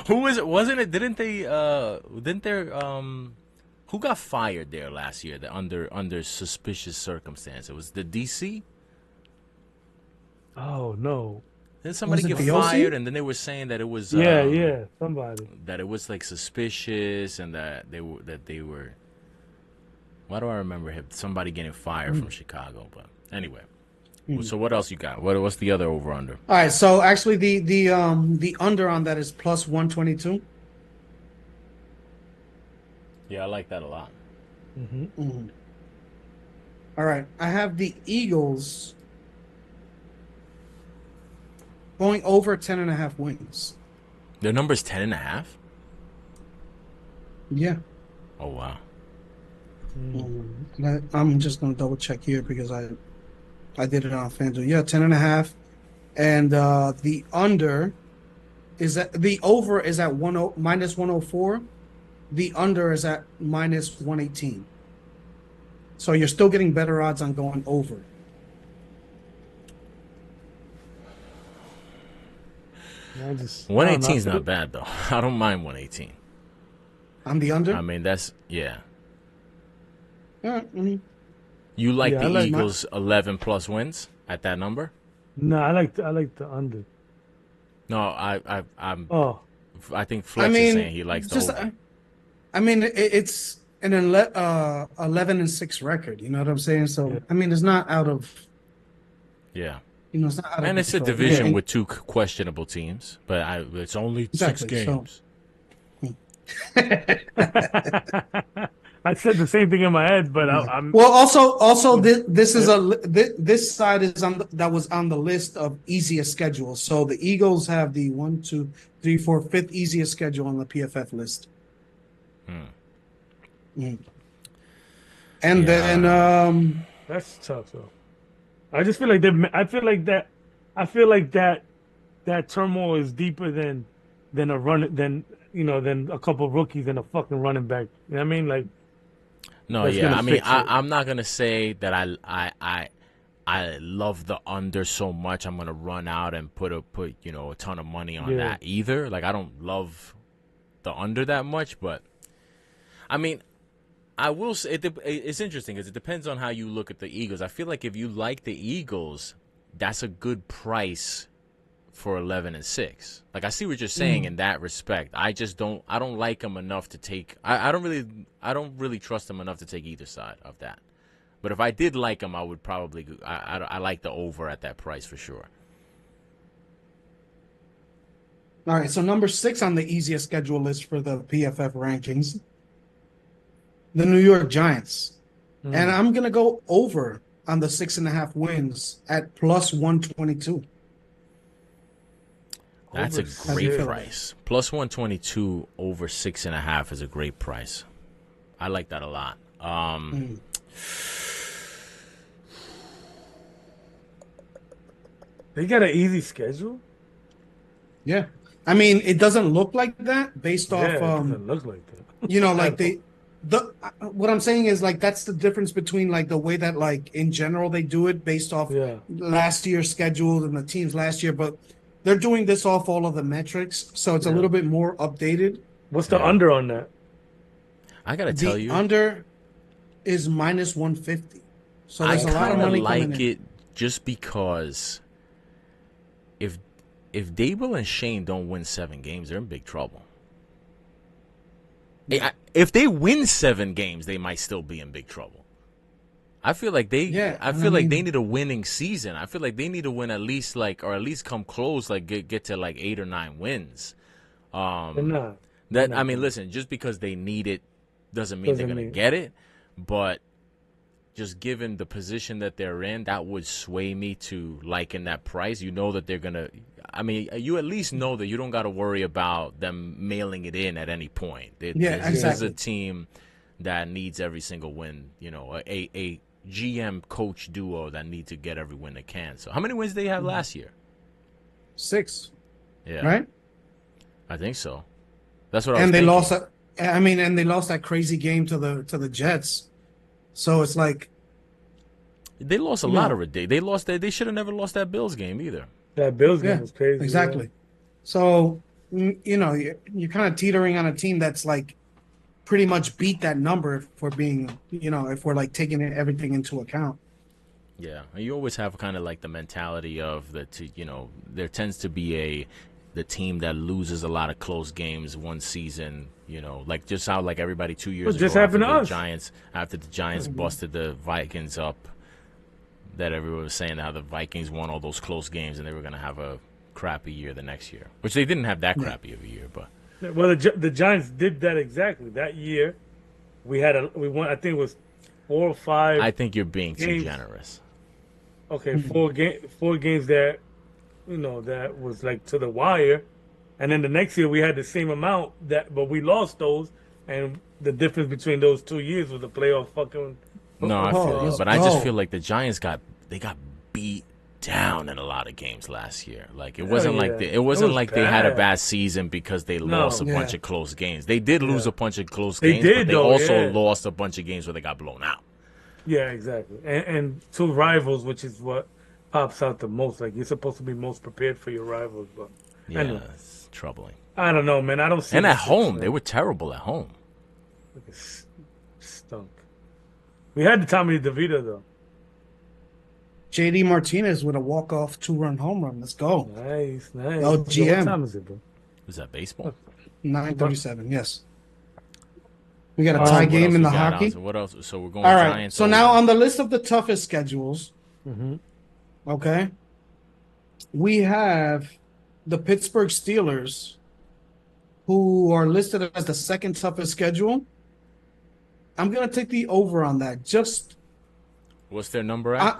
Speaker 1: Who was it? Wasn't it? Didn't they? Didn't there? Who got fired there last year? That under suspicious circumstance. It was the DC.
Speaker 2: Oh no.
Speaker 1: Didn't somebody
Speaker 4: Was it
Speaker 1: get
Speaker 4: the OC?
Speaker 1: fired? And then they were saying that it was
Speaker 2: Yeah, somebody.
Speaker 1: that it was like suspicious and that they were. Why do I remember somebody getting fired from Chicago? But anyway, so what else you got? What's the other over under?
Speaker 4: All right, so actually the under on that is plus 122.
Speaker 1: Yeah, I like that a lot.
Speaker 4: All right, I have the Eagles going over 10.5 wins.
Speaker 1: Their number's 10.5.
Speaker 4: Yeah.
Speaker 1: Oh wow.
Speaker 4: I'm just gonna double check here because I did it on FanDuel. Yeah, 10.5. And the under is at the over is at minus 104. The under is at minus 118. So you're still getting better odds on going over.
Speaker 2: I just,
Speaker 1: 118 is not bad though. I don't mind 118.
Speaker 4: On the under?
Speaker 1: I mean that's yeah.
Speaker 4: Mhm.
Speaker 1: You like
Speaker 2: Yeah,
Speaker 1: the
Speaker 2: I like
Speaker 1: Eagles 11 plus wins at that number?
Speaker 2: No, I like the under.
Speaker 1: No, I'm
Speaker 2: Oh,
Speaker 1: I think Flex
Speaker 4: I
Speaker 1: is
Speaker 4: mean,
Speaker 1: saying he likes the
Speaker 4: just
Speaker 1: over.
Speaker 4: I mean, it's an 11-6 record. You know what I'm saying? So
Speaker 2: Yeah.
Speaker 4: I mean, it's not out of
Speaker 1: Yeah.
Speaker 4: it's not out of
Speaker 1: And it's a
Speaker 4: control.
Speaker 1: division
Speaker 4: Yeah,
Speaker 1: with two questionable teams, but it's only
Speaker 4: Exactly,
Speaker 1: 6
Speaker 4: so-
Speaker 1: games.
Speaker 2: I said the same thing in my head, but I'm
Speaker 4: Well, also this is this side is that was on the list of easiest schedules. So the Eagles have the 1, 2, 3, 4, 5th easiest schedule on the PFF list. Mm. And then
Speaker 2: that's tough though. I just feel like I feel like that turmoil is deeper than a run than than a couple rookies and a fucking running back. You know what I mean? Like
Speaker 1: No,
Speaker 2: That's
Speaker 1: yeah.
Speaker 2: gonna
Speaker 1: I mean,
Speaker 2: fix it.
Speaker 1: I'm not gonna say that I love the under so much. I'm gonna run out and put a ton of money on
Speaker 2: Yeah.
Speaker 1: that either. Like I don't love the under that much, but I mean, I will say it's interesting because it depends on how you look at the Eagles. I feel like if you like the Eagles, that's a good price for 11-6. Like I see what you're saying in that respect. I don't like them enough to take. I don't really trust them enough to take either side of that. But if I did like them, I would probably. I like the over at that price for sure.
Speaker 4: all right, so number 6 on the easiest schedule list for the PFF rankings, the New York Giants, and I'm gonna go over on the 6.5 wins at plus 122.
Speaker 1: That's a
Speaker 2: Over
Speaker 1: great
Speaker 4: six.
Speaker 1: price. Plus 122 over 6.5 is a great price. I like that a lot.
Speaker 2: they got an easy schedule.
Speaker 4: Yeah, I mean it doesn't look like that based off
Speaker 2: Yeah, it doesn't look like that.
Speaker 4: you know, like what I'm saying is like that's the difference between like the way that like in general they do it based off
Speaker 2: Yeah.
Speaker 4: last year's schedule and the teams last year, but they're doing this off all of the metrics, so it's a little bit more updated.
Speaker 2: What's the
Speaker 1: Yeah.
Speaker 2: under on that?
Speaker 1: I gotta
Speaker 4: The
Speaker 1: tell you,
Speaker 4: under is minus 150, So there's a lot of
Speaker 1: kinda
Speaker 4: money
Speaker 1: like
Speaker 4: coming in.
Speaker 1: it just because if Dable and Shane don't win 7 games, they're in big trouble. If they win 7 games, they might still be in big trouble. I feel like they need a winning season. I feel like they need to win at least or at least come close, like get to like 8 or 9 wins. Listen, just because they need it doesn't mean they're gonna get it, but just given the position that they're in, that would sway me to liking that price. You know that they're gonna. I mean, you at least know that you don't got to worry about them mailing it in at any point.
Speaker 4: Exactly.
Speaker 1: This is a team that needs every single win. You know, a GM coach duo that need to get every win they can. So, how many wins did they have last year?
Speaker 4: 6.
Speaker 1: Yeah,
Speaker 4: Right.
Speaker 1: I think so. That's what I was
Speaker 4: And they
Speaker 1: thinking.
Speaker 4: and they lost that crazy game to the Jets. So it's like
Speaker 1: They lost a lot of ridiculous. They lost that. They should have never lost that Bills game either.
Speaker 2: That Bills game was crazy.
Speaker 4: Exactly.
Speaker 2: Yeah.
Speaker 4: So you're kind of teetering on a team that's like pretty much beat that number if we're being, if we're like taking everything into account.
Speaker 1: Yeah, and you always have kind of like the mentality of there tends to be the team that loses a lot of close games one season, like just how like everybody 2 years ago after the Giants busted the Vikings up, that everyone was saying how the Vikings won all those close games and they were going to have a crappy year the next year, which they didn't have that crappy of a year, but
Speaker 2: Well, the Giants did that exactly that year. We won. I think it was 4 or 5.
Speaker 1: I think you're being too
Speaker 2: games.
Speaker 1: generous.
Speaker 2: Okay, 4 games that that was like to the wire, and then the next year we had the same amount but we lost those, and the difference between those 2 years was the playoff fucking.
Speaker 1: No, I feel you, but I just feel like the Giants got beat down in a lot of games last year. Like it wasn't like they had a bad season because they lost a bunch of close games. They did lose a bunch of close games, but they also lost a bunch of games where they got blown out.
Speaker 2: Yeah, exactly. And 2 rivals, which is what pops out the most. Like you're supposed to be most prepared for your rivals, but anyway.
Speaker 1: It's troubling.
Speaker 2: I don't know, man. I don't see.
Speaker 1: And at home, they were terrible at home.
Speaker 2: It stunk. We had the Tommy DeVito though.
Speaker 4: JD Martinez with a walk-off 2-run home run. Let's go.
Speaker 2: Nice.
Speaker 4: Oh, GM.
Speaker 2: What time is it, bro?
Speaker 1: Was that baseball?
Speaker 4: 9:37. Yes. We got a tie game in the hockey.
Speaker 1: What else? So we're going.
Speaker 4: All right.
Speaker 1: Giants
Speaker 4: So now on the list of the toughest schedules, okay, we have the Pittsburgh Steelers, who are listed as the second toughest schedule. I'm gonna take the over on that. Just
Speaker 1: what's their number at?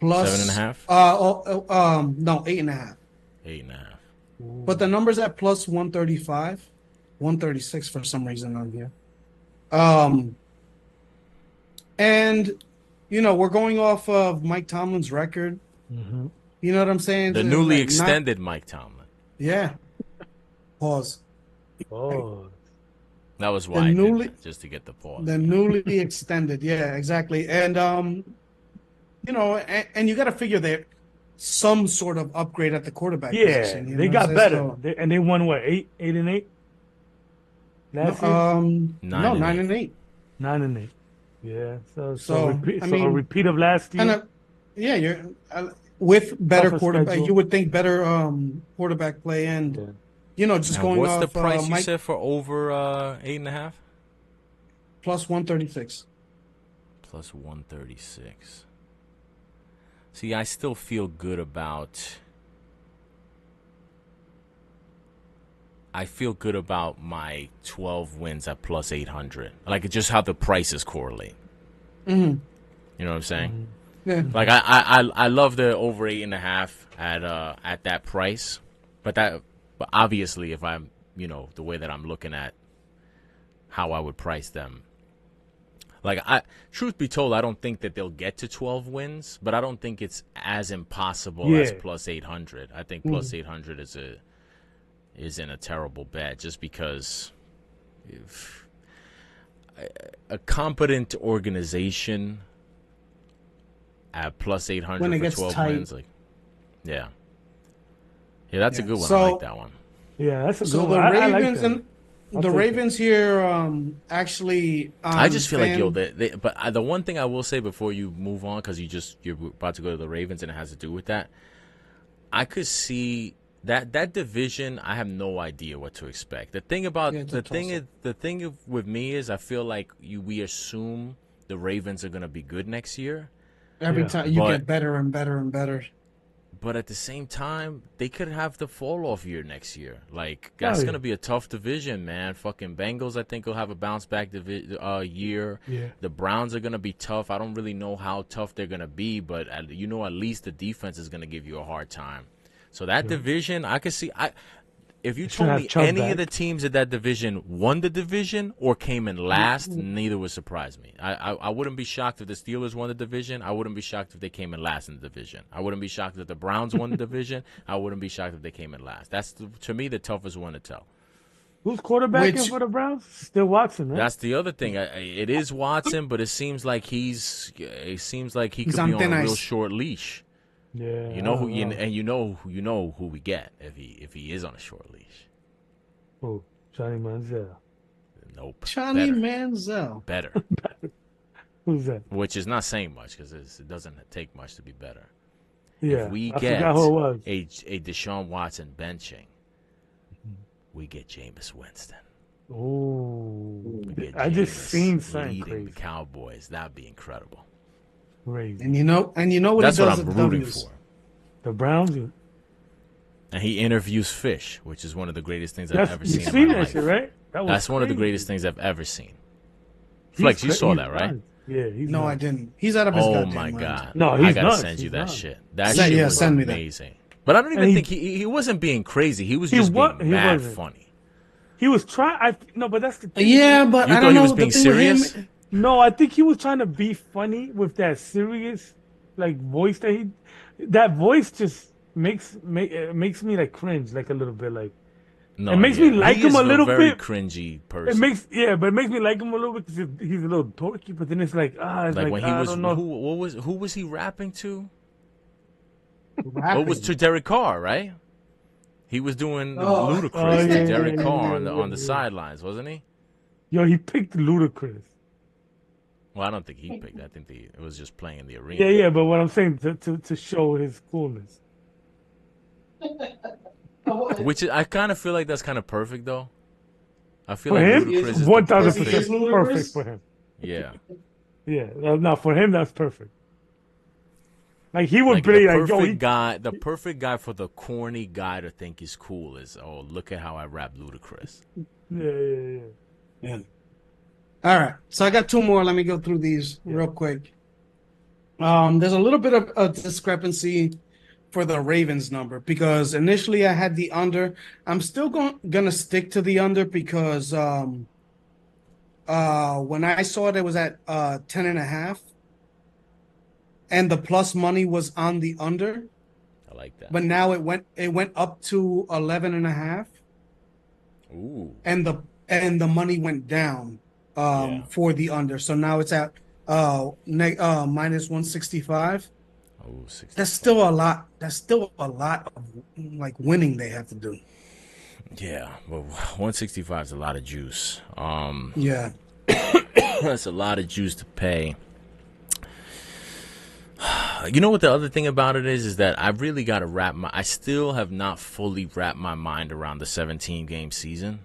Speaker 4: Plus
Speaker 1: 7.5.
Speaker 4: No, 8.5.
Speaker 1: 8.5.
Speaker 4: But the number's at plus 135, 136 for some reason on here. And we're going off of Mike Tomlin's record.
Speaker 2: Mm-hmm.
Speaker 4: You know what I'm saying?
Speaker 1: The newly extended Mike Tomlin.
Speaker 4: Yeah. Pause.
Speaker 2: Oh.
Speaker 1: That was why I did that, just to get the pause.
Speaker 4: The newly extended, yeah, exactly. And and you got to figure that some sort of upgrade at the quarterback position.
Speaker 2: They got better, and they won what 8-8.
Speaker 4: Last year? 9-8.
Speaker 2: 9-8. Yeah. So a repeat of last year.
Speaker 4: You're with better quarterback.
Speaker 2: schedule.
Speaker 4: You would think better quarterback play and just
Speaker 1: Now,
Speaker 4: going
Speaker 1: what's
Speaker 4: off.
Speaker 1: the price you
Speaker 4: Mike,
Speaker 1: said for over 8.5?
Speaker 4: plus 136.
Speaker 1: Plus 136. See, I still feel good about. I feel good about my 12 wins at plus 800. Like just how the prices correlate.
Speaker 4: Mm-hmm.
Speaker 1: You know what I'm saying?
Speaker 4: Yeah.
Speaker 1: Like I love the over 8.5 at that price, but obviously if I'm the way that I'm looking at how I would price them. Like truth be told, I don't think that they'll get to 12 wins, but I don't think it's as impossible as plus 800. I think plus 800 isn't a terrible bet, just because if a competent organization at plus 800 for 12 wins, that's a good one. I like that one.
Speaker 2: Yeah, that's a good
Speaker 4: So
Speaker 2: one.
Speaker 4: the
Speaker 2: I like
Speaker 4: Ravens
Speaker 2: that. I'll
Speaker 4: the
Speaker 2: take
Speaker 4: Ravens here actually
Speaker 1: I just feel like the one thing I will say before you move on, because you're about to go to the Ravens and it has to do with that. I could see that division. I have no idea what to expect. The thing about
Speaker 4: it's a toss-up.
Speaker 1: the thing with me is I feel like we assume the Ravens are gonna be good next year,
Speaker 4: Every
Speaker 2: Yeah.
Speaker 4: time you
Speaker 1: But-
Speaker 4: get better and better and better.
Speaker 1: but at the same time they could have the fall off year next year. Like that's
Speaker 2: yeah.
Speaker 1: gonna be a tough division, man. Fucking Bengals, I think will have a bounce back year.
Speaker 2: Yeah.
Speaker 1: The Browns are gonna be tough. I don't really know how tough they're gonna be, but at least the defense is gonna give you a hard time. So that division, I could see. If you
Speaker 2: should
Speaker 1: told
Speaker 2: have
Speaker 1: me
Speaker 2: Chubb
Speaker 1: any
Speaker 2: back.
Speaker 1: of the teams at that division won the division or came in last, neither would surprise me. I wouldn't be shocked if the Steelers won the division. I wouldn't be shocked if they came in last in the division. I wouldn't be shocked if the Browns won the division. I wouldn't be shocked if they came in last. That's to me the toughest one to tell.
Speaker 2: Who's quarterbacking
Speaker 4: Which-
Speaker 2: for the Browns? Still Watson, right?
Speaker 1: That's the other thing. It is Watson, but it seems like he could
Speaker 4: on
Speaker 1: be on
Speaker 4: thin
Speaker 1: a real
Speaker 4: ice.
Speaker 1: short leash.
Speaker 2: Yeah.
Speaker 1: You know
Speaker 2: I
Speaker 1: who
Speaker 2: don't know.
Speaker 1: and you know who we get if he is on a short leash.
Speaker 2: Who? Johnny Manziel.
Speaker 1: Nope.
Speaker 4: Johnny
Speaker 1: better.
Speaker 4: Manziel.
Speaker 1: Better.
Speaker 2: Who's that?
Speaker 1: Which is not saying much because it doesn't take much to be better.
Speaker 2: Yeah.
Speaker 1: If we
Speaker 2: I
Speaker 1: get
Speaker 2: forgot who it was.
Speaker 1: a Deshaun Watson benching, we get Jameis Winston.
Speaker 2: Ooh.
Speaker 1: We get
Speaker 2: I just
Speaker 1: Jameis
Speaker 2: seen something
Speaker 1: leading
Speaker 2: crazy.
Speaker 1: the Cowboys. That'd be incredible.
Speaker 2: Crazy.
Speaker 4: And you know what
Speaker 1: That's
Speaker 4: he
Speaker 1: what
Speaker 4: does
Speaker 1: I'm
Speaker 4: at
Speaker 1: rooting
Speaker 4: W's.
Speaker 1: for.
Speaker 2: The Browns.
Speaker 1: And he interviews Fish, which is one of the greatest things I've ever
Speaker 2: You
Speaker 1: seen
Speaker 2: seen
Speaker 1: in my
Speaker 2: that
Speaker 1: life.
Speaker 2: shit, right? That was
Speaker 1: That's one of the
Speaker 2: crazy.
Speaker 1: greatest things I've ever seen.
Speaker 2: He's
Speaker 1: Flex, you
Speaker 2: cra-
Speaker 1: saw
Speaker 2: he's
Speaker 1: that, right?
Speaker 2: nuts. Yeah, he's
Speaker 4: No,
Speaker 2: nuts.
Speaker 4: I didn't. He's out of his
Speaker 1: Oh
Speaker 4: goddamn
Speaker 1: my
Speaker 4: mind.
Speaker 1: god!
Speaker 2: No,
Speaker 1: I
Speaker 2: he's
Speaker 1: gotta
Speaker 2: nuts.
Speaker 1: send you
Speaker 2: He's
Speaker 1: that
Speaker 2: nuts.
Speaker 1: shit. That
Speaker 4: Send-
Speaker 1: shit
Speaker 4: yeah,
Speaker 1: was
Speaker 4: send me that.
Speaker 1: amazing. But I don't even
Speaker 2: And
Speaker 1: think he wasn't being crazy. He was
Speaker 2: He
Speaker 1: just
Speaker 2: wa-
Speaker 1: being
Speaker 2: he
Speaker 1: mad
Speaker 2: wasn't.
Speaker 1: funny.
Speaker 2: He was trying. No, but that's the thing.
Speaker 4: Yeah, but
Speaker 1: You
Speaker 4: I
Speaker 1: thought
Speaker 4: don't
Speaker 1: he
Speaker 4: know.
Speaker 1: was
Speaker 4: The
Speaker 1: being
Speaker 4: thing with him-
Speaker 1: serious?
Speaker 2: No, I think he was trying to be funny with that serious, like voice that he. That voice just makes me like cringe, like a little bit, like
Speaker 1: No,
Speaker 2: It makes me like
Speaker 1: he
Speaker 2: him
Speaker 1: is
Speaker 2: a little
Speaker 1: very
Speaker 2: bit.
Speaker 1: cringy
Speaker 2: it
Speaker 1: person.
Speaker 2: makes but it makes me like him a little bit because he's a little dorky. But then it's like it's
Speaker 1: like
Speaker 2: like
Speaker 1: when he
Speaker 2: I
Speaker 1: was
Speaker 2: don't know.
Speaker 1: who was he rapping to?
Speaker 4: rapping.
Speaker 1: It was to Derek Carr, right? He was doing
Speaker 4: Oh.
Speaker 1: Ludacris
Speaker 2: Oh,
Speaker 1: to
Speaker 2: yeah,
Speaker 1: Derek
Speaker 2: yeah,
Speaker 1: Carr
Speaker 2: yeah,
Speaker 1: on the
Speaker 2: yeah,
Speaker 1: on the
Speaker 2: yeah.
Speaker 1: sidelines, wasn't he?
Speaker 2: Yo, he picked Ludacris.
Speaker 1: Well, I don't think he picked. I think it was just playing in the arena.
Speaker 2: Yeah. But what I'm saying to show his coolness.
Speaker 1: Which is, I kind of feel like that's kind of perfect, though. I feel
Speaker 2: For
Speaker 1: like
Speaker 2: him,
Speaker 1: Ludacris is the
Speaker 2: 1,000%
Speaker 1: perfect-
Speaker 2: perfect for him.
Speaker 1: Yeah,
Speaker 2: Yeah, no, for him that's perfect. Like he would
Speaker 1: like
Speaker 2: play
Speaker 1: the
Speaker 2: like
Speaker 1: perfect
Speaker 2: yo,
Speaker 1: guy. The perfect guy for the corny guy to think he's cool is, oh, look at how I rap Ludacris.
Speaker 2: yeah.
Speaker 4: Yeah. All right. So I got two more. Let me go through these real quick. There's a little bit of a discrepancy for the Ravens number because initially I had the under. I'm still gonna stick to the under because when I saw it was at 10.5 and the plus money was on the under,
Speaker 1: I like that.
Speaker 4: but now it went up to 11.5
Speaker 1: Ooh,
Speaker 4: and the money went down
Speaker 1: Yeah.
Speaker 4: for the under. So now it's at minus 165.
Speaker 1: oh, 60.
Speaker 4: That's still a lot. That's still a lot of like winning they have to do.
Speaker 1: Yeah, but 165 is a lot of juice.
Speaker 4: Yeah.
Speaker 1: That's a lot of juice to pay. You know what the other thing about it is that I really got to I still have not fully wrapped my mind around the 17 game season.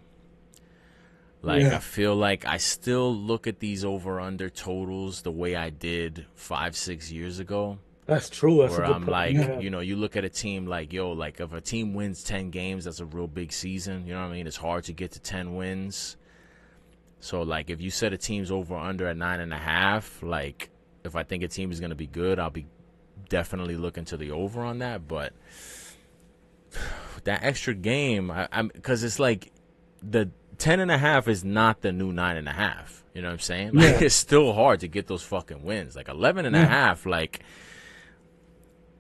Speaker 1: Like,
Speaker 4: Yeah.
Speaker 1: I feel like I still look at these over under totals the way I did 5-6 years ago.
Speaker 2: That's true. That's a
Speaker 1: Where
Speaker 2: good
Speaker 1: I'm
Speaker 2: point.
Speaker 1: like,
Speaker 2: Yeah.
Speaker 1: you know, you look at a team like, yo, like if a team wins 10 games, that's a real big season. You know what I mean? It's hard to get to 10 wins. So, like, if you set a team's over under at 9.5, like, if I think a team is going to be good, I'll be definitely looking to the over on that. But that extra game, I'm because it's like the 10.5 is not the new 9.5. You know what I'm saying? Like,
Speaker 4: Yeah.
Speaker 1: it's still hard to get those fucking wins. Like 11.5, like,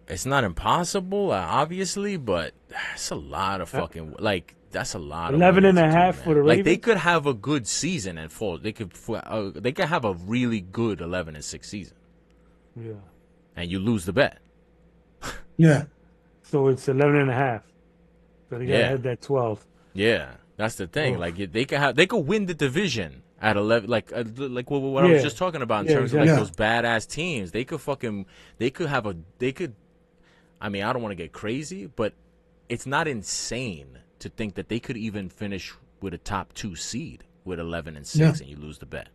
Speaker 1: it's not impossible, obviously, but it's a lot of fucking that's a lot.
Speaker 2: 11
Speaker 1: of
Speaker 2: and a
Speaker 1: winning to do,
Speaker 2: half for
Speaker 1: man.
Speaker 2: the
Speaker 1: Like they
Speaker 2: Ravens?
Speaker 1: could have a good season and fall. They could have a really good 11-6 season,
Speaker 2: Yeah.
Speaker 1: and you lose the bet.
Speaker 4: Yeah.
Speaker 2: So it's 11 and a half. So they gotta
Speaker 1: Yeah.
Speaker 2: hit that 12.
Speaker 1: Yeah, That's the thing.
Speaker 2: Oof.
Speaker 1: Like they could win the division at 11. Like what I was
Speaker 2: Yeah.
Speaker 1: just talking about in
Speaker 2: Yeah,
Speaker 1: terms of like
Speaker 2: exactly.
Speaker 1: those badass teams. They could have a they could. I mean, I don't want to get crazy, but it's not insane to think that they could even finish with a top 2 seed with 11 and 6,
Speaker 4: Yeah.
Speaker 1: and you lose the bet.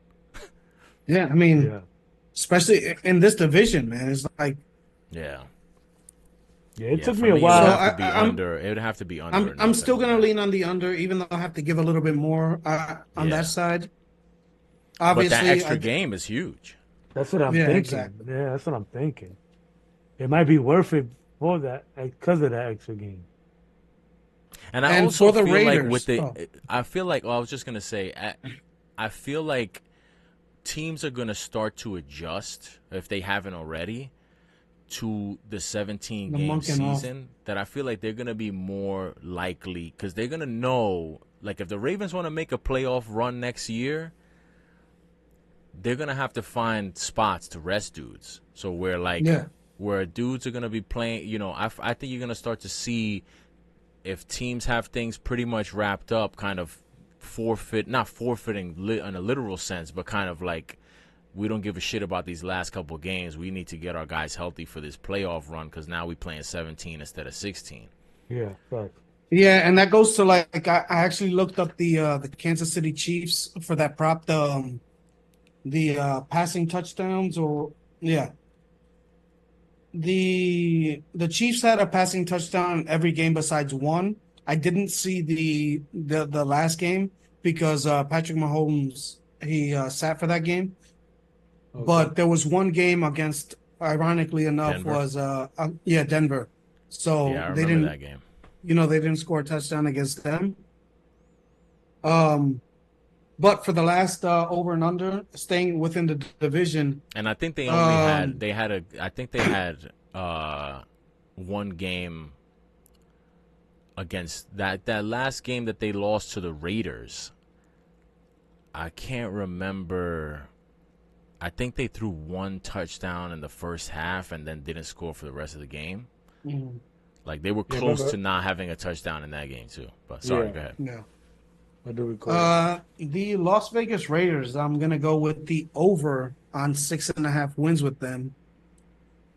Speaker 4: Yeah, I mean,
Speaker 2: Yeah.
Speaker 4: especially in this division, man, it's like
Speaker 1: Yeah.
Speaker 2: Yeah, it
Speaker 1: Yeah,
Speaker 2: took
Speaker 1: for
Speaker 2: me a
Speaker 1: me, it would
Speaker 4: so.
Speaker 2: while.
Speaker 1: have to be
Speaker 4: I'm
Speaker 1: under. It would have to be under. Or
Speaker 4: I'm still
Speaker 1: nothing on
Speaker 4: gonna
Speaker 1: that.
Speaker 4: lean on the under, even though I have to give a little bit more on
Speaker 1: Yeah.
Speaker 4: that side.
Speaker 1: But that
Speaker 4: Obviously,
Speaker 1: extra game is huge.
Speaker 2: That's what I'm
Speaker 4: Yeah,
Speaker 2: thinking.
Speaker 4: exactly.
Speaker 2: Yeah, that's what I'm thinking. It might be worth it for that because of that extra game.
Speaker 1: And I
Speaker 4: And
Speaker 1: also
Speaker 4: for the
Speaker 1: feel like with
Speaker 4: Raiders,
Speaker 1: the, I feel like, well, I was just gonna say, I feel like teams are gonna start to adjust if they haven't already to the 17
Speaker 4: the
Speaker 1: game
Speaker 4: monkeying off.
Speaker 1: season. That I feel like they're gonna be more likely because they're gonna know, like, if the Ravens want to make a playoff run next year, they're gonna have to find spots to rest dudes. So
Speaker 4: Yeah.
Speaker 1: where dudes are gonna be playing, I think you're gonna start to see if teams have things pretty much wrapped up, kind of not forfeiting in a literal sense, but kind of like, we don't give a shit about these last couple games. We need to get our guys healthy for this playoff run because now we playing 17 instead of 16.
Speaker 2: Yeah, right.
Speaker 4: Yeah, and that goes to like I actually looked up the Kansas City Chiefs for that prop, the passing touchdowns, or yeah. The Chiefs had a passing touchdown in every game besides one. I didn't see the last game because Patrick Mahomes he sat for that game.
Speaker 2: Okay.
Speaker 4: But there was one game against, ironically enough,
Speaker 1: Denver?
Speaker 4: was Denver. So
Speaker 1: Yeah, I
Speaker 4: they
Speaker 1: remember
Speaker 4: didn't,
Speaker 1: that game.
Speaker 4: they didn't score a touchdown against them. But for the last over and under, staying within the division,
Speaker 1: And I think they only
Speaker 4: Um,
Speaker 1: had one game against that last game that they lost to the Raiders. I can't remember. I think they threw one touchdown in the first half and then didn't score for the rest of the game.
Speaker 4: mhm,
Speaker 1: Like, they were
Speaker 2: Yeah,
Speaker 1: close
Speaker 2: remember-
Speaker 1: to not having a touchdown in that game too. But sorry,
Speaker 2: Yeah.
Speaker 1: go ahead.
Speaker 4: yeah.
Speaker 2: I do recall.
Speaker 4: The Las Vegas Raiders, I'm gonna go with the over on 6.5 wins with them.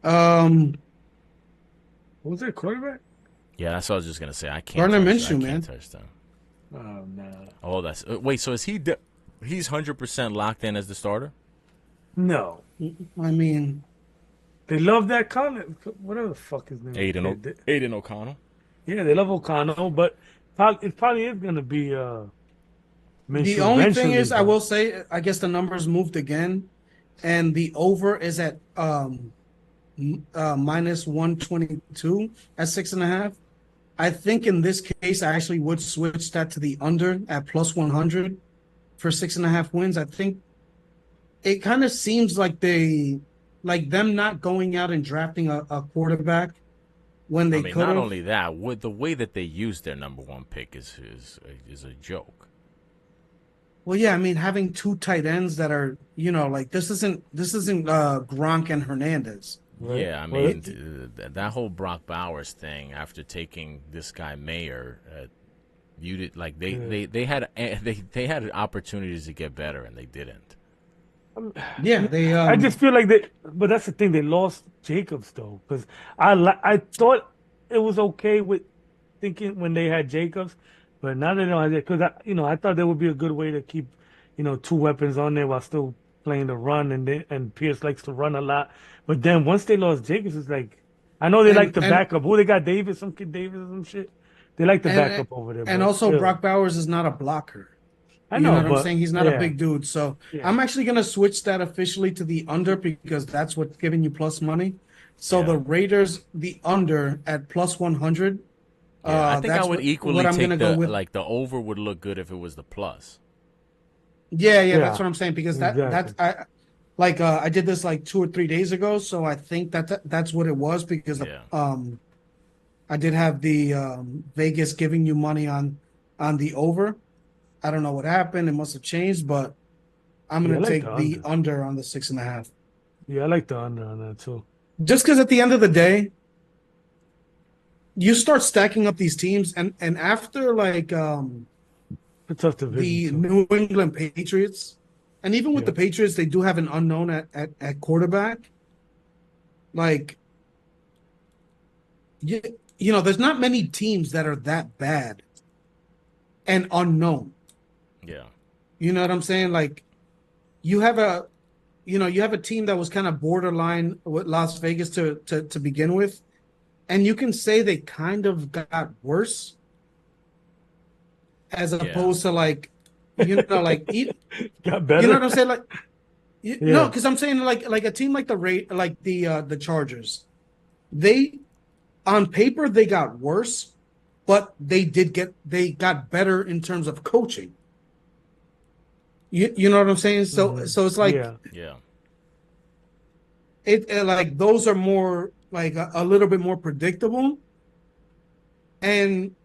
Speaker 2: What was it, quarterback?
Speaker 1: Yeah, that's what I was just gonna say. I can't.
Speaker 4: Gardner
Speaker 1: I
Speaker 4: Minshew,
Speaker 1: can't
Speaker 4: man.
Speaker 1: touch them.
Speaker 2: Oh, nah.
Speaker 1: Oh, that's wait. So is he? He's 100% locked in as the starter.
Speaker 2: No.
Speaker 4: I mean,
Speaker 2: They love that Connor. Whatever the fuck his name is.
Speaker 1: Aiden O'Connell.
Speaker 2: Yeah, they love O'Connell, but it probably is going to be Minshew
Speaker 4: the only thing
Speaker 2: eventually,
Speaker 4: is, I
Speaker 2: but-
Speaker 4: will say, I guess the numbers moved again, and the over is at minus 122 at 6.5. I think in this case, I actually would switch that to the under at plus 100 for 6.5 wins. I think it kind of seems like them not going out and drafting a quarterback when they
Speaker 1: I mean,
Speaker 4: could
Speaker 1: not
Speaker 4: have.
Speaker 1: only that, with the way that they use their number one pick is a joke.
Speaker 4: Well, yeah, I mean, having two tight ends that are, like this isn't Gronk and Hernandez.
Speaker 2: Right.
Speaker 1: Yeah, I
Speaker 2: Well,
Speaker 1: mean, that whole Brock Bowers thing after taking this guy Mayer, you did like they had opportunities to get better and they didn't.
Speaker 4: Yeah, they.
Speaker 2: I just feel like but that's the thing. They lost Jacobs though, because I thought it was okay with thinking when they had Jacobs, but now they don't have it because I thought there would be a good way to keep two weapons on there while still playing the run, and Pierce likes to run a lot. But then once they lost Jacobs, it's like I know they like the backup. Who they got? Davis, some kid Davis, or some shit. They like the backup over there.
Speaker 4: And
Speaker 2: but
Speaker 4: also,
Speaker 2: still.
Speaker 4: Brock Bowers is not a blocker.
Speaker 2: I
Speaker 4: You
Speaker 2: know,
Speaker 4: know what I'm
Speaker 2: but
Speaker 4: saying? He's not
Speaker 2: yeah.
Speaker 4: a big dude. So
Speaker 2: Yeah.
Speaker 4: I'm actually going to switch that officially to the under because that's what's giving you plus money. So
Speaker 1: Yeah.
Speaker 4: the Raiders, the under at plus 100.
Speaker 1: Yeah, I think I
Speaker 4: that's
Speaker 1: would equally
Speaker 4: what I'm
Speaker 1: take
Speaker 4: gonna go with.
Speaker 1: the over would look good if it was the plus.
Speaker 4: Yeah,
Speaker 2: Yeah.
Speaker 4: that's what I'm saying because
Speaker 2: Exactly.
Speaker 4: I did this like 2 or 3 days ago, so I think that's what it was because
Speaker 1: Yeah.
Speaker 4: I did have the Vegas giving you money on the over. I don't know what happened; it must have changed, but I'm
Speaker 2: Yeah, I
Speaker 4: gonna
Speaker 2: like
Speaker 4: take
Speaker 2: the
Speaker 4: the
Speaker 2: under.
Speaker 4: under on the 6.5.
Speaker 2: Yeah, I like the under on that too.
Speaker 4: Just because at the end of the day, you start stacking up these teams, and after like
Speaker 2: a tough division
Speaker 4: the
Speaker 2: too.
Speaker 4: New England Patriots, and even with
Speaker 2: Yeah.
Speaker 4: the Patriots, they do have an unknown at quarterback. Like you, there's not many teams that are that bad and unknown.
Speaker 1: Yeah.
Speaker 4: You know what I'm saying? Like you have a you have a team that was kind of borderline with Las Vegas to begin with, and you can say they kind of got worse as
Speaker 1: Yeah.
Speaker 4: opposed to like
Speaker 2: Got
Speaker 4: you know
Speaker 2: better.
Speaker 4: what I'm saying? Like no,
Speaker 2: Yeah.
Speaker 4: because I'm saying like a team like the Chargers, they on paper they got worse, but they got better in terms of coaching. You know what I'm saying? So it's like
Speaker 2: Yeah.
Speaker 1: Yeah.
Speaker 4: like those are more like a little bit more predictable, and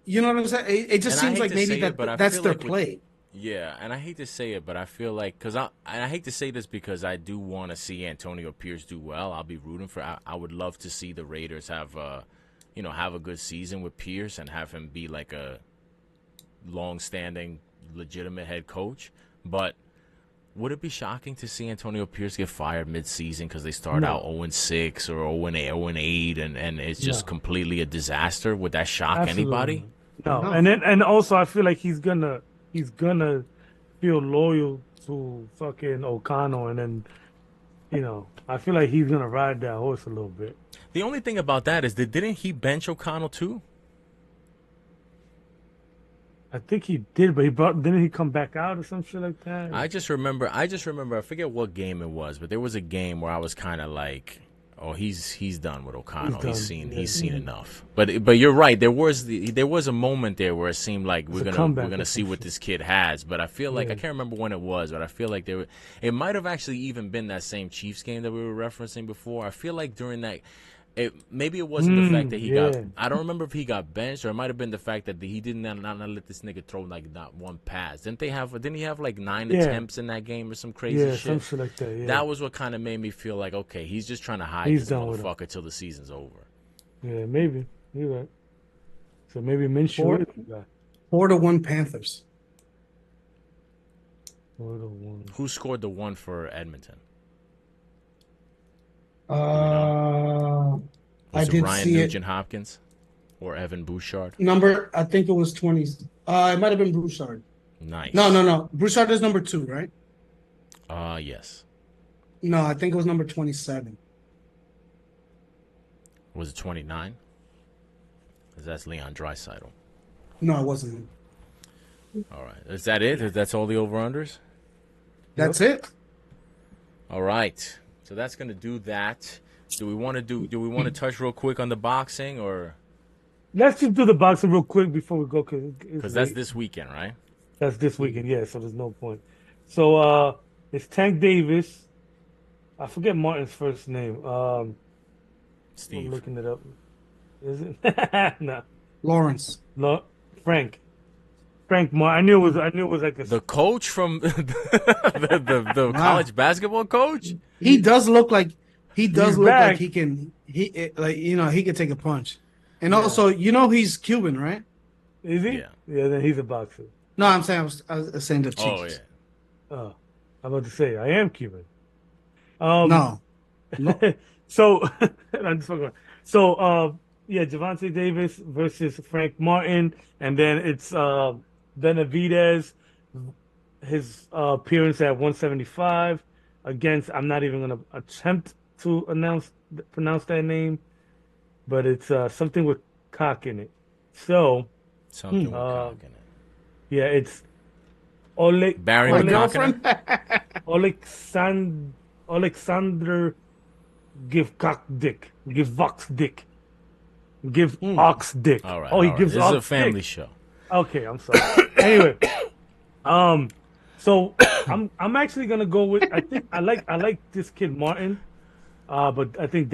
Speaker 4: you know what I'm saying. It just
Speaker 1: And I
Speaker 4: seems
Speaker 1: hate
Speaker 4: like
Speaker 1: to
Speaker 4: maybe
Speaker 1: say it, but I
Speaker 4: that's
Speaker 1: feel
Speaker 4: their
Speaker 1: like with
Speaker 4: play.
Speaker 1: yeah, and I hate to say it, but I feel like and I hate to say this because I do want to see Antonio Pierce do well. I'll be rooting for. I would love to see the Raiders have have a good season with Pierce and have him be like a long-standing, legitimate head coach. But would it be shocking to see Antonio Pierce get fired mid-season because they start out
Speaker 2: No.
Speaker 1: 0-6 or 0-8, and it's just
Speaker 2: No.
Speaker 1: completely a disaster? Would that shock
Speaker 2: Absolutely
Speaker 1: anybody?
Speaker 2: not. No.
Speaker 4: No,
Speaker 2: And also I feel like he's gonna feel loyal to fucking O'Connell, and then I feel like he's gonna ride that horse a little bit.
Speaker 1: The only thing about that is that didn't he bench O'Connell too?
Speaker 2: I think he did, but didn't he come back out or some shit like that?
Speaker 1: I just remember. I forget what game it was, but there was a game where I was kind of like, "Oh, he's done with O'Connell. He's
Speaker 2: done.
Speaker 1: seen
Speaker 2: Yeah.
Speaker 1: he's seen enough." But you're right. There was a moment there where it seemed like
Speaker 2: It's a
Speaker 1: we're
Speaker 2: comeback
Speaker 1: gonna
Speaker 2: or
Speaker 1: see
Speaker 2: some
Speaker 1: what
Speaker 2: shit.
Speaker 1: this kid has. But I feel like I
Speaker 2: Yeah.
Speaker 1: can't remember when it was, but I feel like it might have actually even been that same Chiefs game that we were referencing before. I feel like during that. Maybe it wasn't the fact that he got.
Speaker 2: Yeah.
Speaker 1: I don't remember if he got benched, or it might have been the fact that he didn't not let this nigga throw like not one pass. Didn't he have like 9
Speaker 2: Yeah.
Speaker 1: attempts in that game or some crazy
Speaker 2: Yeah, some
Speaker 1: shit?
Speaker 2: shit like that. Yeah.
Speaker 1: That was what kind of made me feel like, okay, he's just trying to hide
Speaker 2: He's
Speaker 1: this
Speaker 2: done with him.
Speaker 1: motherfucker till the season's over.
Speaker 2: Yeah, maybe. You're right. So maybe Minshew
Speaker 4: Four-
Speaker 2: is the guy.
Speaker 4: 4-1 Panthers.
Speaker 2: 4-1.
Speaker 1: Who scored the one for Edmonton?
Speaker 4: I
Speaker 1: Was it
Speaker 4: did
Speaker 1: Ryan
Speaker 4: see it.
Speaker 1: Nugent Hopkins or Evan Bouchard?
Speaker 4: Number, I think it was 20. It might have been Broussard.
Speaker 1: Nice.
Speaker 4: No. Broussard is number 2, right?
Speaker 1: Yes.
Speaker 4: No, I think it was number 27.
Speaker 1: Was it 29? Because that's Leon Draisaitl.
Speaker 4: No, it wasn't.
Speaker 1: All right. Is that it? That's all the over-unders?
Speaker 4: That's it.
Speaker 1: All right. So that's going to do that. Do we want to touch real quick on the boxing, or
Speaker 2: Let's just do the boxing real quick before we go,
Speaker 1: because that's this weekend, right?
Speaker 2: That's this weekend, yeah. So there's no point. So it's Tank Davis. I forget Martin's first name. I'm
Speaker 1: Steve.
Speaker 2: looking it up. Is it? No.
Speaker 4: Lawrence.
Speaker 2: No. Frank. Frank Martin. I knew it was like a.
Speaker 1: The coach from the college basketball coach?
Speaker 4: He does look like he
Speaker 2: He's
Speaker 4: look
Speaker 2: back.
Speaker 4: like he can he could take a punch. And also, he's Cuban, right?
Speaker 2: Is he?
Speaker 1: Yeah.
Speaker 2: Yeah. Then he's a boxer.
Speaker 4: No, I'm saying I was saying the Chiefs.
Speaker 1: Oh, yeah.
Speaker 2: Oh, I'm about to say I am Cuban.
Speaker 4: No.
Speaker 2: So I'm just fucking around. So yeah, Javante Davis versus Frank Martin, and then it's Benavidez, his appearance at 175 against. I'm not even gonna attempt to pronounce that name, but it's something with cock in it. So
Speaker 1: Something with
Speaker 2: Uh,
Speaker 1: cock in it.
Speaker 2: yeah, it's Oleg
Speaker 1: Barry
Speaker 4: My
Speaker 1: McCock.
Speaker 4: girlfriend.
Speaker 2: Alexander give cock dick. Give Vox dick. Give ox dick.
Speaker 1: All right.
Speaker 2: Oh, he
Speaker 1: all right.
Speaker 2: gives
Speaker 1: This is a
Speaker 2: ox
Speaker 1: family
Speaker 2: dick.
Speaker 1: show.
Speaker 2: Okay, I'm sorry. Anyway, so I'm actually gonna go with I think I like this kid Martin, but I think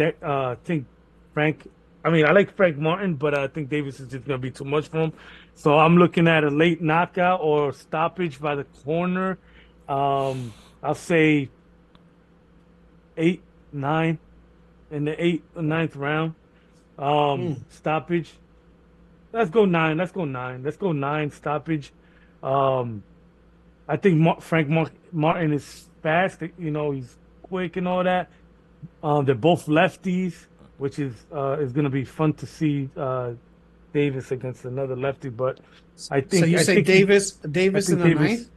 Speaker 2: Frank. I mean, I like Frank Martin, but I think Davis is just gonna be too much for him. So I'm looking at a late knockout or stoppage by the corner. I'll say 8-9 in the 8th or 9th round. Stoppage. let's go 9. Let's go 9. Let's go 9 stoppage. Um, I think Martin is fast. You know, he's quick and all that. They're both lefties, which is going to be fun to see Davis against another lefty. But I think
Speaker 4: So you
Speaker 2: I
Speaker 4: say
Speaker 2: think
Speaker 4: Davis
Speaker 2: I
Speaker 4: in
Speaker 2: think
Speaker 4: the ninth?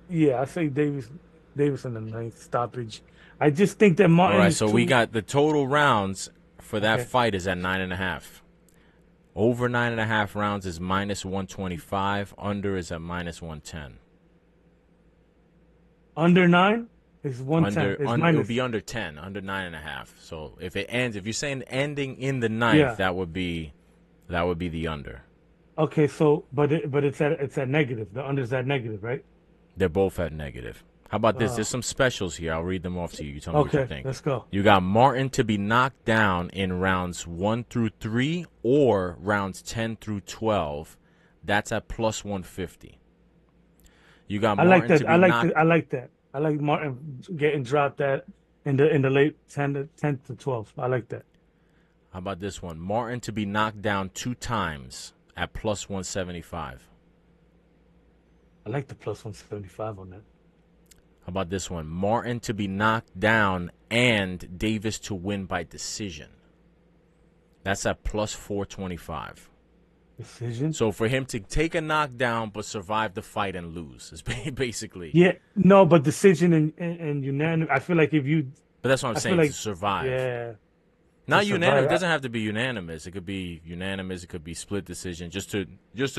Speaker 2: Yeah, I say Davis in the 9th stoppage. I just think that
Speaker 1: All
Speaker 2: Martin
Speaker 1: right,
Speaker 2: is
Speaker 1: so
Speaker 2: too.
Speaker 1: we got the total rounds for that
Speaker 2: Okay.
Speaker 1: fight is at 9.5. Over 9.5 rounds is -125. Under is at -110.
Speaker 2: Under 9 is 110. It's
Speaker 1: It'll
Speaker 2: minus.
Speaker 1: be under 10, under 9.5. So if it ends, if you're saying ending in the ninth,
Speaker 2: Yeah.
Speaker 1: that would be the under.
Speaker 2: Okay, so but it's at negative. The under's at negative, right?
Speaker 1: They're both at negative. How about this? There's some specials here. I'll read them off to you. You tell me what you
Speaker 2: Okay,
Speaker 1: think.
Speaker 2: let's go.
Speaker 1: You got Martin to be knocked down in rounds 1 through 3 or rounds 10 through 12. That's at +150. You got
Speaker 2: I like
Speaker 1: Martin
Speaker 2: that.
Speaker 1: to be knocked.
Speaker 2: I like that. I like Martin getting dropped at in the late 10 to 12. I like that.
Speaker 1: How about this one? Martin to be knocked down 2 times at +175.
Speaker 2: I like the +175 on that.
Speaker 1: How about this one? Martin to be knocked down and Davis to win by decision. That's at +425.
Speaker 2: Decision.
Speaker 1: So for him to take a knockdown but survive the fight and lose is basically.
Speaker 2: Yeah, no, but decision and unanimous. I feel like if you,
Speaker 1: But that's what I'm
Speaker 2: I
Speaker 1: saying,
Speaker 2: feel like,
Speaker 1: to survive.
Speaker 2: yeah,
Speaker 1: Not
Speaker 2: to
Speaker 1: unanimous.
Speaker 2: survive.
Speaker 1: It doesn't have to be unanimous. It could be unanimous. It could be split decision. Just to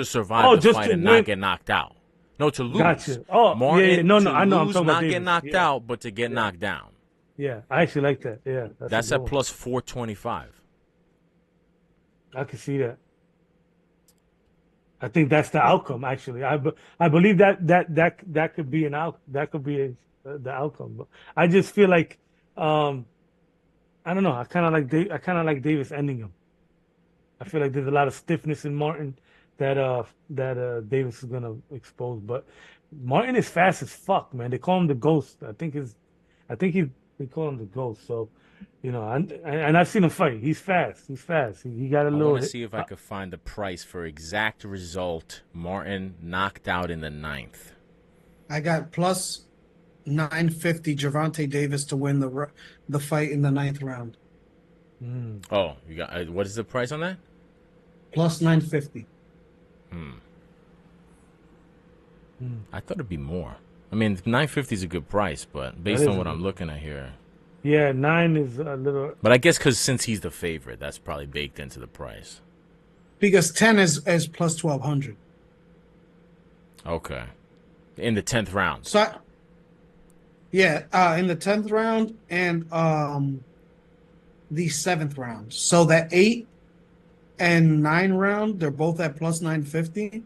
Speaker 1: survive
Speaker 2: Oh,
Speaker 1: the
Speaker 2: just
Speaker 1: fight
Speaker 2: to
Speaker 1: and
Speaker 2: win.
Speaker 1: not get knocked out. No, to lose.
Speaker 2: Gotcha. Oh,
Speaker 1: Martin
Speaker 2: yeah. No,
Speaker 1: to
Speaker 2: I know. I'm
Speaker 1: lose,
Speaker 2: talking about
Speaker 1: not get
Speaker 2: Davis.
Speaker 1: knocked
Speaker 2: Yeah,
Speaker 1: out, but to get knocked down.
Speaker 2: yeah. I actually like that. Yeah,
Speaker 1: That's
Speaker 2: a
Speaker 1: at
Speaker 2: good one.
Speaker 1: +425.
Speaker 2: I can see that. I think that's the outcome. Actually, I believe that could be that could be the outcome. But I just feel like I don't know. I kind of like Davis ending him. I feel like there's a lot of stiffness in Martin that Davis is gonna expose. But Martin is fast as fuck, man. They call him the Ghost. They call him the Ghost. So, you know, and I've seen him fight. He's fast. He got a
Speaker 1: I
Speaker 2: little.
Speaker 1: want to see if I could find the price for exact result. Martin knocked out in the 9th.
Speaker 4: I got +950 Gervonta Davis to win the fight in the 9th round.
Speaker 1: Oh, you got what is the price on that?
Speaker 4: +950.
Speaker 1: I thought it'd be more. I mean, 950 is a good price, but based
Speaker 2: is
Speaker 1: on
Speaker 2: a
Speaker 1: what
Speaker 2: good
Speaker 1: I'm looking at here.
Speaker 2: Yeah, 9 is a little.
Speaker 1: But I guess because since he's the favorite, that's probably baked into the price.
Speaker 4: Because 10 is +1200.
Speaker 1: Okay. In the 10th round.
Speaker 4: So, in the 10th round and the 7th round. So that 8 and 9 round, they're both at +950.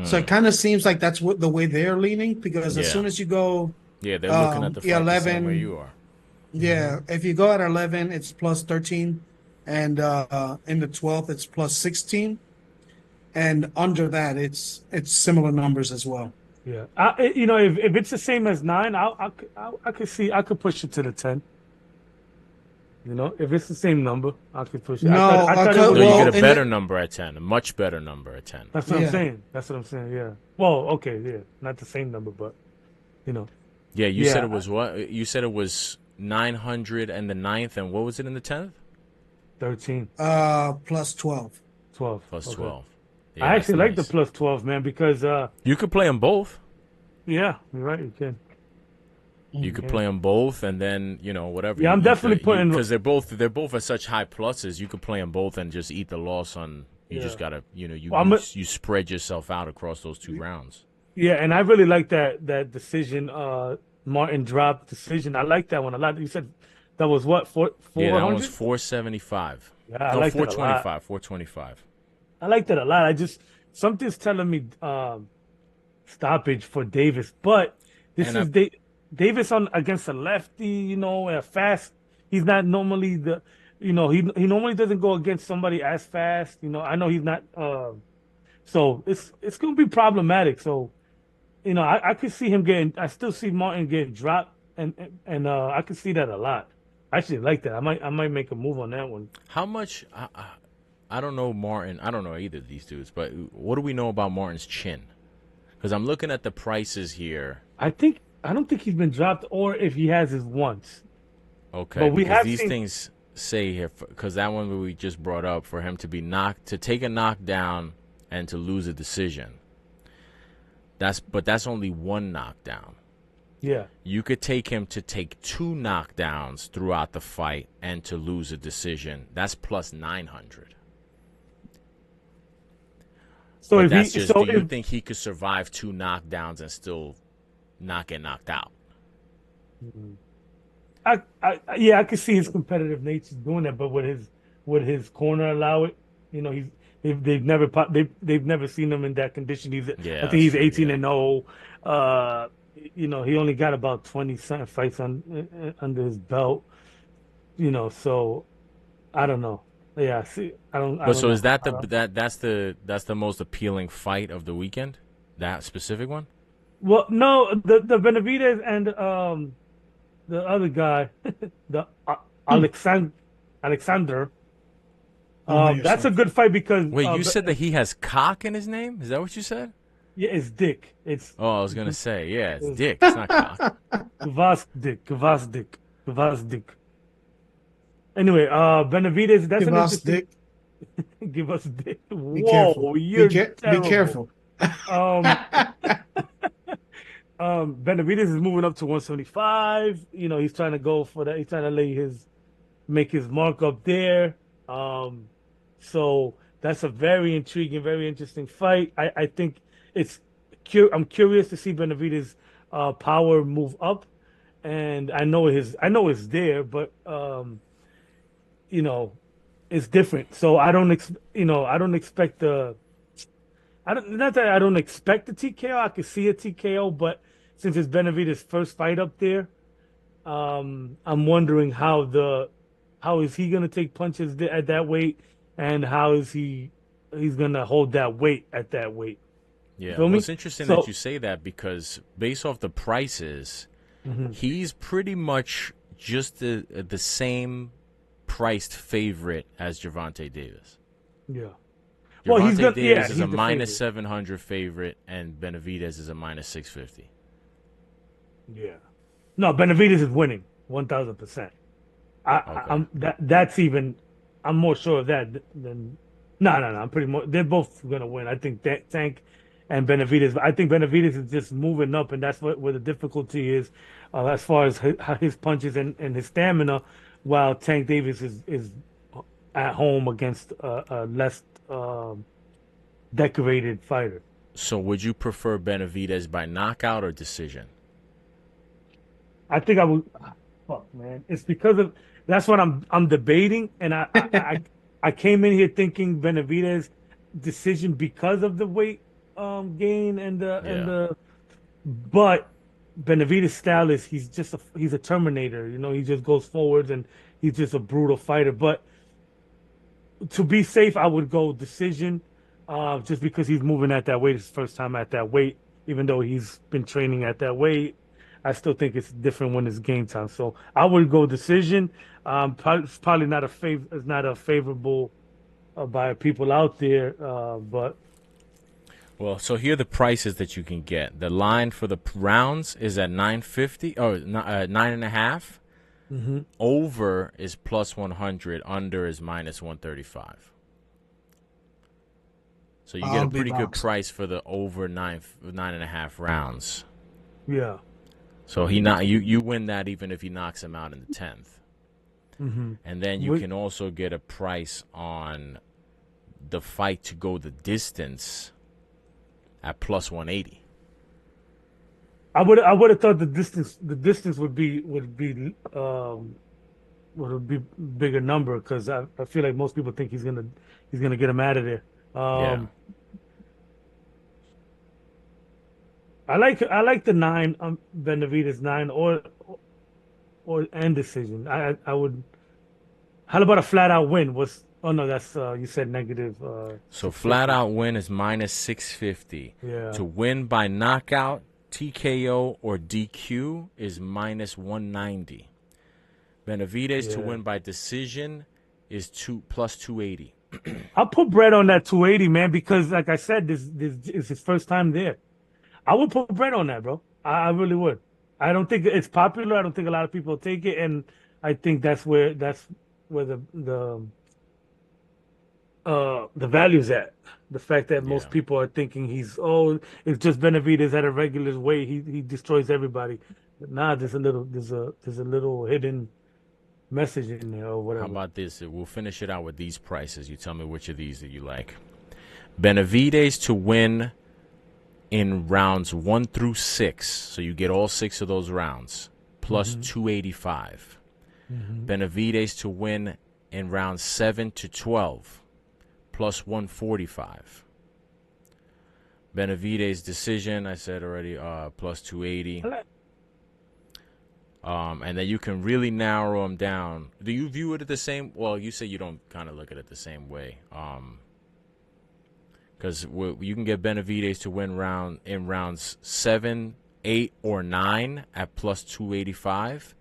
Speaker 4: So it kind of seems like that's the way they're leaning, because as
Speaker 1: Yeah.
Speaker 4: soon as you go,
Speaker 1: Yeah, they're looking at the fight the same
Speaker 4: 11
Speaker 1: way you are.
Speaker 4: if you go at 11, it's +13, and in the 12th, it's +16, and under that, it's similar numbers as well.
Speaker 2: Yeah, you know, if it's the same as 9, I could see I could push it to the 10. You know, if it's the same number, I could push it.
Speaker 4: No,
Speaker 2: I thought it
Speaker 1: No,
Speaker 2: was,
Speaker 1: you
Speaker 4: Well,
Speaker 1: get a
Speaker 4: in
Speaker 1: better number at 10, a much better number at 10.
Speaker 2: that's what
Speaker 4: Yeah.
Speaker 2: I'm saying. That's what I'm saying. Yeah. Well, okay, yeah, not the same number, but you know,
Speaker 1: Yeah, you
Speaker 2: Yeah,
Speaker 1: said it was what? You said it was 900 and the 9th, and what was it in the 10th?
Speaker 2: 13,
Speaker 4: +12.
Speaker 2: 12.
Speaker 1: Plus
Speaker 2: Okay.
Speaker 1: 12.
Speaker 2: I
Speaker 1: Yeah,
Speaker 2: actually
Speaker 1: that's
Speaker 2: like the
Speaker 1: nice.
Speaker 2: plus 12, man, because
Speaker 1: You could play them both.
Speaker 2: yeah, you're right, you can.
Speaker 1: You could play them both, and then whatever.
Speaker 2: Yeah,
Speaker 1: you
Speaker 2: I'm
Speaker 1: eat
Speaker 2: definitely putting-
Speaker 1: because they're both at such high pluses. You could play them both and just eat the loss on. You just
Speaker 2: Yeah.
Speaker 1: gotta
Speaker 2: Well,
Speaker 1: you spread yourself out across those 2 rounds.
Speaker 2: Yeah, and I really like that decision, Martin drop decision. I like that one a lot. You said that was what, 400?
Speaker 1: Yeah, that was 475.
Speaker 2: Yeah, I
Speaker 1: no,
Speaker 2: like that a lot.
Speaker 1: 425. 425.
Speaker 2: I like that a lot. Something's telling me stoppage for Davis, but this
Speaker 1: And
Speaker 2: is Davis on against a lefty, fast. He's not normally he normally doesn't go against somebody as fast. I know he's not. So it's gonna be problematic. So, I could see him getting. I still see Martin getting dropped, and I could see that a lot. I actually like that. I might make a move on that one.
Speaker 1: How much? I don't know Martin. I don't know either of these dudes, but what do we know about Martin's chin? Because I'm looking at the prices here.
Speaker 2: I don't think he's been dropped, or if he has, is once.
Speaker 1: Okay,
Speaker 2: But we
Speaker 1: because
Speaker 2: have
Speaker 1: these
Speaker 2: seen.
Speaker 1: things say here, because that one we just brought up, for him to be knocked, to take a knockdown and to lose a decision. But that's only one knockdown.
Speaker 2: Yeah.
Speaker 1: You could take him to take 2 knockdowns throughout the fight and to lose a decision. That's plus 900.
Speaker 2: So
Speaker 1: But
Speaker 2: if
Speaker 1: that's
Speaker 2: he,
Speaker 1: just,
Speaker 2: so
Speaker 1: do you
Speaker 2: if
Speaker 1: think he could survive 2 knockdowns and still not get knocked out?
Speaker 2: yeah, I could see his competitive nature doing that, but would his corner allow it? You know, they've never seen him in that condition.
Speaker 1: Yeah,
Speaker 2: I think
Speaker 1: that's
Speaker 2: he's
Speaker 1: true.
Speaker 2: 18
Speaker 1: Yeah.
Speaker 2: and 0. You know, he only got about 20 something fights under his belt. You know, so I don't know. Yeah, see, I
Speaker 1: But
Speaker 2: don't
Speaker 1: so is
Speaker 2: know.
Speaker 1: that that's the most appealing fight of the weekend? That specific one?
Speaker 2: Well, no, the Benavidez and the other guy, the Alexander.
Speaker 4: Don't hurt
Speaker 2: That's a
Speaker 4: yourself.
Speaker 2: good fight because
Speaker 1: Wait, you said that he has cock in his name? Is that what you said?
Speaker 2: yeah, it's Dick. It's
Speaker 1: Oh, I was gonna say, yeah, it's dick. It's not cock.
Speaker 2: Gvazdik. Anyway, Benavidez, that's
Speaker 4: Give
Speaker 2: an
Speaker 4: us
Speaker 2: interesting.
Speaker 4: dick.
Speaker 2: Give us Dick.
Speaker 4: Be careful.
Speaker 2: Whoa, you're
Speaker 4: Be
Speaker 2: terrible.
Speaker 4: careful.
Speaker 2: Um, Benavidez is moving up to 175. You know, he's trying to go for that. He's trying to make his mark up there. So that's a very intriguing, very interesting fight. I think I'm curious to see Benavidez' power move up, and I know it's there, but you know, it's different. So I don't expect not that I don't expect a TKO. I could see a TKO, but since it's Benavidez' first fight up there, I'm wondering how is he gonna take punches at that weight, and how is he's gonna hold that weight at that weight.
Speaker 1: Yeah,
Speaker 2: Feel
Speaker 1: well,
Speaker 2: me?
Speaker 1: it's interesting
Speaker 2: So
Speaker 1: that you say that because based off the prices, he's pretty much just the same priced favorite as Gervonta Davis.
Speaker 2: yeah. Well, he's
Speaker 1: Gervonta
Speaker 2: gonna
Speaker 1: Davis is
Speaker 2: he's
Speaker 1: a
Speaker 2: the
Speaker 1: minus
Speaker 2: favorite.
Speaker 1: 700 favorite, and Benavidez is a minus 650.
Speaker 2: Yeah. No, Benavidez is winning 1,000%.
Speaker 1: Okay.
Speaker 2: That's even. I'm more sure of that than. No. I'm pretty much. They're both gonna win. I think that Tank and Benavidez. I think Benavidez is just moving up, and that's where the difficulty is, as far as his punches and his stamina. While Tank Davis is at home against a less decorated fighter.
Speaker 1: So would you prefer Benavidez by knockout or decision?
Speaker 2: I think I would. Fuck, man. It's because of that's what I'm debating, and I came in here thinking Benavidez decision because of the weight gain and the but Benavidez' style is he's a Terminator. You know, he just goes forwards and he's just a brutal fighter. But to be safe, I would go decision, just because he's moving at that weight. It's his first time at that weight, even though he's been training at that weight. I still think it's different when it's game time. So I would go decision. It's probably not it's not a favorable by people out there, but
Speaker 1: Well, so here are the prices that you can get. The line for the rounds is at 950 or 9.5. Over is plus 100. Under is minus 135. So you get
Speaker 4: I'll
Speaker 1: a
Speaker 4: be
Speaker 1: pretty good
Speaker 4: boxed.
Speaker 1: price for the over 9.5 rounds.
Speaker 2: yeah.
Speaker 1: So you win that even if he knocks him out in the 10th. And then you can also get a price on the fight to go the distance at plus 180.
Speaker 2: I would have thought the distance would be bigger number, because I feel like most people think he's gonna get him out of there.
Speaker 1: Yeah.
Speaker 2: I like the 9 Benavidez 9 or end decision. I would. How about a flat out win? Oh no, that's you said negative.
Speaker 1: So flat out win is minus 650.
Speaker 2: Yeah.
Speaker 1: To win by knockout, TKO, or DQ is minus 190. Benavidez to
Speaker 2: Yeah.
Speaker 1: win by decision is plus 280.
Speaker 2: I'll put bread on that 280, man, because like I said, this is his first time there. I would put bread on that, bro. I really would. I don't think it's popular. I don't think a lot of people take it, and I think that's where the value's at. The fact that
Speaker 1: Yeah.
Speaker 2: most people are thinking it's just Benavidez at a regular weight. He destroys everybody. But nah, there's a little hidden message in there or
Speaker 1: How
Speaker 2: whatever.
Speaker 1: about this? We'll finish it out with these prices. You tell me which of these that you like. Benavidez to win in rounds 1 through 6. So you get all 6 of those rounds. Plus 285. Benavidez to win in rounds 7 to 12. Plus 145. Benavidez decision, I said already, plus 280. And then you can really narrow them down. Do you view it the same? Well, you say you don't kind of look at it the same way. Because you can get Benavidez to win in rounds 7, 8, or 9 at plus 285.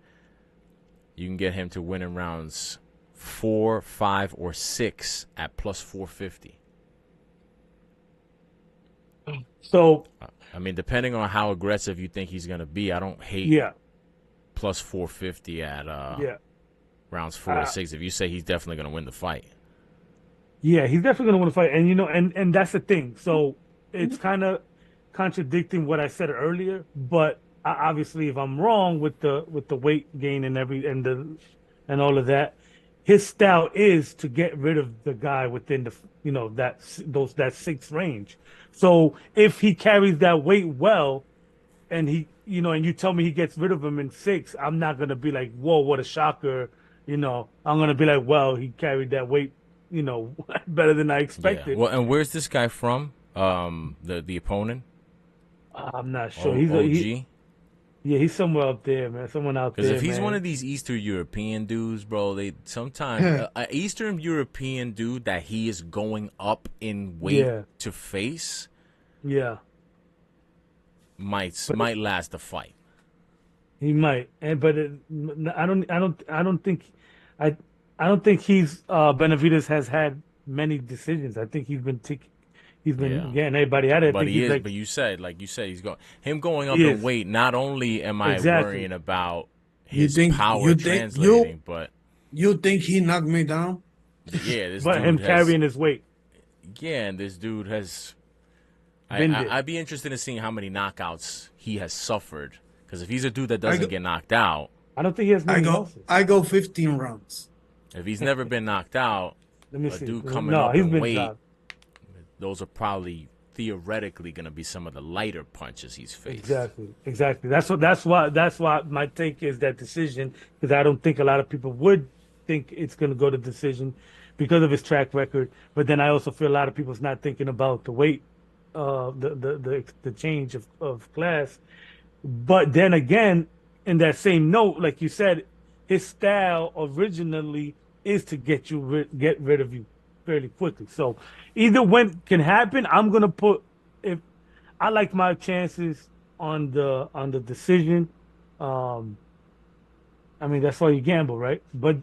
Speaker 1: You can get him to win in rounds 4, 5, or 6 at plus 450.
Speaker 2: So
Speaker 1: I mean, depending on how aggressive you think he's going to be, I don't hate
Speaker 2: yeah,
Speaker 1: plus 450 at
Speaker 2: yeah.
Speaker 1: rounds 4 to 6 if you say he's definitely going to win the fight.
Speaker 2: Yeah, he's definitely gonna win the fight, and and that's the thing. So it's kind of contradicting what I said earlier, but obviously, if I'm wrong with the weight gain and all of that, his style is to get rid of the guy within that 6 range. So if he carries that weight well, and and you tell me he gets rid of him in 6, I'm not gonna be like, whoa, what a shocker. I'm gonna be like, well, he carried that weight better than I
Speaker 1: Yeah.
Speaker 2: expected.
Speaker 1: Well, and where's this guy from? The opponent?
Speaker 2: I'm not sure.
Speaker 1: OG?
Speaker 2: He's somewhere up there, man. Someone out there.
Speaker 1: Because if he's
Speaker 2: man.
Speaker 1: one of these Eastern European dudes, bro, they sometimes an Eastern European dude that he is going up in weight to face
Speaker 2: yeah,
Speaker 1: might last the fight.
Speaker 2: he might, but I don't think, I don't think Benavidez has had many decisions. I think he's been
Speaker 1: Yeah.
Speaker 2: getting everybody out of it. I
Speaker 1: But
Speaker 2: think
Speaker 1: he
Speaker 2: he's
Speaker 1: is.
Speaker 2: like,
Speaker 1: But you said he's going up
Speaker 2: He
Speaker 1: in
Speaker 2: is.
Speaker 1: weight. Not only am I
Speaker 2: Exactly.
Speaker 1: worrying about
Speaker 4: You
Speaker 1: his
Speaker 4: think-
Speaker 1: power
Speaker 4: you think-
Speaker 1: translating, but
Speaker 4: You think he knocked me down?
Speaker 1: yeah, this
Speaker 2: but
Speaker 1: dude
Speaker 2: him
Speaker 1: has,
Speaker 2: carrying his weight.
Speaker 1: yeah, and this dude has.
Speaker 2: Been there.
Speaker 1: I'd be interested in seeing how many knockouts he has suffered. Because if he's a dude that doesn't
Speaker 4: go-
Speaker 1: get knocked out,
Speaker 2: I don't think he has many losses.
Speaker 4: I go 15 rounds.
Speaker 1: if he's never been knocked out,
Speaker 2: Let me
Speaker 1: a
Speaker 2: see.
Speaker 1: dude coming
Speaker 2: No,
Speaker 1: up
Speaker 2: he's
Speaker 1: in
Speaker 2: been
Speaker 1: weight,
Speaker 2: dropped.
Speaker 1: those are probably theoretically going to be some of the lighter punches he's faced.
Speaker 2: Exactly. That's why my take is that decision, because I don't think a lot of people would think it's going to go to decision because of his track record. But then I also feel a lot of people's not thinking about the weight, the change of class. But then again, in that same note, like you said, his style originally is to get rid of you fairly quickly. So either one can happen. I'm gonna put, if I like my chances on the decision. I mean, that's why you gamble, right? But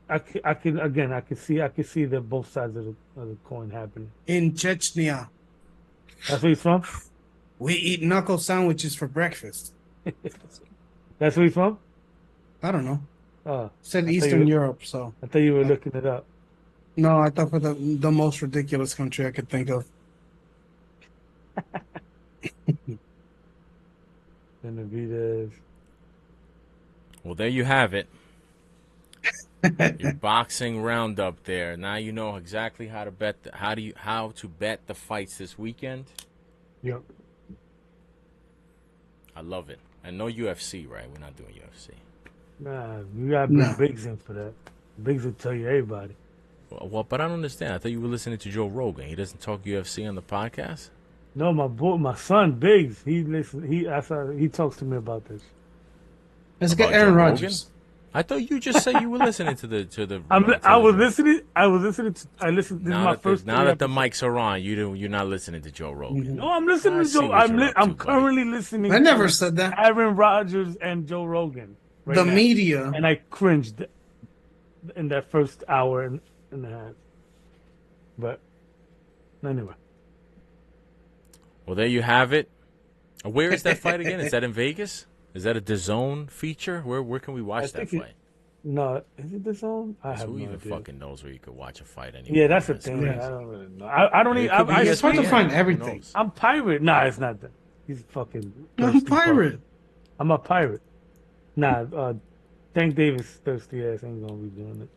Speaker 2: I can see that both sides of the coin happening.
Speaker 4: In Chechnya,
Speaker 2: That's where he's from.
Speaker 4: we eat knuckle sandwiches for breakfast.
Speaker 2: That's where he's from.
Speaker 4: I don't know. Said
Speaker 2: thought
Speaker 4: Eastern
Speaker 2: you-
Speaker 4: Europe, so
Speaker 2: I thought you were looking it up.
Speaker 4: no, I thought for the most ridiculous country I could think of.
Speaker 2: Benavidez.
Speaker 1: Well, there you have it. Your boxing roundup there. Now you know exactly how to bet. How to bet the fights this weekend.
Speaker 2: Yep.
Speaker 1: I love it. And no UFC, right? We're not doing UFC.
Speaker 2: Nah, you gotta bring
Speaker 4: No.
Speaker 2: Biggs in for that. Biggs will tell you everybody.
Speaker 1: Well, but I don't understand. I thought you were listening to Joe Rogan. He doesn't talk UFC on the podcast.
Speaker 2: No, my son Biggs. He talks to me about this.
Speaker 4: Let's get
Speaker 1: About
Speaker 4: Aaron
Speaker 1: Joe
Speaker 4: Rodgers.
Speaker 1: I thought you just said you were listening to the.
Speaker 2: I was listening. I listened. This is my first.
Speaker 1: Now
Speaker 2: three
Speaker 1: that the
Speaker 2: episodes.
Speaker 1: mics are on, you're not listening to Joe Rogan.
Speaker 2: No, I'm listening
Speaker 1: I
Speaker 2: to
Speaker 1: see
Speaker 2: Joe.
Speaker 1: what you're up
Speaker 2: I'm
Speaker 1: to, buddy.
Speaker 2: currently listening.
Speaker 4: I never
Speaker 2: to
Speaker 4: said that.
Speaker 2: Aaron Rodgers and Joe Rogan. right
Speaker 4: The
Speaker 2: now.
Speaker 4: media.
Speaker 2: And I cringed in that first hour and a half. But anyway,
Speaker 1: Well, there you have it. Where is that fight again? Is that in Vegas? Is that a DAZN feature? Where can we watch that
Speaker 2: think
Speaker 1: fight?
Speaker 2: no, is it the zone? I have
Speaker 1: Who
Speaker 2: no
Speaker 1: even
Speaker 2: idea.
Speaker 1: fucking knows where you could watch a fight anymore?
Speaker 2: Yeah, that's the thing.
Speaker 1: crazy.
Speaker 2: I don't really know. I don't
Speaker 1: It
Speaker 2: even.
Speaker 1: could be
Speaker 4: It's hard to
Speaker 1: ESPN.
Speaker 4: find
Speaker 1: Who
Speaker 4: everything.
Speaker 1: knows?
Speaker 2: I'm pirate. Nah, it's not that. He's fucking.
Speaker 4: I'm
Speaker 2: thirsty
Speaker 4: pirate.
Speaker 2: fuck. I'm a pirate. Nah, Tank Davis thirsty ass ain't gonna be doing it.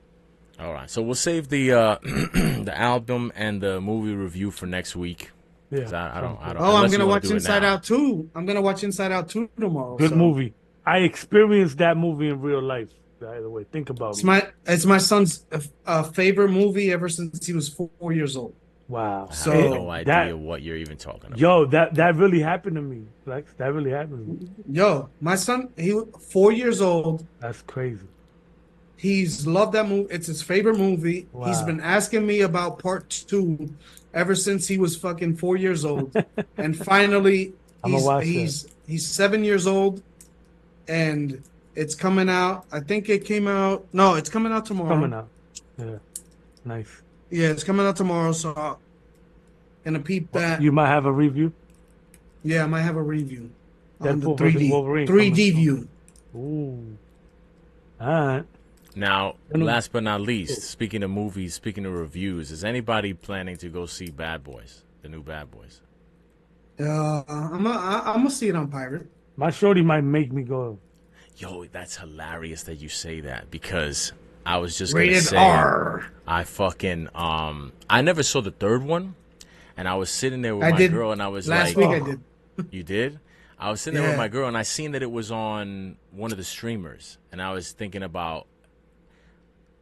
Speaker 1: All right, so we'll save the the album and the movie review for next week.
Speaker 2: Yeah,
Speaker 1: 'Cause I don't.
Speaker 4: Oh, I'm
Speaker 1: unless you
Speaker 4: gonna
Speaker 1: wanna
Speaker 4: watch
Speaker 1: do it
Speaker 4: Inside
Speaker 1: now.
Speaker 4: Out 2. I'm gonna watch Inside Out 2 tomorrow.
Speaker 2: Good
Speaker 4: so.
Speaker 2: movie. I experienced that movie in real life. By the way, think about
Speaker 4: It's my son's favorite movie ever since he was 4 years old.
Speaker 2: Wow.
Speaker 1: I
Speaker 4: So-
Speaker 1: have no idea
Speaker 2: that-
Speaker 1: what you're even talking about.
Speaker 2: Yo, that really happened to me. Flex, that really happened to me.
Speaker 4: Yo, my son, he was 4 years old.
Speaker 2: That's crazy.
Speaker 4: He's loved that movie. It's his favorite movie.
Speaker 2: Wow.
Speaker 4: He's been asking me about part 2 ever since he was fucking 4 years old. And finally,
Speaker 2: I'ma watch
Speaker 4: he's 7 years old, and it's coming out. I think it came out. No, it's coming out tomorrow.
Speaker 2: Coming out. Yeah. Nice.
Speaker 4: Yeah, it's coming out tomorrow. So, gonna peep that.
Speaker 2: You might have a review.
Speaker 4: Yeah, I might have a review on the
Speaker 2: Deadpool versus
Speaker 4: 3D
Speaker 2: Wolverine
Speaker 4: 3D
Speaker 2: coming
Speaker 4: view.
Speaker 2: Ooh. All right.
Speaker 1: Now,
Speaker 2: Gonna-
Speaker 1: last but not least, speaking of movies, speaking of reviews, is anybody planning to go see Bad Boys, the new Bad Boys?
Speaker 4: I'm gonna see it on Pirate.
Speaker 2: My shorty might make me go.
Speaker 1: Yo, that's hilarious that you say that because I was just gonna
Speaker 4: Rated
Speaker 1: say
Speaker 4: R.
Speaker 1: I fucking I never saw the third one, and I was sitting there with
Speaker 4: I
Speaker 1: my
Speaker 4: did.
Speaker 1: girl, and I was
Speaker 4: Last
Speaker 1: like,
Speaker 4: week I did.
Speaker 1: "You did?" I was sitting there with
Speaker 4: Yeah.
Speaker 1: my girl, and I seen that it was on one of the streamers, and I was thinking about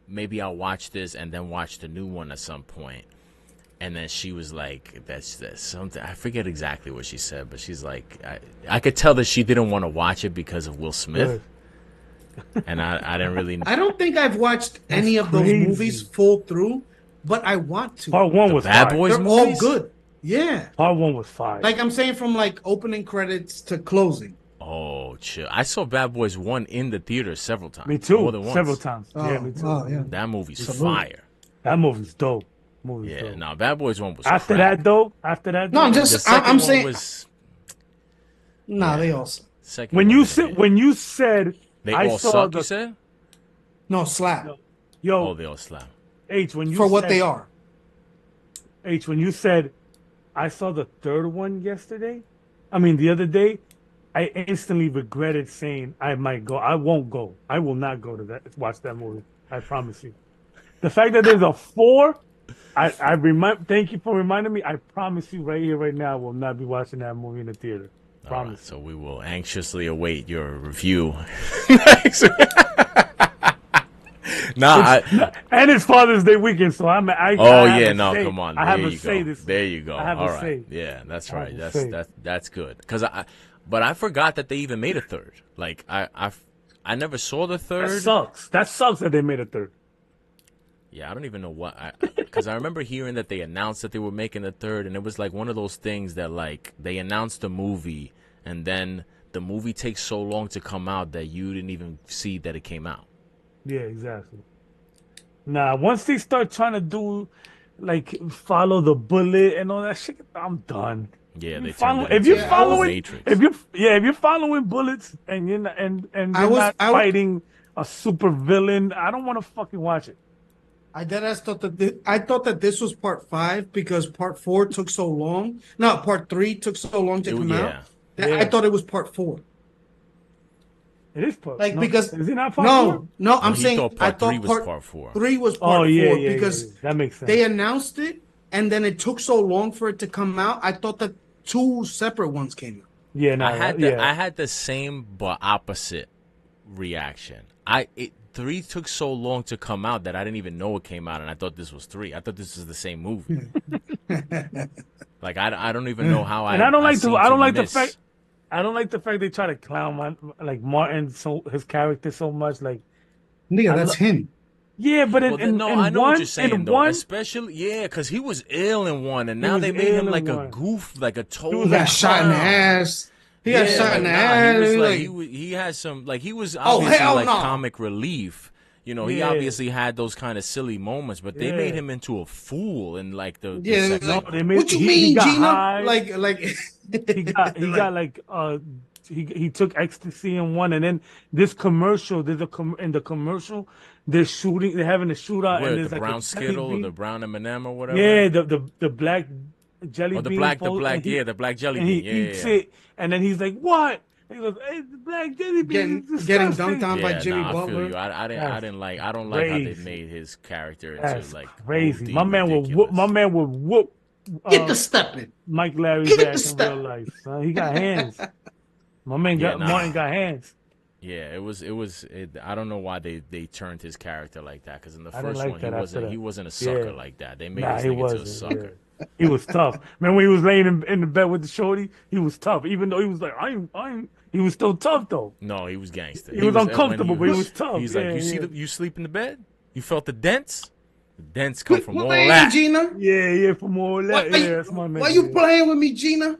Speaker 1: maybe I'll watch this and then watch the new one at some point. And then she was like, "That's something." I forget exactly what she said, but she's like, I could tell that she didn't want to watch it because of Will Smith, and I didn't really.
Speaker 4: I don't think I've watched any of those
Speaker 2: crazy.
Speaker 4: movies full through, but I want to.
Speaker 2: Part one
Speaker 1: The
Speaker 2: was
Speaker 1: Bad
Speaker 2: fire.
Speaker 1: Boys
Speaker 4: They're all
Speaker 1: movies?
Speaker 4: good. Yeah.
Speaker 2: Part one was fire.
Speaker 4: Like I'm saying, from like opening credits to closing.
Speaker 1: Oh, chill! I saw Bad Boys 1 in the theater several times.
Speaker 2: me too.
Speaker 1: More than once.
Speaker 2: Several times. Yeah,
Speaker 4: Oh,
Speaker 2: me too.
Speaker 4: oh, yeah.
Speaker 1: That movie's
Speaker 2: Salute.
Speaker 1: fire.
Speaker 2: That movie's dope. Movie's
Speaker 1: Yeah,
Speaker 2: dope.
Speaker 1: no, Bad Boys 1 was
Speaker 2: After
Speaker 1: crap.
Speaker 2: that, though.
Speaker 4: No, I'm
Speaker 1: The
Speaker 4: just.
Speaker 1: second
Speaker 4: I'm
Speaker 1: one
Speaker 4: saying.
Speaker 1: was
Speaker 4: Nah,
Speaker 1: yeah.
Speaker 4: they all. Suck.
Speaker 1: second
Speaker 2: when
Speaker 1: one
Speaker 2: you
Speaker 1: was a
Speaker 2: said
Speaker 1: hit.
Speaker 2: when you said
Speaker 1: They
Speaker 2: I
Speaker 1: all
Speaker 2: saw
Speaker 1: suck,
Speaker 2: the
Speaker 1: you said?
Speaker 4: No, slap
Speaker 2: yo
Speaker 1: Oh, they all slap.
Speaker 2: H when you
Speaker 4: for what
Speaker 2: said,
Speaker 4: they are.
Speaker 2: H when you said I saw the third one yesterday. I mean the other day. I instantly regretted saying I might go. I won't go. I will not go to that. Watch that movie. I promise you. The fact that there's a 4, I remind. Thank you for reminding me. I promise you right here, right now, I will not be watching that movie in the theater.
Speaker 1: All right,
Speaker 2: Promise.
Speaker 1: so we will anxiously await your review. next week.
Speaker 2: And it's Father's Day weekend, so I'm.
Speaker 1: Oh
Speaker 2: I have
Speaker 1: yeah,
Speaker 2: a
Speaker 1: no,
Speaker 2: say.
Speaker 1: come on.
Speaker 2: I have
Speaker 1: there
Speaker 2: a
Speaker 1: you
Speaker 2: say
Speaker 1: go.
Speaker 2: this.
Speaker 1: There you go.
Speaker 2: I have
Speaker 1: All
Speaker 2: a
Speaker 1: right.
Speaker 2: say.
Speaker 1: Yeah, that's
Speaker 2: I have
Speaker 1: right.
Speaker 2: a say.
Speaker 1: That's good. But I forgot that they even made a third. Like I never saw the
Speaker 2: That
Speaker 1: third.
Speaker 2: sucks. That sucks that they made a third.
Speaker 1: Yeah, I don't even know what. Because I remember hearing that they announced that they were making a third, and it was like one of those things that like they announced the movie, and then the movie takes so long to come out that you didn't even see that it came out.
Speaker 2: Yeah, exactly. Nah, once they start trying to do, like, follow the bullet and all that shit, I'm done.
Speaker 1: Yeah, they
Speaker 2: Follow,
Speaker 1: turned it
Speaker 2: if you're
Speaker 1: into
Speaker 2: following,
Speaker 1: Matrix.
Speaker 2: if you're following bullets and you're not, and
Speaker 4: I
Speaker 2: you're
Speaker 4: was-
Speaker 2: not
Speaker 4: I was-
Speaker 2: fighting a super villain, I don't want to fucking watch it.
Speaker 4: I thought that this was part 5 because part 4 took so long. No, part 3 took so long to come
Speaker 1: yeah.
Speaker 4: out. That
Speaker 2: Yeah.
Speaker 4: I thought it was part 4.
Speaker 2: It is part.
Speaker 4: Like
Speaker 2: no,
Speaker 4: because
Speaker 2: is it not part 4?
Speaker 4: no, I'm
Speaker 1: he
Speaker 4: saying
Speaker 1: thought
Speaker 4: I
Speaker 1: part
Speaker 4: thought
Speaker 1: 3 was
Speaker 4: part
Speaker 1: part 4.
Speaker 4: 3 was part
Speaker 2: Oh yeah,
Speaker 4: 4
Speaker 2: yeah,
Speaker 4: because
Speaker 2: yeah. That makes sense.
Speaker 4: they announced it and then it took so long for it to come out. I thought that 2 separate ones came out.
Speaker 2: yeah, no,
Speaker 1: I had
Speaker 2: yeah.
Speaker 1: I had the same but opposite reaction. 3 took so long to come out that I didn't even know it came out, and I thought this was 3. I thought this was the same movie. Like I don't even know how
Speaker 2: and I don't like
Speaker 1: seem
Speaker 2: I don't like the
Speaker 1: miss.
Speaker 2: fact. I don't like the fact they try to clown like Martin, so his character so much. Like,
Speaker 4: Nigga,
Speaker 2: I
Speaker 4: that's him.
Speaker 2: yeah, but
Speaker 1: Well,
Speaker 2: in
Speaker 1: I know
Speaker 2: one,
Speaker 1: what you're saying
Speaker 2: in
Speaker 1: though.
Speaker 2: one,
Speaker 1: Especially because he was ill in one, and now
Speaker 2: was
Speaker 1: they made him
Speaker 2: ill
Speaker 1: like
Speaker 2: in
Speaker 1: a
Speaker 2: one.
Speaker 1: goof, like a total.
Speaker 2: was
Speaker 4: He got shot in the
Speaker 1: clown.
Speaker 4: ass. He got shot in the
Speaker 1: Nah,
Speaker 4: ass.
Speaker 1: he was
Speaker 4: Like,
Speaker 1: he had some like he was
Speaker 4: Oh,
Speaker 1: obviously
Speaker 4: hell
Speaker 1: like
Speaker 4: no.
Speaker 1: comic relief. You know, he
Speaker 2: Yeah.
Speaker 1: obviously had those kind of silly moments, but they made
Speaker 2: Yeah.
Speaker 1: him into a fool in like the
Speaker 4: Yeah,
Speaker 1: second
Speaker 4: like,
Speaker 1: one.
Speaker 2: They made,
Speaker 4: what you
Speaker 2: he
Speaker 4: mean,
Speaker 2: got
Speaker 4: Gina?
Speaker 2: high.
Speaker 4: Like
Speaker 2: He got like he took ecstasy in one, and then this commercial. There's in the commercial. They're having a shootout, and
Speaker 1: Where the
Speaker 2: there's like a
Speaker 1: brown
Speaker 2: jelly
Speaker 1: Skittle or the
Speaker 2: bean.
Speaker 1: brown M&M or whatever.
Speaker 2: Yeah, the black jelly
Speaker 1: Or the
Speaker 2: bean
Speaker 1: black,
Speaker 2: fold, and
Speaker 1: the black jelly
Speaker 2: and he
Speaker 1: bean. Yeah,
Speaker 2: eats
Speaker 1: yeah,
Speaker 2: it, and then he's like, "What?" And he goes, "Hey, the black jelly bean is
Speaker 4: getting dunked
Speaker 2: disgusting."
Speaker 4: on
Speaker 1: yeah.
Speaker 4: by
Speaker 1: Yeah,
Speaker 4: Jimmy
Speaker 1: nah, I feel you.
Speaker 4: Butler.
Speaker 1: I don't like how they
Speaker 2: Crazy.
Speaker 1: made his character into
Speaker 2: That's
Speaker 1: like
Speaker 2: crazy.
Speaker 1: OD
Speaker 2: My man
Speaker 1: ridiculous.
Speaker 2: would whoop
Speaker 4: Get the stepping.
Speaker 2: Mike Larry's
Speaker 4: Get the
Speaker 2: ass in
Speaker 4: step.
Speaker 2: real life. Son. He got hands. My man
Speaker 1: Yeah,
Speaker 2: Martin got hands.
Speaker 1: Yeah, I don't know why they turned his character like that, because in the
Speaker 2: I didn't
Speaker 1: first
Speaker 2: like
Speaker 1: one
Speaker 2: that after
Speaker 1: he
Speaker 2: that.
Speaker 1: wasn't a sucker
Speaker 2: Yeah.
Speaker 1: like that. They made
Speaker 2: Nah,
Speaker 1: this
Speaker 2: he
Speaker 1: nigga into a
Speaker 2: wasn't.
Speaker 1: sucker.
Speaker 2: Yeah. He was tough. Man, when he was laying in the bed with the shorty, he was tough. Even though he was like, I ain't. He was still tough though.
Speaker 1: No, he was gangster.
Speaker 2: He was uncomfortable, but he was tough.
Speaker 1: He's
Speaker 2: Yeah,
Speaker 1: like,
Speaker 2: yeah.
Speaker 1: you sleep in the bed? You felt the dents? The dents come from
Speaker 4: Quit
Speaker 1: all
Speaker 4: playing,
Speaker 1: that.
Speaker 4: Gina.
Speaker 2: Yeah, from all that.
Speaker 4: Why,
Speaker 2: Yeah, that's my man.
Speaker 4: why you
Speaker 2: yeah.
Speaker 4: playing with me, Gina?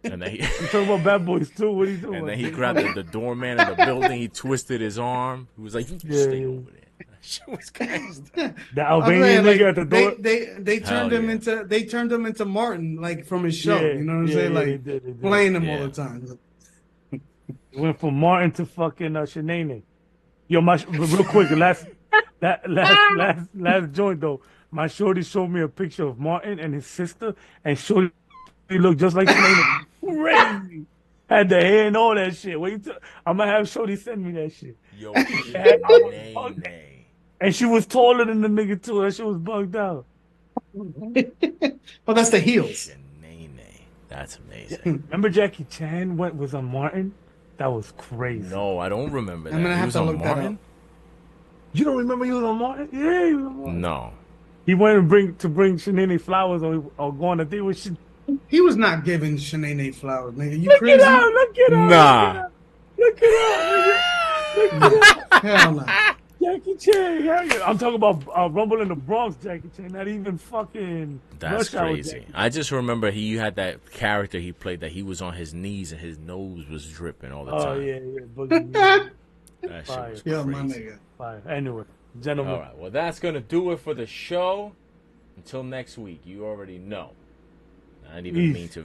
Speaker 1: And then he,
Speaker 2: You talking about Bad Boys too? What are you doing?
Speaker 1: and then he grabbed the doorman in the building. He twisted his arm. He was like, "You
Speaker 2: Yeah,
Speaker 1: stay
Speaker 2: yeah.
Speaker 1: over there." That shit was gangster.
Speaker 2: The
Speaker 4: I'm
Speaker 2: Albanian
Speaker 4: saying,
Speaker 2: nigga at the door.
Speaker 4: they turned
Speaker 1: Hell
Speaker 4: him
Speaker 1: yeah.
Speaker 4: into Martin, like from his show.
Speaker 2: Yeah,
Speaker 4: you know what I'm
Speaker 2: yeah,
Speaker 4: saying?
Speaker 2: yeah,
Speaker 4: Like
Speaker 2: they did.
Speaker 4: playing him all
Speaker 1: Yeah.
Speaker 4: the time.
Speaker 2: Went from Martin to fucking Shanae. Yo, real quick, last joint though. My shorty showed me a picture of Martin and his sister, and shorty looked just like Shanae. Crazy. Had the hair and all that shit. I'm gonna have shorty send me that shit.
Speaker 1: Yo,
Speaker 2: Shanae. And she was taller than the nigga too. That shit was bugged out.
Speaker 4: Well, that's the heels.
Speaker 1: Shanae. That's amazing.
Speaker 2: Remember Jackie Chan was on Martin? That was crazy.
Speaker 1: No, I don't remember that.
Speaker 4: I'm gonna
Speaker 1: He
Speaker 4: have
Speaker 1: was
Speaker 4: to
Speaker 1: on
Speaker 4: look that
Speaker 1: Martin?
Speaker 4: up.
Speaker 2: You don't remember he was on Martin? Yeah, he was on Martin.
Speaker 1: No.
Speaker 2: He went and bring Shanae flowers or go on a date with Shanae.
Speaker 4: He was not giving Shanae flowers, nigga. You
Speaker 2: Look
Speaker 4: crazy?
Speaker 2: it out! Look it out!
Speaker 1: Nah.
Speaker 2: Look it out! Look it out!
Speaker 4: Hell no.
Speaker 2: Jackie Chan, yeah. I'm talking about Rumble in the Bronx, Jackie Chan. Not even fucking.
Speaker 1: That's
Speaker 2: Rush Hour
Speaker 1: crazy.
Speaker 2: Jackie.
Speaker 1: I just remember he had that character he played that he was on his knees and his nose was dripping all the
Speaker 2: Oh
Speaker 1: time.
Speaker 2: yeah. Boogie.
Speaker 1: That
Speaker 2: Fire.
Speaker 1: shit was
Speaker 4: Yo, my
Speaker 1: crazy.
Speaker 4: nigga.
Speaker 2: Fine. Anyway, gentlemen.
Speaker 1: All right, well, that's going to do it for the show. Until next week, you already know. I didn't even
Speaker 2: Peace.
Speaker 1: mean to